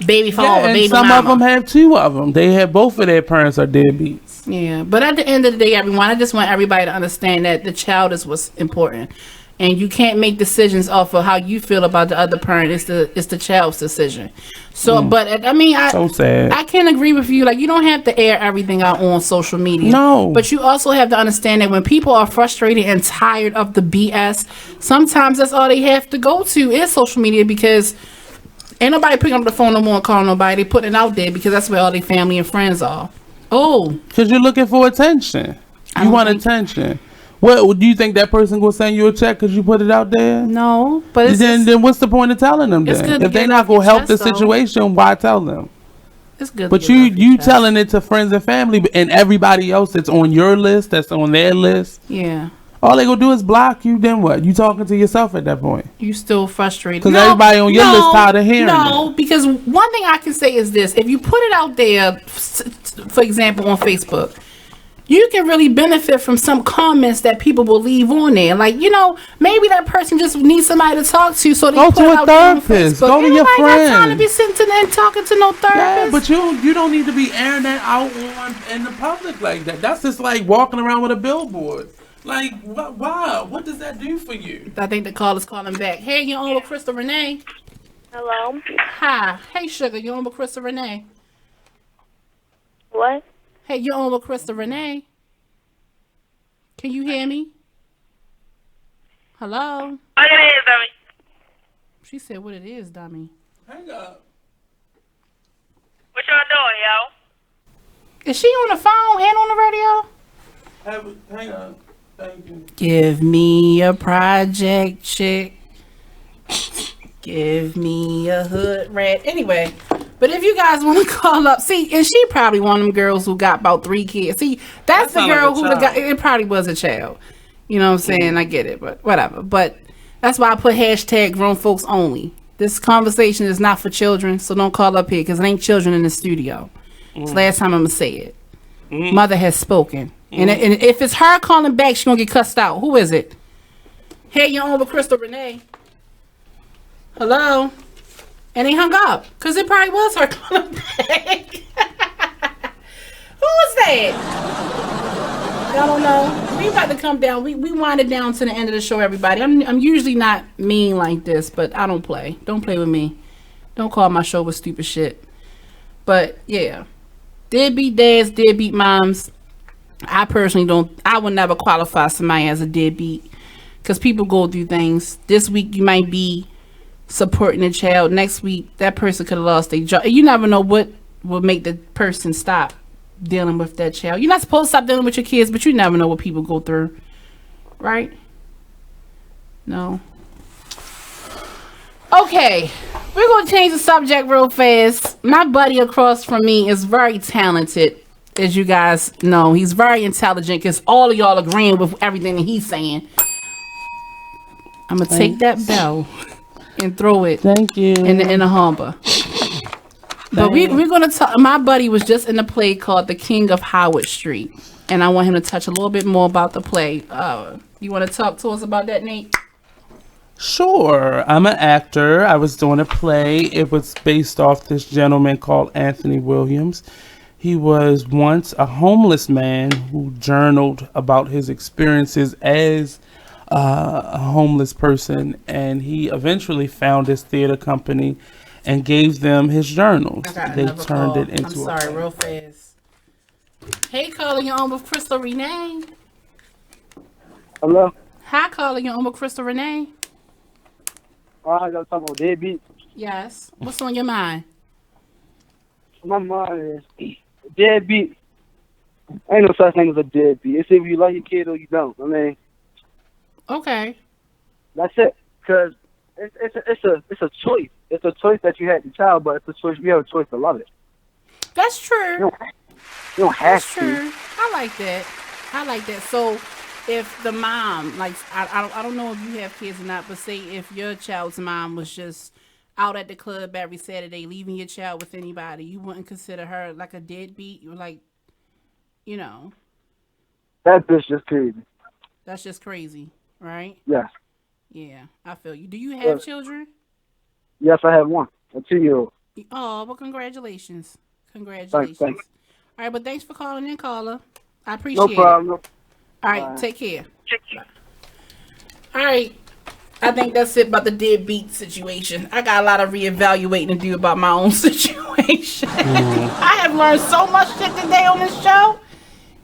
[SPEAKER 1] baby father, baby
[SPEAKER 2] some
[SPEAKER 1] mama.
[SPEAKER 2] of them have two of them. They have both of their parents are deadbeats.
[SPEAKER 1] Yeah, but at the end of the day, everyone, I just want everybody to understand that the child is what's important. And you can't make decisions off of how you feel about the other parent. It's the child's decision. So, but I mean,
[SPEAKER 2] so sad.
[SPEAKER 1] I can agree with you. Like, you don't have to air everything out on social media.
[SPEAKER 2] No.
[SPEAKER 1] But you also have to understand that when people are frustrated and tired of the BS, sometimes that's all they have to go to is social media, because ain't nobody picking up the phone no more and calling nobody. They putting it out there because that's where all their family and friends are. Oh.
[SPEAKER 2] Because you're looking for attention. You want attention. What do you think that person will send you a check because you put it out there?
[SPEAKER 1] No, but it's
[SPEAKER 2] then what's the point of telling them then? If they're not gonna help the situation, why tell them?
[SPEAKER 1] It's good.
[SPEAKER 2] But you telling it to friends and family and everybody else that's on your list, that's on their list.
[SPEAKER 1] Yeah.
[SPEAKER 2] All they gonna do is block you. Then what? You talking to yourself at that point?
[SPEAKER 1] You still frustrated
[SPEAKER 2] because everybody on your list tired of hearing.
[SPEAKER 1] No, because one thing I can say is this: if you put it out there, for example, on Facebook, you can really benefit from some comments that people will leave on there. Like, maybe that person just needs somebody to talk to, so they
[SPEAKER 2] go
[SPEAKER 1] put
[SPEAKER 2] to
[SPEAKER 1] it
[SPEAKER 2] a
[SPEAKER 1] out there on
[SPEAKER 2] therapist.
[SPEAKER 1] Facebook.
[SPEAKER 2] Go to your friends.
[SPEAKER 1] Got time to be sitting to and talking to no therapist.
[SPEAKER 2] Yeah, but you don't need to be airing that out in the public like that. That's just like walking around with a billboard. Like, why? What does that do for you?
[SPEAKER 1] I think the call is calling back. Hey, you're on with Krystal Renee.
[SPEAKER 4] Hello?
[SPEAKER 1] Hi. Hey, sugar, you're on with Krystal Renee.
[SPEAKER 4] What?
[SPEAKER 1] Hey, you're on with Krystal Renee. Can you hear me? Hello?
[SPEAKER 4] What it is, dummy?
[SPEAKER 1] She said what it is, dummy.
[SPEAKER 2] Hang up.
[SPEAKER 4] What y'all doing, yo?
[SPEAKER 1] Is she on the phone and on the radio?
[SPEAKER 2] Hang on. Thank you.
[SPEAKER 1] Give me a project chick. Give me a hood rat. Anyway, but if you guys want to call up, see, and she probably one of them girls who got about 3 kids. See, that's the girl who got, it probably was a child. You know what I'm saying? I get it, but whatever. But that's why I put hashtag grown folks only. This conversation is not for children, so don't call up here because it ain't children in the studio. It's the last time I'm going to say it. Mother has spoken. And if it's her calling back, she's going to get cussed out. Who is it? Hey, you're on with Krystal Renee. Hello? And they hung up because it probably was her calling back. Who was that? Y'all don't know. We about to come down. We wind it down to the end of the show, everybody. I'm usually not mean like this, but I don't play. Don't play with me. Don't call my show with stupid shit. But yeah. Deadbeat dads, deadbeat moms. I personally don't. I would never qualify somebody as a deadbeat because people go through things. This week you might be supporting a child. Next week that person could have lost their job. You never know what will make the person stop dealing with that child. You're not supposed to stop dealing with your kids, but you never know what people go through, right? No. Okay, we're gonna change the subject real fast. My buddy across from me is very talented. As you guys know, he's very intelligent because all of y'all agreeing with everything that he's saying. I'm going to take that bell and throw it
[SPEAKER 2] Thank you.
[SPEAKER 1] in the harbor. But we're going to talk. My buddy was just in a play called The King of Howard Street. And I want him to touch a little bit more about the play. You want to talk to us about that, Nate?
[SPEAKER 2] Sure. I'm an actor. I was doing a play. It was based off this gentleman called Anthony Williams. He was once a homeless man who journaled about his experiences as a homeless person, and he eventually found his theater company and gave them his journals. They turned it into
[SPEAKER 1] I'm sorry, real fast. Hey, calling you on with Krystal Renee.
[SPEAKER 6] Hello?
[SPEAKER 1] Hi, calling you on with Krystal Renee.
[SPEAKER 6] Oh, I got to talk about deadbeat.
[SPEAKER 1] Yes. What's on your mind?
[SPEAKER 6] My mind is deadbeat. Ain't no such thing as a deadbeat. It's either you love your kid or you don't. I mean,
[SPEAKER 1] okay,
[SPEAKER 6] that's it. Because it's a choice. It's a choice that you had the child, but it's a choice. You have a choice to love it.
[SPEAKER 1] That's true.
[SPEAKER 6] You don't have
[SPEAKER 1] That's
[SPEAKER 6] to.
[SPEAKER 1] true. I like that. I like that. So, if the mom, like, I don't know if you have kids or not, but say if your child's mom was just out at the club every Saturday, leaving your child with anybody, you wouldn't consider her like a deadbeat? You're like, you know.
[SPEAKER 6] That bitch just crazy.
[SPEAKER 1] That's just crazy, right?
[SPEAKER 6] Yes.
[SPEAKER 1] Yeah, I feel you. Do you have children?
[SPEAKER 6] Yes, I have one. A 2-year-old.
[SPEAKER 1] Oh, well, congratulations. Congratulations.
[SPEAKER 6] Thanks.
[SPEAKER 1] All right, but thanks for calling in, caller. I appreciate it.
[SPEAKER 6] No problem.
[SPEAKER 1] All right, take care. All right. I think that's it about the deadbeat situation. I got a lot of reevaluating to do about my own situation. I have learned so much shit today on this show.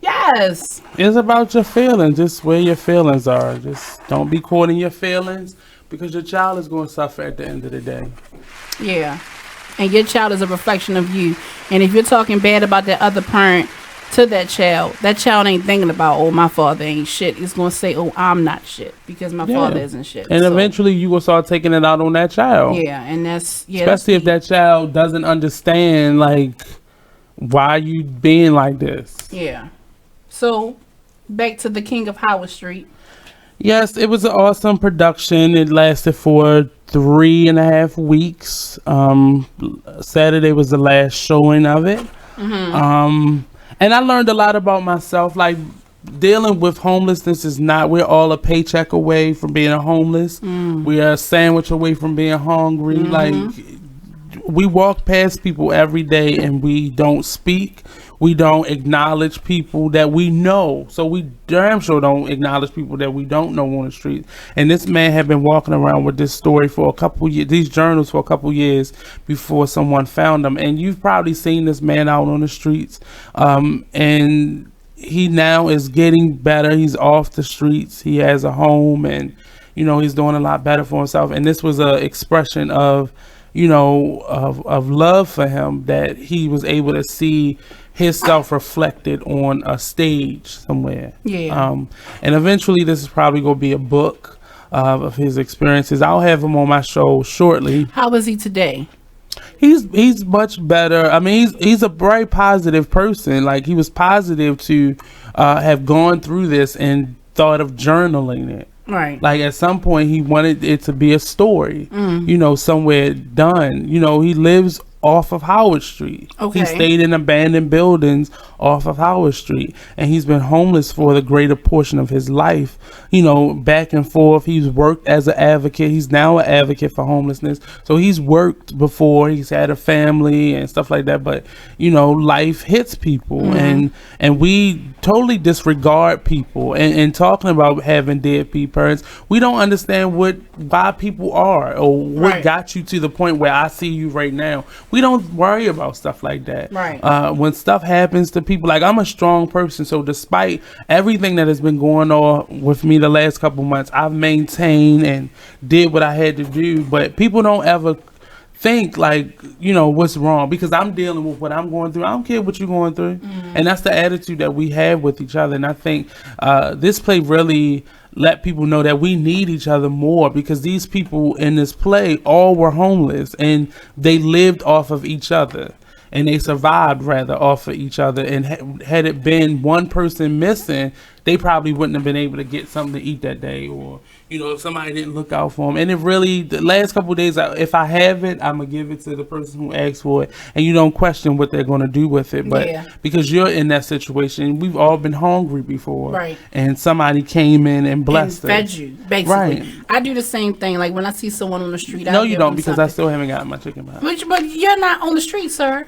[SPEAKER 1] Yes.
[SPEAKER 2] It's about your feelings, just where your feelings are. Just don't be caught in your feelings because your child is going to suffer at the end of the day.
[SPEAKER 1] Yeah. And your child is a reflection of you. And if you're talking bad about that other parent to that child ain't thinking about, oh, my father ain't shit. It's going to say, oh, I'm not shit because my father isn't shit.
[SPEAKER 2] And eventually you will start taking it out on that child.
[SPEAKER 1] Yeah, and that's... Yeah,
[SPEAKER 2] especially if that child doesn't understand, like, why you being like this.
[SPEAKER 1] Yeah. So, back to The King of Howard Street.
[SPEAKER 2] Yes, it was an awesome production. It lasted for 3.5 weeks. Saturday was the last showing of it.
[SPEAKER 1] Mm-hmm.
[SPEAKER 2] And I learned a lot about myself. Like, dealing with homelessness is not, we're all a paycheck away from being homeless. We are a sandwich away from being hungry. Like, we walk past people every day and we don't speak. We don't acknowledge people that we know. So we damn sure don't acknowledge people that we don't know on the street. And this man had been walking around with this story for a couple years, these journals for a couple years before someone found him. And you've probably seen this man out on the streets. And he now is getting better. He's off the streets. He has a home, and, you know, he's doing a lot better for himself. And this was an expression of, you know, of love for him, that he was able to see himself reflected on a stage somewhere.
[SPEAKER 1] Yeah.
[SPEAKER 2] And eventually this is probably going to be a book of his experiences. I'll have him on my show shortly.
[SPEAKER 1] How is he today?
[SPEAKER 2] He's much better. I mean, he's a very positive person. Like, he was positive to have gone through this and thought of journaling it.
[SPEAKER 1] Right.
[SPEAKER 2] Like, at some point he wanted it to be a story, you know, somewhere done. You know, he lives off of Howard Street.
[SPEAKER 1] Okay.
[SPEAKER 2] He stayed in abandoned buildings off of Howard Street, and he's been homeless for the greater portion of his life, you know, back and forth. He's worked as an advocate. He's now an advocate for homelessness. So he's worked before. He's had a family and stuff like that, but, you know, life hits people, and we totally disregard people. And talking about having deadbeat parents, we don't understand why people are, or what got you to the point where I see you right now. We don't worry about stuff like that.
[SPEAKER 1] Right.
[SPEAKER 2] When stuff happens to people, like, I'm a strong person, so despite everything that has been going on with me the last couple months, I've maintained and did what I had to do. But people don't ever think, like, you know, what's wrong, because I'm dealing with what I'm going through. I don't care what you're going through. And that's the attitude that we have with each other. And I think this play really let people know that we need each other more, because these people in this play all were homeless, and they lived off of each other, and they survived rather off of each other. And had it been one person missing, they probably wouldn't have been able to get something to eat that day, or, you know, if somebody didn't look out for them. And it really, the last couple of days, if I have it, I'm gonna give it to the person who asked for it, and you don't question what they're gonna do with it. But because you're in that situation, we've all been hungry before,
[SPEAKER 1] Right.
[SPEAKER 2] and somebody came in and blessed
[SPEAKER 1] and fed
[SPEAKER 2] us.
[SPEAKER 1] you, basically.
[SPEAKER 2] Right.
[SPEAKER 1] I do the same thing. Like, when I see someone on the street,
[SPEAKER 2] No,
[SPEAKER 1] I
[SPEAKER 2] you
[SPEAKER 1] give
[SPEAKER 2] don't,
[SPEAKER 1] them
[SPEAKER 2] because
[SPEAKER 1] something.
[SPEAKER 2] I still haven't gotten my chicken back.
[SPEAKER 1] But you're not on the street, sir.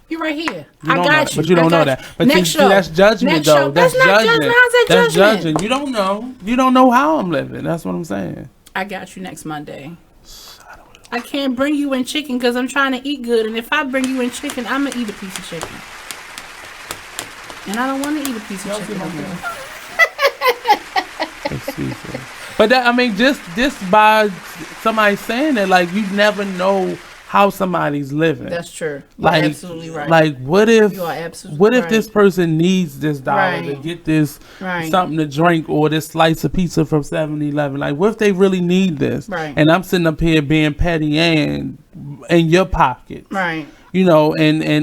[SPEAKER 1] You're right here.
[SPEAKER 2] You
[SPEAKER 1] I
[SPEAKER 2] don't
[SPEAKER 1] got
[SPEAKER 2] know,
[SPEAKER 1] you.
[SPEAKER 2] but you don't know that. But
[SPEAKER 1] Next
[SPEAKER 2] see,
[SPEAKER 1] show.
[SPEAKER 2] that's judgment,
[SPEAKER 1] Next
[SPEAKER 2] though.
[SPEAKER 1] show.
[SPEAKER 2] That's
[SPEAKER 1] not
[SPEAKER 2] judgment.
[SPEAKER 1] judgment. How's that
[SPEAKER 2] That's
[SPEAKER 1] judgment?
[SPEAKER 2] judging. You don't know. You don't know how I'm living. That's what I'm saying.
[SPEAKER 1] I got you next Monday. I can't bring you in chicken because I'm trying to eat good. And if I bring you in chicken, I'm going to eat a piece of chicken. And I don't want to eat a piece of chicken no more.
[SPEAKER 2] Excuses. But that, I mean, just by somebody saying that, like, you never know how somebody's living.
[SPEAKER 1] That's true. You're
[SPEAKER 2] like,
[SPEAKER 1] absolutely right.
[SPEAKER 2] Like, what if
[SPEAKER 1] You are absolutely
[SPEAKER 2] what if
[SPEAKER 1] right.
[SPEAKER 2] this person needs this dollar to get this something to drink, or this slice of pizza from 7-Eleven? Like, what if they really need this?
[SPEAKER 1] Right.
[SPEAKER 2] And I'm sitting up here being petty and in your pocket.
[SPEAKER 1] Right.
[SPEAKER 2] You know,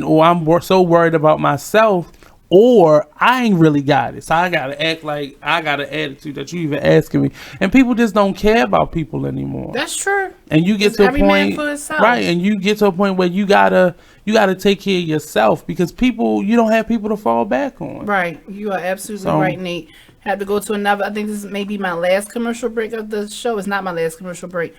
[SPEAKER 2] or I'm so worried about myself, or I ain't really got it. So I gotta act like I got an attitude that you even asking me. And people just don't care about people anymore.
[SPEAKER 1] That's true.
[SPEAKER 2] And you get
[SPEAKER 1] It's
[SPEAKER 2] to a
[SPEAKER 1] every man
[SPEAKER 2] point,
[SPEAKER 1] for himself.
[SPEAKER 2] right? And you get to a point where you gotta take care of yourself, because you don't have people to fall back on.
[SPEAKER 1] Right. You are absolutely
[SPEAKER 2] So-
[SPEAKER 1] right, Nate. Have to go to another. I think this is maybe my last commercial break of the show. It's not my last commercial break.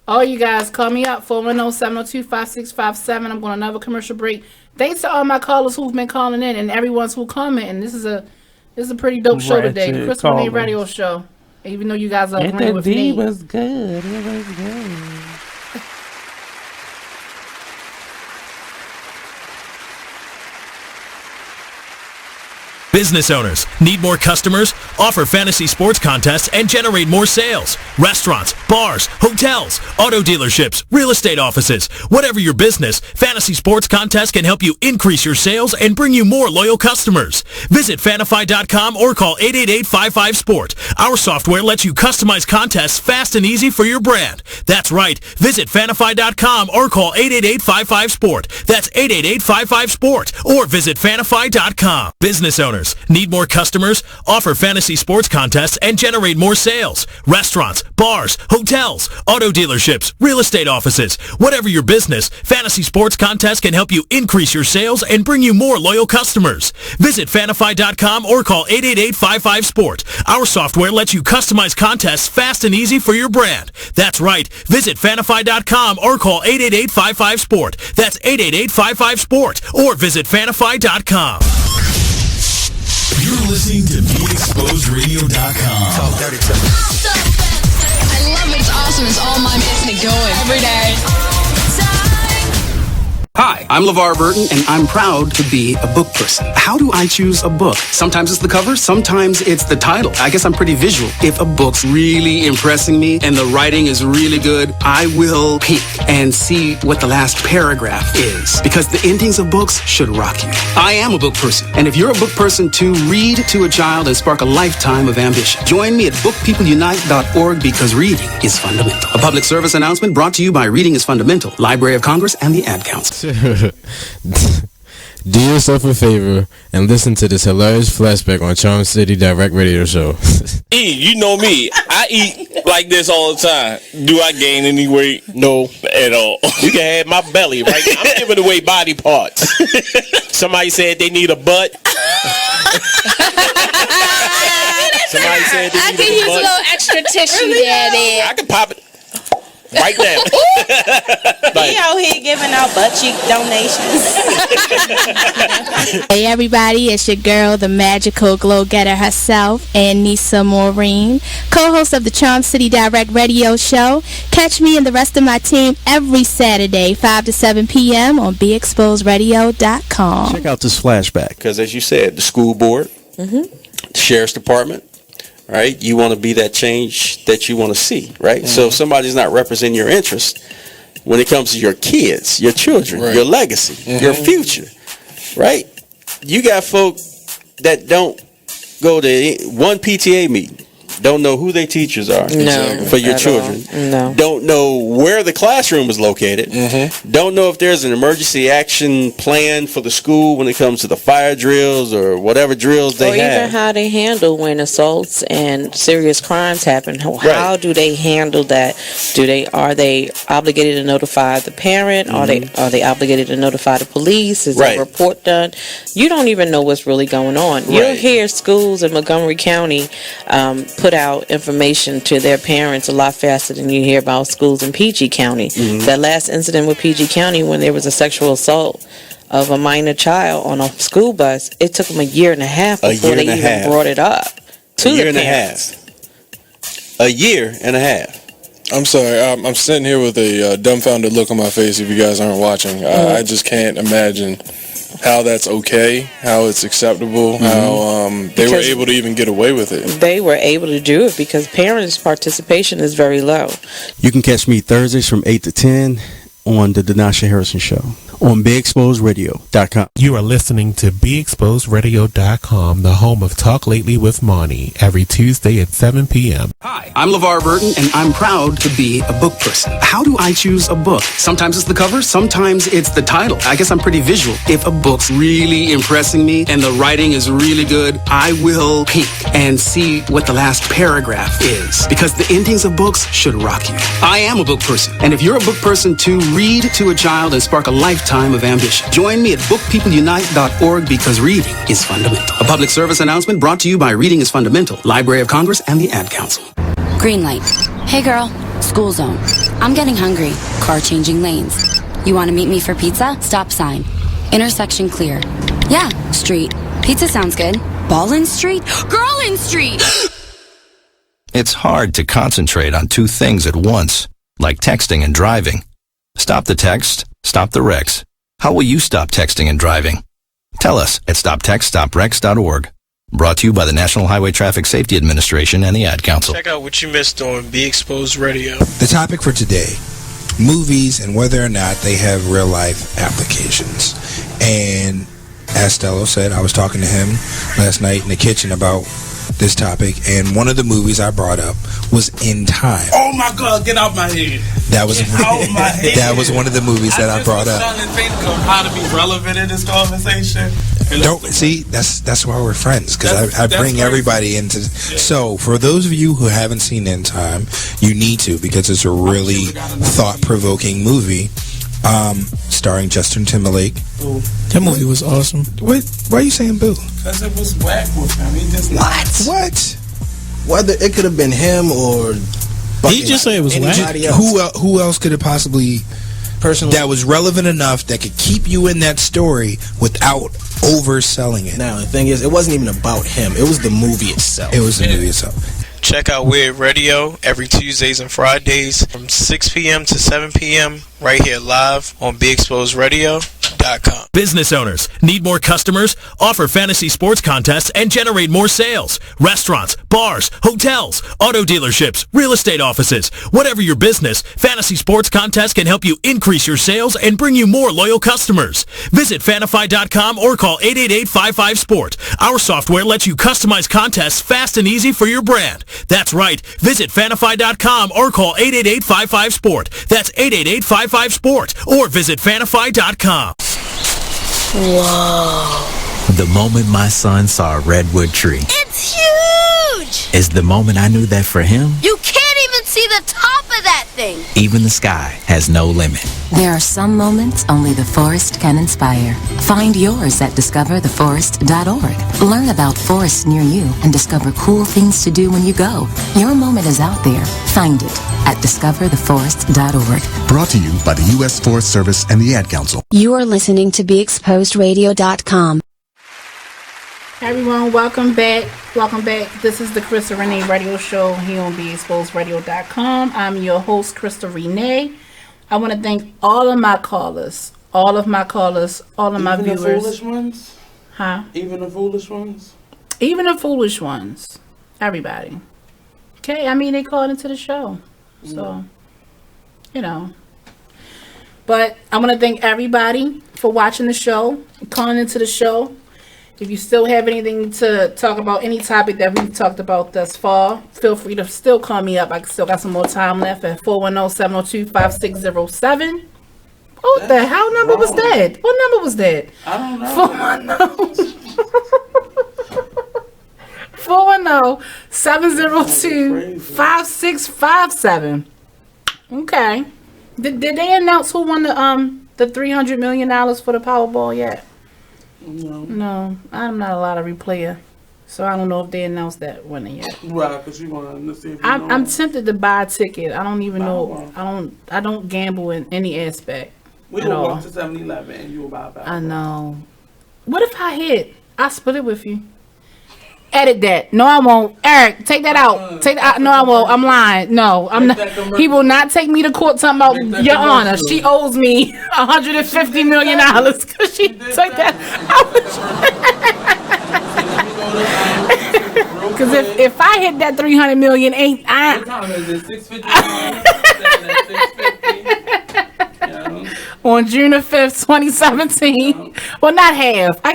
[SPEAKER 1] All you guys, call me up, 410-702-5657. I'm going to another commercial break. Thanks to all my callers who've been calling in, and everyone's who commenting. This is a pretty dope show today. The Krystal Renee Radio Show. Even though you guys are agreeing with me.
[SPEAKER 2] It was good. It was good.
[SPEAKER 11] Business owners, need more customers? Offer fantasy sports contests and generate more sales. Restaurants, bars, hotels, auto dealerships, real estate offices. Whatever your business, fantasy sports contests can help you increase your sales and bring you more loyal customers. Visit Fanify.com or call 888-55-SPORT. Our software lets you customize contests fast and easy for your brand. That's right. Visit Fanify.com or call 888-55-SPORT. That's 888-55-SPORT or visit Fanify.com. Business owners, need more customers? Offer fantasy sports contests and generate more sales. Restaurants, bars, hotels, auto dealerships, real estate offices. Whatever your business, fantasy sports contests can help you increase your sales and bring you more loyal customers. Visit Fanify.com or call 888-55-SPORT. Our software lets you customize contests fast and easy for your brand. That's right. Visit Fanify.com or call 888-55-SPORT. That's 888-55-SPORT or visit Fanify.com. listening to BeExposedRadio.com. Talk dirty to me.
[SPEAKER 14] I love it. It's awesome. It's all mine. Gets me going every day.
[SPEAKER 10] Hi, I'm LeVar Burton, and I'm proud to be a book person. How do I choose a book? Sometimes it's the cover, sometimes it's the title. I guess I'm pretty visual. If a book's really impressing me and the writing is really good, I will peek and see what the last paragraph is, because the endings of books should rock you. I am a book person, and if you're a book person too, read to a child and spark a lifetime of ambition. Join me at bookpeopleunite.org, because reading is fundamental. A public service announcement brought to you by Reading is Fundamental, Library of Congress, and the Ad Council.
[SPEAKER 18] Do yourself a favor and listen to this hilarious flashback on Charm City Direct Radio Show.
[SPEAKER 19] You know me. I eat like this all the time. Do I gain any weight? No, at all. You can have my belly, right? I'm giving away body parts. Somebody said they need a butt. Somebody said they need a butt.
[SPEAKER 24] I can use a little extra tissue there.
[SPEAKER 19] I can pop it. Right now.
[SPEAKER 25] He out here giving out butt cheek donations.
[SPEAKER 26] Hey everybody, it's your girl, the magical glow getter herself, Anissa Maureen, co-host of the Charm City Direct Radio Show. Catch me and the rest of my team every Saturday, 5 to 7 p.m. on BeExposedRadio.com.
[SPEAKER 27] Check out this flashback.
[SPEAKER 19] Because as you said, the school board, the sheriff's department, right? You want to be that change that you want to see, right? So if somebody's not representing your interest when it comes to your kids, your children, your legacy, your future, right? You got folk that don't go to one PTA meeting, don't know who their teachers are for your children, don't know where the classroom is located, don't know if there's an emergency action plan for the school when it comes to the fire drills or whatever drills they have.
[SPEAKER 25] Or even how they handle when assaults and serious crimes happen. How do they handle that? Are they obligated to notify the parent? Are they obligated to notify the police? Is that report done? You don't even know what's really going on. You'll hear schools in Montgomery County put out information to their parents a lot faster than you hear about schools in PG County. That last incident with PG County, when there was a sexual assault of a minor child on a school bus, it took them a year and a half before they even brought it up to the parents.
[SPEAKER 19] A year and a half.
[SPEAKER 20] I'm sorry, I'm sitting here with a dumbfounded look on my face if you guys aren't watching. I just can't imagine how that's okay, how it's acceptable, how they were able to even get away with it.
[SPEAKER 25] They were able to do it because parents' participation is very low.
[SPEAKER 27] You can catch me Thursdays from 8 to 10 on the Denasha Harrison Show on BeExposedRadio.com.
[SPEAKER 5] You are listening to BeExposedRadio.com, the home of Talk Lately with Monty, every Tuesday at 7 p.m.
[SPEAKER 10] Hi, I'm LeVar Burton, and I'm proud to be a book person. How do I choose a book? Sometimes it's the cover, sometimes it's the title. I guess I'm pretty visual. If a book's really impressing me and the writing is really good, I will peek and see what the last paragraph is, because the endings of books should rock you. I am a book person, and if you're a book person too, read to a child and spark a lifetime of ambition. Join me at bookpeopleunite.org, because reading is fundamental. A public service announcement brought to you by Reading is Fundamental, Library of Congress, and the Ad Council.
[SPEAKER 28] Green light. Hey girl, school zone. I'm getting hungry. Car changing lanes. You want to meet me for pizza? Stop sign. Intersection clear. Yeah, street. Pizza sounds good. Ballin Street? Girlin Street!
[SPEAKER 29] It's hard to concentrate on two things at once, like texting and driving. Stop the text, stop the wrecks. How will you stop texting and driving? Tell us at stoptextstoprex.org. Brought to you by the National Highway Traffic Safety Administration and the Ad Council.
[SPEAKER 12] Check out what you missed on Be Exposed Radio.
[SPEAKER 30] The topic for today, movies and whether or not they have real life applications. And as Stello said, I was talking to him last night in the kitchen about this topic, and one of the movies I brought up was In Time.
[SPEAKER 2] Oh my God, get out my head.
[SPEAKER 30] That was that was one of the movies that I brought up.
[SPEAKER 2] I'm trying to think of how to be relevant in this conversation.
[SPEAKER 30] Don't see, that's why we're friends, because I bring everybody into. So for those of you who haven't seen In Time, you need to, because it's a really thought-provoking movie. Starring Justin Timberlake.
[SPEAKER 2] Ooh.
[SPEAKER 30] That movie was awesome. Why are you saying boo?
[SPEAKER 2] Because it was whack with him. He just
[SPEAKER 30] What?
[SPEAKER 31] Whether it could have been him or
[SPEAKER 30] he just said it was whack. Who else could it possibly? Personally, that was relevant enough that could keep you in that story without overselling it.
[SPEAKER 31] Now, the thing is, it wasn't even about him. It was the movie itself.
[SPEAKER 30] It was the movie itself.
[SPEAKER 12] Check out Weird Radio every Tuesdays and Fridays from 6 p.m. to 7 p.m. right here live on BeExposedRadio.com.
[SPEAKER 11] Business owners, need more customers? Offer fantasy sports contests and generate more sales. Restaurants, bars, hotels, auto dealerships, real estate offices. Whatever your business, fantasy sports contests can help you increase your sales and bring you more loyal customers. Visit Fanify.com or call 888-55-SPORT. Our software lets you customize contests fast and easy for your brand. That's right. Visit Fanify.com or call 888-55-SPORT. That's 888-55-SPORT or visit Fanify.com.
[SPEAKER 3] Whoa. The moment my son saw a redwood tree.
[SPEAKER 14] It's huge!
[SPEAKER 3] Is the moment I knew that for him,
[SPEAKER 14] You can't even see the top of that thing.
[SPEAKER 3] even the sky has no limit.
[SPEAKER 28] There are some moments only the forest can inspire. Find yours at discovertheforest.org. Learn about forests near you and discover cool things to do when you go. Your moment is out there. Find it at discovertheforest.org.
[SPEAKER 7] Brought to you by the U.S. Forest Service and the Ad Council.
[SPEAKER 26] You are listening to BeExposedRadio.com.
[SPEAKER 1] Hey everyone, welcome back. Welcome back. This is the Krystal Renee radio show here on BeExposedRadio.com. I'm your host, Krystal Renee. I want to thank all of my callers, all of my viewers.
[SPEAKER 2] Even the foolish ones?
[SPEAKER 1] Huh?
[SPEAKER 2] Even the foolish ones?
[SPEAKER 1] Even the foolish ones. Everybody. Okay, I mean, they called into the show. So, you know. But I want to thank everybody for watching the show, calling into the show. If you still have anything to talk about, any topic that we've talked about thus far, feel free to still call me up. I still got some more time left at 410-702-5607. What the hell number was that? What number was that?
[SPEAKER 2] I don't know.
[SPEAKER 1] 410-702-5657. Okay. Did they announce who won the $300 million for the Powerball yet? No, I'm not a lottery player, so I don't know if they announced that winner yet.
[SPEAKER 2] Right, because you want to see if you
[SPEAKER 1] I'm tempted to buy a ticket. I don't even know. I don't gamble in any aspect.
[SPEAKER 2] We will walk to 7-Eleven and you will buy a Powerball.
[SPEAKER 1] I know. What if I hit? I'll split it with you. Edit that. No, I won't. Eric, take that out. Take that out. No, I won't. I'm lying. No, I'm not. He will not take me to court talking about Your Honor. She owes me $150 million because she took that. Because if I hit that $300 million, ain't I?
[SPEAKER 2] What time is it? 6:50.
[SPEAKER 1] On June the 5th, 2017. Well, not half. I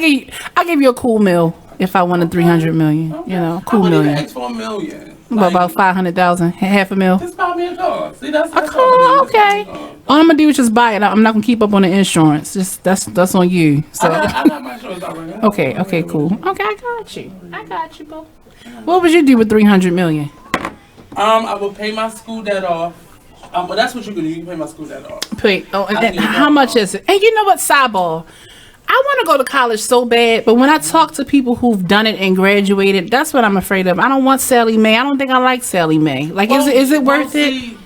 [SPEAKER 1] give you a cool meal. If I won a $300 million, you know, cool million.
[SPEAKER 2] Ask for $1 million.
[SPEAKER 1] About 500,000, half a mil.
[SPEAKER 2] Just buy me a car. See, that's
[SPEAKER 1] a car. Okay. All I'm gonna do is just buy it. I'm not gonna keep up on the insurance. Just that's on you. So.
[SPEAKER 2] I got my insurance already.
[SPEAKER 1] Okay, cool. Okay, I got you, bro. What would you do with $300 million?
[SPEAKER 2] I would pay my school debt off. Well, that's what you can do. You can pay my school debt off.
[SPEAKER 1] And how much is it? And you know what, sidebar? I want to go to college so bad, but when I talk to people who've done it and graduated, that's what I'm afraid of. I don't want Sally Mae. I don't think I like Sally Mae. Like, is it worth it?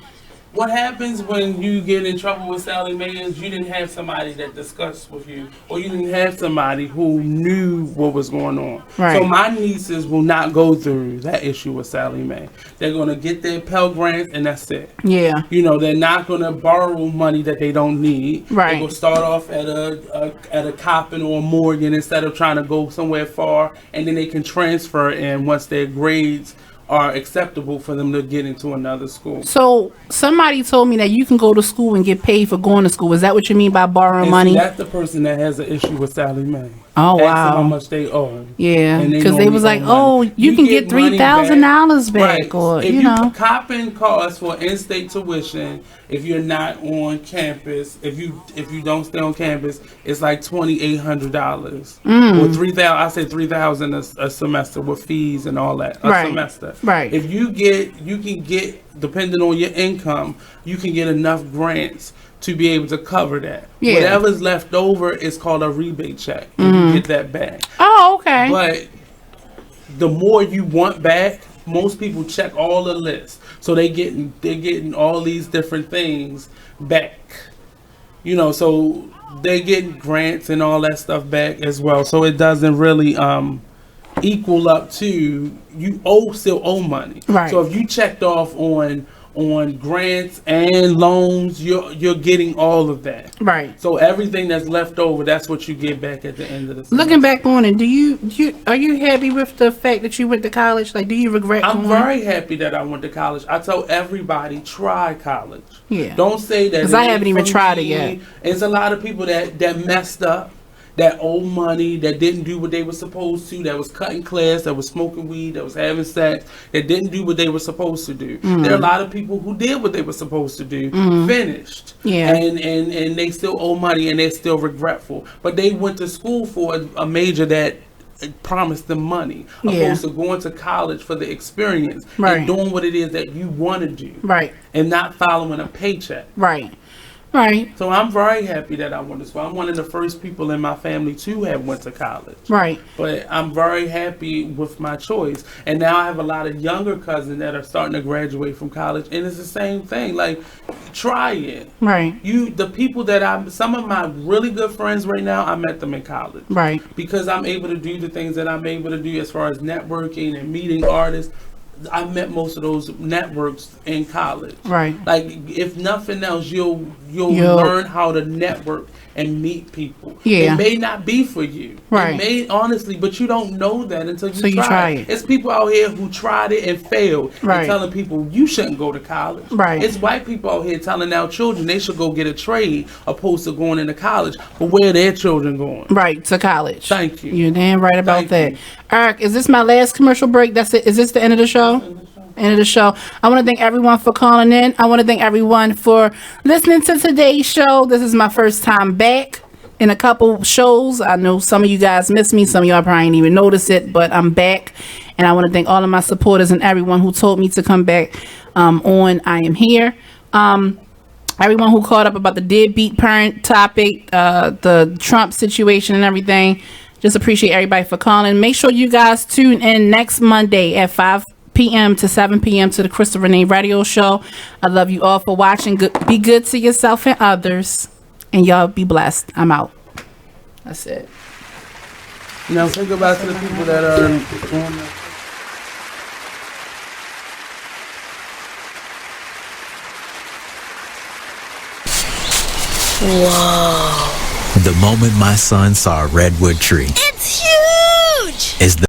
[SPEAKER 2] What happens when you get in trouble with Sally Mae is you didn't have somebody that discussed with you, or you didn't have somebody who knew what was going on.
[SPEAKER 1] Right.
[SPEAKER 2] So my nieces will not go through that issue with Sally Mae. They're going to get their Pell Grants, and that's it.
[SPEAKER 1] Yeah.
[SPEAKER 2] You know, they're not going to borrow money that they don't need.
[SPEAKER 1] Right.
[SPEAKER 2] They're going to start off at a copping or a mortgage instead of trying to go somewhere far, and then they can transfer in once their grades are acceptable for them to get into another school.
[SPEAKER 1] So somebody told me that you can go to school and get paid for going to school. Is that what you mean by borrowing money?
[SPEAKER 2] That's the person that has an issue with Sally Mae.
[SPEAKER 1] Oh,
[SPEAKER 2] Ask
[SPEAKER 1] wow.
[SPEAKER 2] them how much they owe.
[SPEAKER 1] Yeah, because they was like, oh, you can get $3,000 back.
[SPEAKER 2] Right.
[SPEAKER 1] Or,
[SPEAKER 2] if
[SPEAKER 1] you know.
[SPEAKER 2] Copping costs for in-state tuition, if you're not on campus, if you don't stay on campus, it's like $2,800 or $3,000. I say $3,000 a semester with fees and all that semester.
[SPEAKER 1] Right.
[SPEAKER 2] If you can get, depending on your income, you can get enough grants to be able to cover that.
[SPEAKER 1] Yeah.
[SPEAKER 2] Whatever's left over is called a rebate check. You get that back.
[SPEAKER 1] Oh, okay.
[SPEAKER 2] But the more you want back, most people check all the lists, so they're getting all these different things back. You know, so they get grants and all that stuff back as well. So it doesn't really equal up to, you still owe money.
[SPEAKER 1] Right.
[SPEAKER 2] So if you checked off on grants and loans, you're getting all of that.
[SPEAKER 1] Right.
[SPEAKER 2] So everything that's left over, that's what you get back at the end of the semester.
[SPEAKER 1] Looking back on it, are you happy with the fact that you went to college? Like, do you regret
[SPEAKER 2] I'm
[SPEAKER 1] going?
[SPEAKER 2] very happy that I went to college. I tell everybody, try college.
[SPEAKER 1] Yeah.
[SPEAKER 2] Don't say that.
[SPEAKER 1] Because I haven't even tried it yet.
[SPEAKER 2] There's a lot of people that messed up, that owed money, that didn't do what they were supposed to, that was cutting class, that was smoking weed, that was having sex, that didn't do what they were supposed to do. There are a lot of people who did what they were supposed to do, finished, and they still owe money and they're still regretful. But they went to school for a major that promised them money, opposed to going to college for the experience and doing what it is that you want to do, and not following a paycheck.
[SPEAKER 1] Right.
[SPEAKER 2] So I'm very happy that I went to school. I'm one of the first people in my family to have went to college.
[SPEAKER 1] Right.
[SPEAKER 2] But I'm very happy with my choice. And now I have a lot of younger cousins that are starting to graduate from college, and it's the same thing. Like, try it.
[SPEAKER 1] Right.
[SPEAKER 2] The people that some of my really good friends right now, I met them in college.
[SPEAKER 1] Right.
[SPEAKER 2] Because I'm able to do the things that I'm able to do as far as networking and meeting artists. I met most of those networks in college.
[SPEAKER 1] Right.
[SPEAKER 2] Like, if nothing else, you'll learn how to network and meet people.
[SPEAKER 1] Yeah.
[SPEAKER 2] It may not be for you.
[SPEAKER 1] Right.
[SPEAKER 2] It may, honestly, but you don't know that until you
[SPEAKER 1] you try it.
[SPEAKER 2] It's people out here who tried it and failed.
[SPEAKER 1] Right.
[SPEAKER 2] And telling people you shouldn't go to college.
[SPEAKER 1] Right.
[SPEAKER 2] It's white people out here telling our children they should go get a trade opposed to going into college. But where are their children going?
[SPEAKER 1] Right, to college.
[SPEAKER 2] Thank you.
[SPEAKER 1] You're damn right about that. Eric, is this my last commercial break? That's it. Is this the end of the show? End of the show. I want to thank everyone for calling in. I want to thank everyone for listening to today's show. This is my first time back in a couple shows. I know some of you guys missed me. Some of y'all probably didn't even notice it, but I'm back. And I want to thank all of my supporters and everyone who told me to come back on I Am Here. Everyone who called up about the deadbeat parent topic, the Trump situation and everything. Just appreciate everybody for calling. Make sure you guys tune in next Monday at 5 p.m. to 7 p.m. to the Krystal Renee radio show. I love you all for watching. Be good to yourself and others. And y'all be blessed. I'm out. That's it.
[SPEAKER 2] Now say goodbye to the people that are on
[SPEAKER 3] Whoa. The moment my son saw a redwood tree.
[SPEAKER 14] It's huge!
[SPEAKER 3] Is the